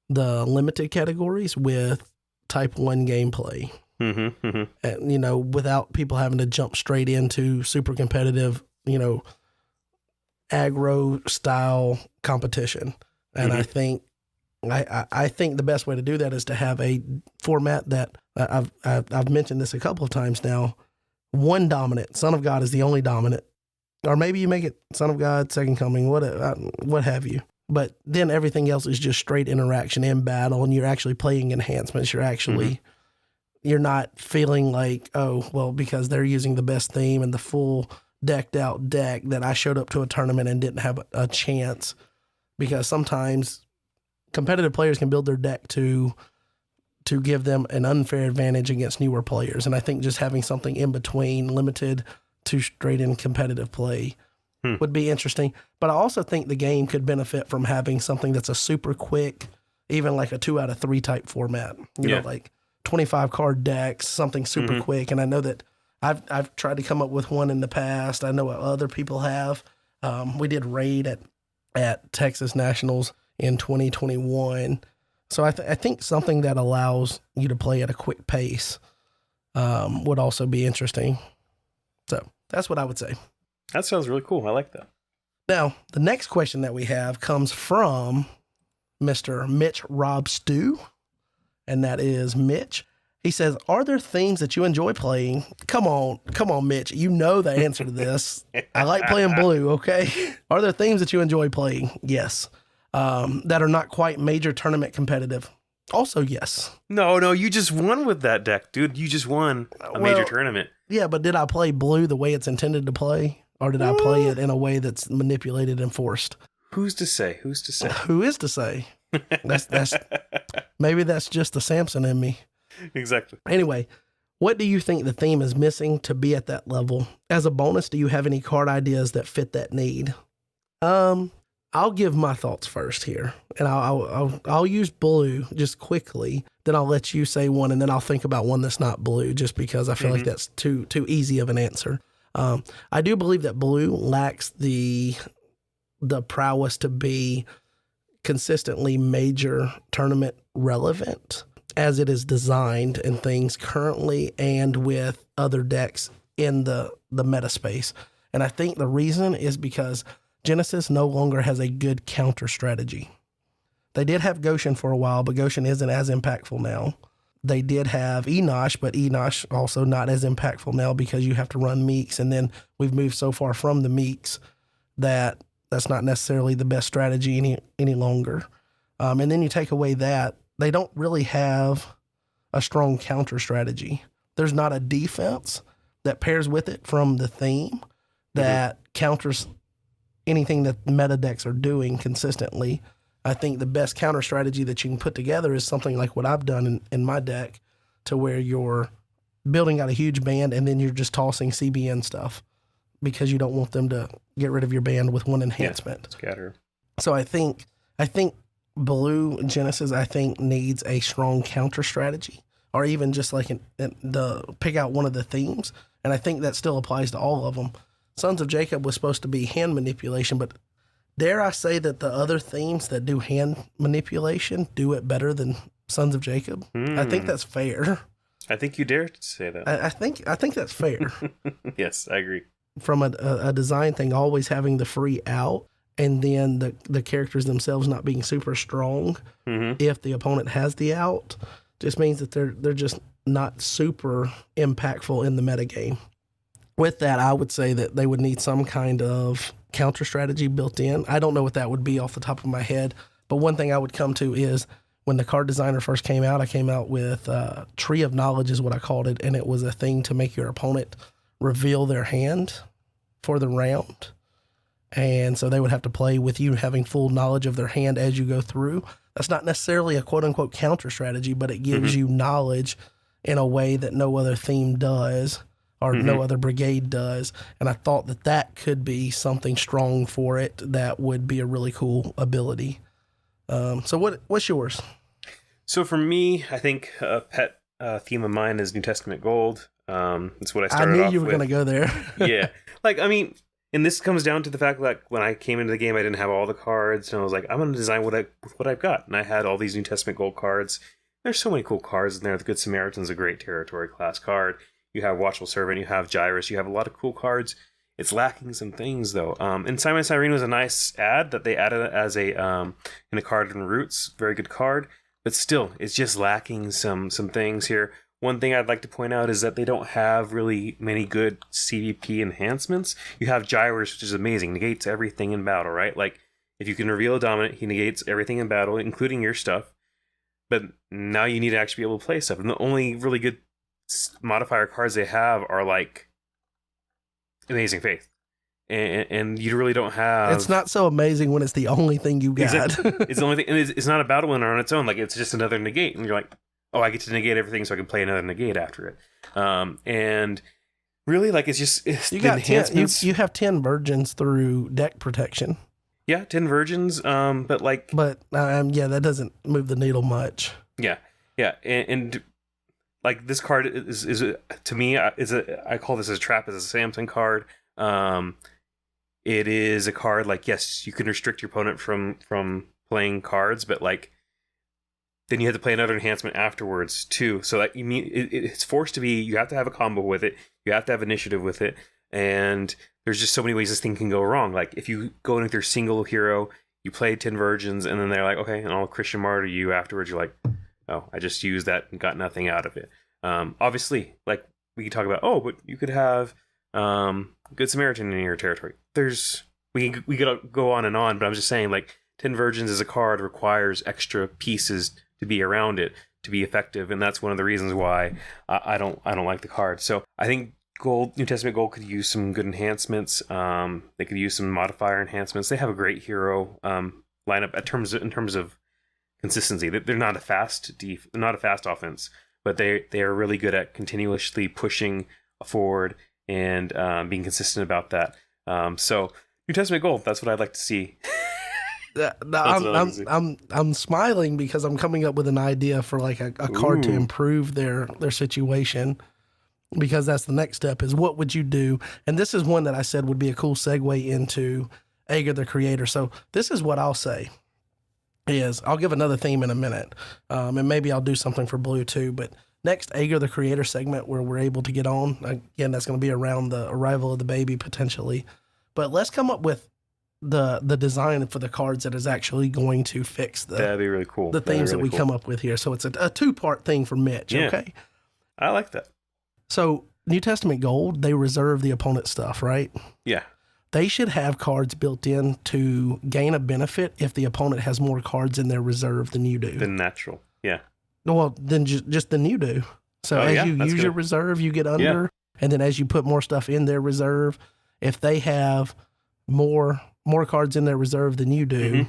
the limited categories with type 1 gameplay. And, you know, without people having to jump straight into super competitive, you know, aggro style competition. And I think the best way to do that is to have a format that I've mentioned this a couple of times now. One dominant, Son of God is the only dominant, or maybe you make it Son of God, Second Coming, what have you. But then everything else is just straight interaction in battle, and you're actually playing enhancements. You're actually you're not feeling like, oh, well, because they're using the best theme and the full decked out deck that I showed up to a tournament and didn't have a chance. Because sometimes competitive players can build their deck to give them an unfair advantage against newer players. And I think just having something in between limited to straight in competitive play would be interesting. But I also think the game could benefit from having something that's a super quick, even like a 2 out of 3 type format, you know, like 25 card decks, something super quick. And I know that I've tried to come up with one in the past. I know what other people have. We did raid at Texas Nationals in 2021. So I think something that allows you to play at a quick pace would also be interesting. So that's what I would say. That sounds really cool. I like that. Now, the next question that we have comes from Mr. Mitch Rob Stew, and that is Mitch. He says, are there themes that you enjoy playing? Come on, Mitch. You know the answer to this. I like playing blue, okay? Are there themes that you enjoy playing? Yes. That are not quite major tournament competitive? Also, yes. No, you just won with that deck, dude. You just won a major tournament. Yeah, but did I play blue the way it's intended to play? Or did I play it in a way that's manipulated and forced? Who's to say? Who is to say? That's maybe that's just the Samson in me. Exactly. Anyway, what do you think the theme is missing to be at that level? As a bonus, do you have any card ideas that fit that need? I'll give my thoughts first here, and I'll use blue just quickly. Then I'll let you say one, and then I'll think about one that's not blue, just because I feel like that's too easy of an answer. I do believe that blue lacks the prowess to be consistently major tournament relevant as it is designed and things currently and with other decks in the meta space. And I think the reason is because Genesis no longer has a good counter strategy. They did have Goshen for a while, but Goshen isn't as impactful now. They did have Enosh, but Enosh also not as impactful now because you have to run Meeks, and then we've moved so far from the Meeks that that's not necessarily the best strategy any longer. And then you take away that, they don't really have a strong counter strategy. There's not a defense that pairs with it from the theme that counters anything that meta decks are doing consistently. I think the best counter strategy that you can put together is something like what I've done in my deck, to where you're building out a huge band and then you're just tossing CBN stuff because you don't want them to get rid of your band with one enhancement. Yeah, scatter. So I think Blue Genesis, I think, needs a strong counter strategy, or even just like the pick out one of the themes. And I think that still applies to all of them. Sons of Jacob was supposed to be hand manipulation, but dare I say that the other themes that do hand manipulation do it better than Sons of Jacob? I think that's fair. I think you dare to say that. I think that's fair. Yes, I agree. From a design thing, always having the free out, and then the characters themselves not being super strong if the opponent has the out, just means that they're just not super impactful in the metagame. With that, I would say that they would need some kind of counter strategy built in. I don't know what that would be off the top of my head, but one thing I would come to is when the card designer first came out, I came out with Tree of Knowledge is what I called it, and it was a thing to make your opponent reveal their hand for the round. And so they would have to play with you having full knowledge of their hand as you go through. That's not necessarily a quote-unquote counter strategy, but it gives you knowledge in a way that no other theme does, or no other brigade does. And I thought that could be something strong for it that would be a really cool ability. So what's yours? So for me, I think a pet theme of mine is New Testament Gold. That's what I started off with. I knew you were going to go there. Yeah. Like, I mean, and this comes down to the fact that when I came into the game, I didn't have all the cards, and I was like, I'm going to design with what I've got. And I had all these New Testament Gold cards. There's so many cool cards in there. The Good Samaritan's a great territory class card. You have Watchful Servant, you have Jairus, you have a lot of cool cards. It's lacking some things, though. And Simon Cyrene was a nice add that they added as a in a card in Roots. Very good card. But still, it's just lacking some things here. One thing I'd like to point out is that they don't have really many good CVP enhancements. You have Jairus, which is amazing. Negates everything in battle, right? Like, if you can reveal a dominant, he negates everything in battle, including your stuff. But now you need to actually be able to play stuff. And the only really good modifier cards they have are like Amazing Faith, and you really don't have. It's not so amazing when it's the only thing you got. Exactly. It's the only thing, and it's not a battle winner on its own. Like, it's just another negate, and you're like, oh, I get to negate everything, so I can play another negate after it. And really, like, it's you got enhancements. You have 10 virgins through deck protection. Yeah, 10 virgins. Yeah, that doesn't move the needle much. Yeah, and like, this card is to me I call this a trap as a Samson card. It is a card like, yes, you can restrict your opponent from playing cards, but like then you have to play another enhancement afterwards too. So that it's forced to be. You have to have a combo with it. You have to have initiative with it, and there's just so many ways this thing can go wrong. Like, if you go in with your single hero, you play 10 virgins, and then they're like, okay, and I'll Christian martyr you afterwards. You're like, oh, I just used that and got nothing out of it. Obviously, like, we could talk about, but you could have Good Samaritan in your territory. We could go on and on, but I'm just saying, like, 10 virgins as a card requires extra pieces to be around it to be effective, and that's one of the reasons why I don't like the card. So I think New Testament Gold could use some good enhancements. They could use some modifier enhancements. They have a great hero lineup in terms of consistency. They're not a fast offense, but they are really good at continuously pushing forward and being consistent about that. So New Testament Gold, that's what I'd like to see. I'm smiling because I'm coming up with an idea for like a card to improve their situation, because that's the next step is what would you do? And this is one that I said would be a cool segue into Ager the Creator. So this is what I'll say is I'll give another theme in a minute, and maybe I'll do something for Blue too, but next Ager the Creator segment where we're able to get on, again, that's going to be around the arrival of the baby potentially, but let's come up with the design for the cards that is actually going to fix that'd be really cool. The themes that we come up with here. So it's a 2-part thing for Mitch. Yeah. Okay. I like that. So New Testament Gold, they reserve the opponent's stuff, right? Yeah. They should have cards built in to gain a benefit if the opponent has more cards in their reserve than you do. Than natural. Yeah. Well, then just than you do. So as you use your reserve, you get under. Yeah. And then as you put more stuff in their reserve, if they have more cards in their reserve than you do,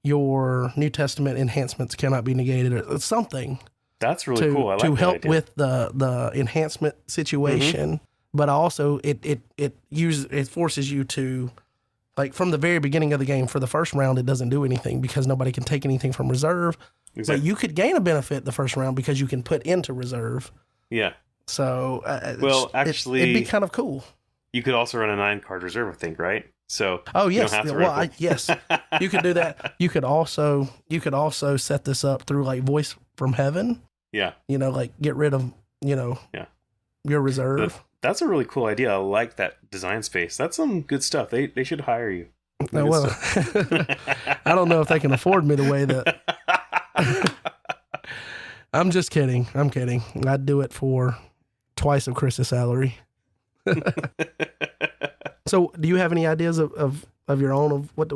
your New Testament enhancements cannot be negated, or something. That's really cool. I like to that help idea. with the enhancement situation, but also it forces you to, like, from the very beginning of the game, for the first round, it doesn't do anything because nobody can take anything from reserve. Exactly. But you could gain a benefit the first round because you can put into reserve. Yeah. So, actually, it'd be kind of cool. You could also run a 9-card reserve, I think, right? So, oh you yes, don't have to well, yes, you could do that. You could also set this up through like voice from heaven. Yeah. Like get rid of your reserve. That's a really cool idea. I like that design space. That's some good stuff. They should hire you. Oh, well, I don't know if they can afford me the way that. I'm just kidding. I'm kidding. I'd do it for twice of Chris's salary. So, do you have any ideas of your own of what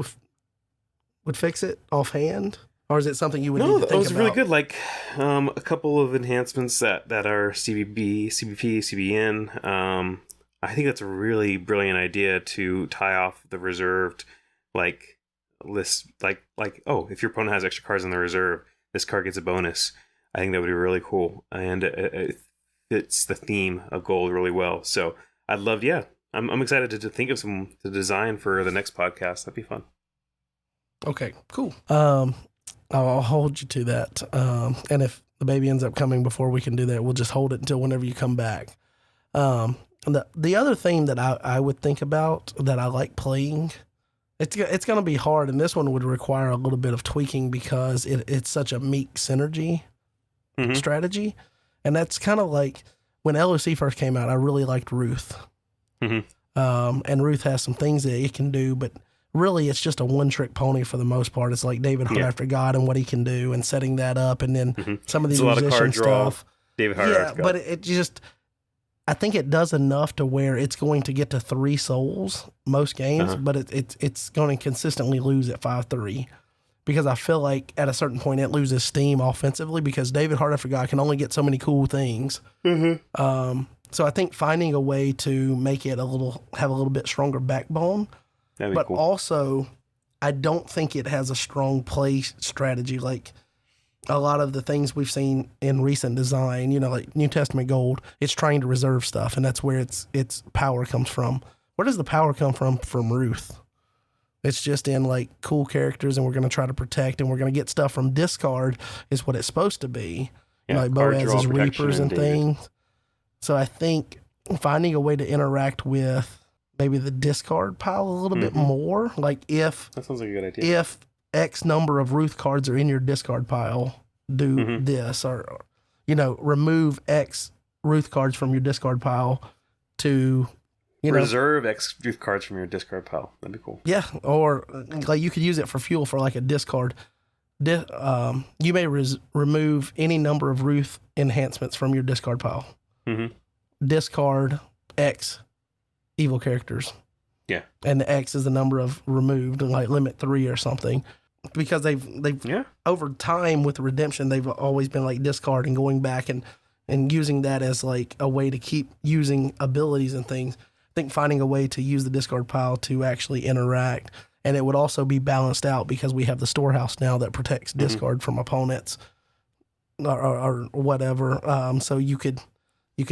would fix it offhand, or is it something you would need to think that was about? really good. Like a couple of enhancements that are CBP, CBN. I think that's a really brilliant idea to tie off the reserved list. Like if your opponent has extra cards in the reserve, this card gets a bonus. I think that would be really cool, and it fits the theme of gold really well. So I'd love, I'm excited to think of some to design for the next podcast. That'd be fun. Okay, cool. I'll hold you to that. And if the baby ends up coming before we can do that, we'll just hold it until whenever you come back. The other thing that I would think about that I like playing, it's going to be hard, and this one would require a little bit of tweaking because it's such a meek synergy strategy. And that's kind of like when LOC first came out, I really liked Ruth. And Ruth has some things that it can do, but really it's just a one-trick pony for the most part. It's like David Hart after God and what he can do and setting that up, and then some of the musician stuff. David Hart after God. But it just, I think it does enough to where it's going to get to 3 souls most games, but it's going to consistently lose at 5-3. Because I feel like at a certain point it loses steam offensively because David Hart after God can only get so many cool things. So I think finding a way to make it have a little bit stronger backbone, but cool. Also I don't think it has a strong play strategy like a lot of the things we've seen in recent design. Like New Testament Gold, it's trying to reserve stuff, and that's where its power comes from. Where does the power come from Ruth? It's just in like cool characters, and we're going to try to protect, and we're going to get stuff from discard is what it's supposed to be. Like Boaz's Reapers and things. So I think finding a way to interact with maybe the discard pile a little bit more. Like if that sounds like a good idea. If X number of Ruth cards are in your discard pile, do this, or remove X Ruth cards from your discard pile to reserve X Ruth cards from your discard pile. That'd be cool. Yeah, or like you could use it for fuel for like a discard. You may remove any number of Ruth enhancements from your discard pile. Discard X evil characters. Yeah, and the X is the number of removed, like limit 3 or something. Because they've over time with redemption, they've always been like discard and going back and using that as like a way to keep using abilities and things. I think finding a way to use the discard pile to actually interact, and it would also be balanced out because we have the storehouse now that protects discard from opponents or whatever. So you could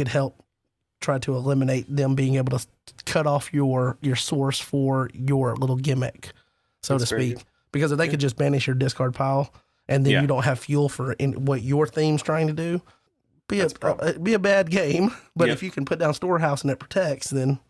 help try to eliminate them being able to cut off your source for your little gimmick, so to speak. Because if they could just banish your discard pile and then you don't have fuel for what your theme's trying to do, it'd be a bad game. But if you can put down storehouse and it protects, then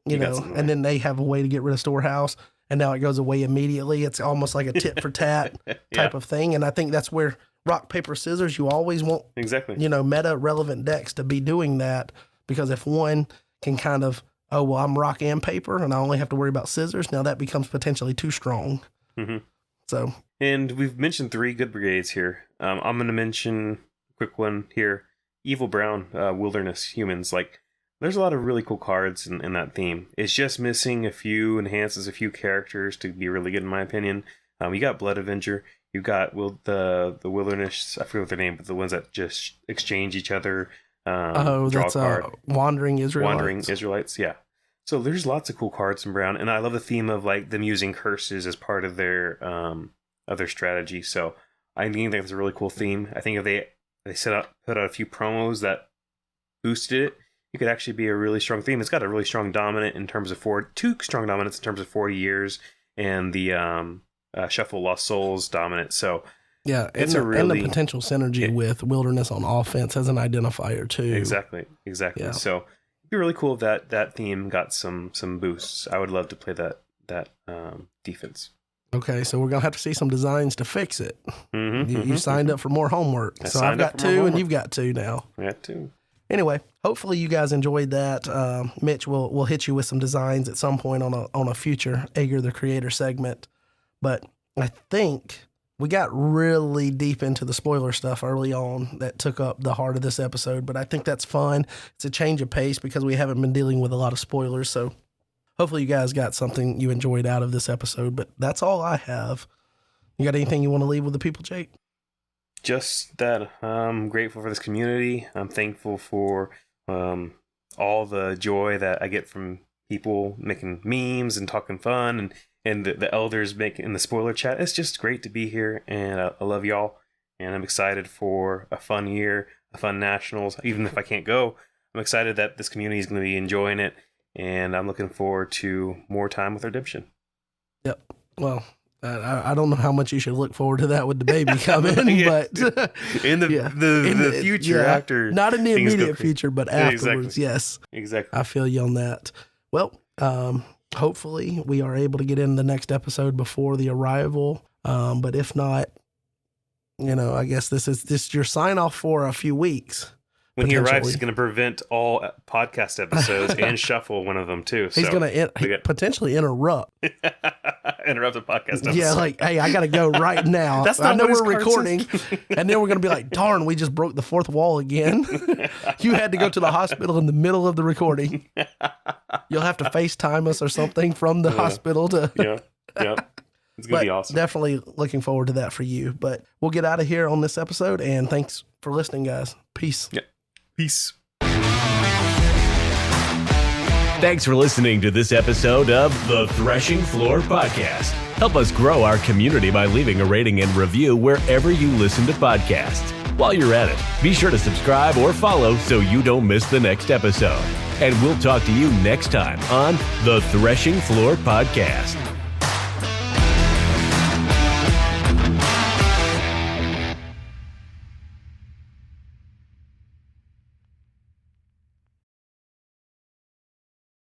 and then they have a way to get rid of storehouse, and now it goes away immediately. It's almost like a tit for tat type of thing. And I think that's where rock, paper, scissors, you always want meta relevant decks to be doing that, because if one can kind of, I'm rock and paper and I only have to worry about scissors, now that becomes potentially too strong. So, and we've mentioned 3 good brigades here. I'm going to mention a quick one here. Evil Brown, Wilderness Humans. Like, there's a lot of really cool cards in that theme. It's just missing a few enhances, a few characters to be really good in my opinion. You got Blood Avenger. You got the Wilderness, I forget what their name, but the ones that just exchange each other. That's Wandering Israelites. Wandering Israelites, yeah. So there's lots of cool cards in Brown, and I love the theme of like them using curses as part of their other strategy. So I think that's a really cool theme. I think if they put out a few promos that boosted it, it could actually be a really strong theme. It's got a really strong dominant in terms of two strong dominants in terms of 40 years, and the Shuffle Lost Souls dominant. So yeah, and the potential synergy with Wilderness on offense as an identifier too. Exactly. Yeah. So it'd be really cool if that theme got some boosts. I would love to play that defense. Okay, so we're going to have to see some designs to fix it. You signed up for more homework. So I've got 2 and you've got 2 now. I got 2. Anyway, hopefully you guys enjoyed that. Mitch, we'll hit you with some designs at some point on a future Ager the Creator segment. But I think we got really deep into the spoiler stuff early on that took up the heart of this episode. But I think that's fun. It's a change of pace because we haven't been dealing with a lot of spoilers. So hopefully you guys got something you enjoyed out of this episode, but that's all I have. You got anything you want to leave with the people, Jake? Just that I'm grateful for this community. I'm thankful for all the joy that I get from people making memes and talking fun, and the elders making the spoiler chat. It's just great to be here, and I love y'all, and I'm excited for a fun year, a fun Nationals. Even if I can't go, I'm excited that this community is going to be enjoying it. And I'm looking forward to more time with Redemption. Yep. Well, I don't know how much you should look forward to that with the baby coming, but in the future, after, not in the immediate future, but afterwards. Exactly. Yes, exactly. I feel you on that. Well, hopefully we are able to get in the next episode before the arrival. But if not, I guess this is your sign off for a few weeks. When he arrives, he's going to prevent all podcast episodes and shuffle one of them too. He's going to potentially interrupt. Interrupt a podcast episode. Yeah, like, hey, I got to go right now. I know we're recording. And then we're going to be like, darn, we just broke the fourth wall again. You had to go to the hospital in the middle of the recording. You'll have to FaceTime us or something from the hospital to... Yeah. It's going to be awesome. Definitely looking forward to that for you. But we'll get out of here on this episode, and thanks for listening, guys. Peace. Yeah. Peace. Thanks for listening to this episode of the Threshing Floor Podcast. Help us grow our community by leaving a rating and review wherever you listen to podcasts. While you're at it, be sure to subscribe or follow so you don't miss the next episode. And we'll talk to you next time on the Threshing Floor Podcast.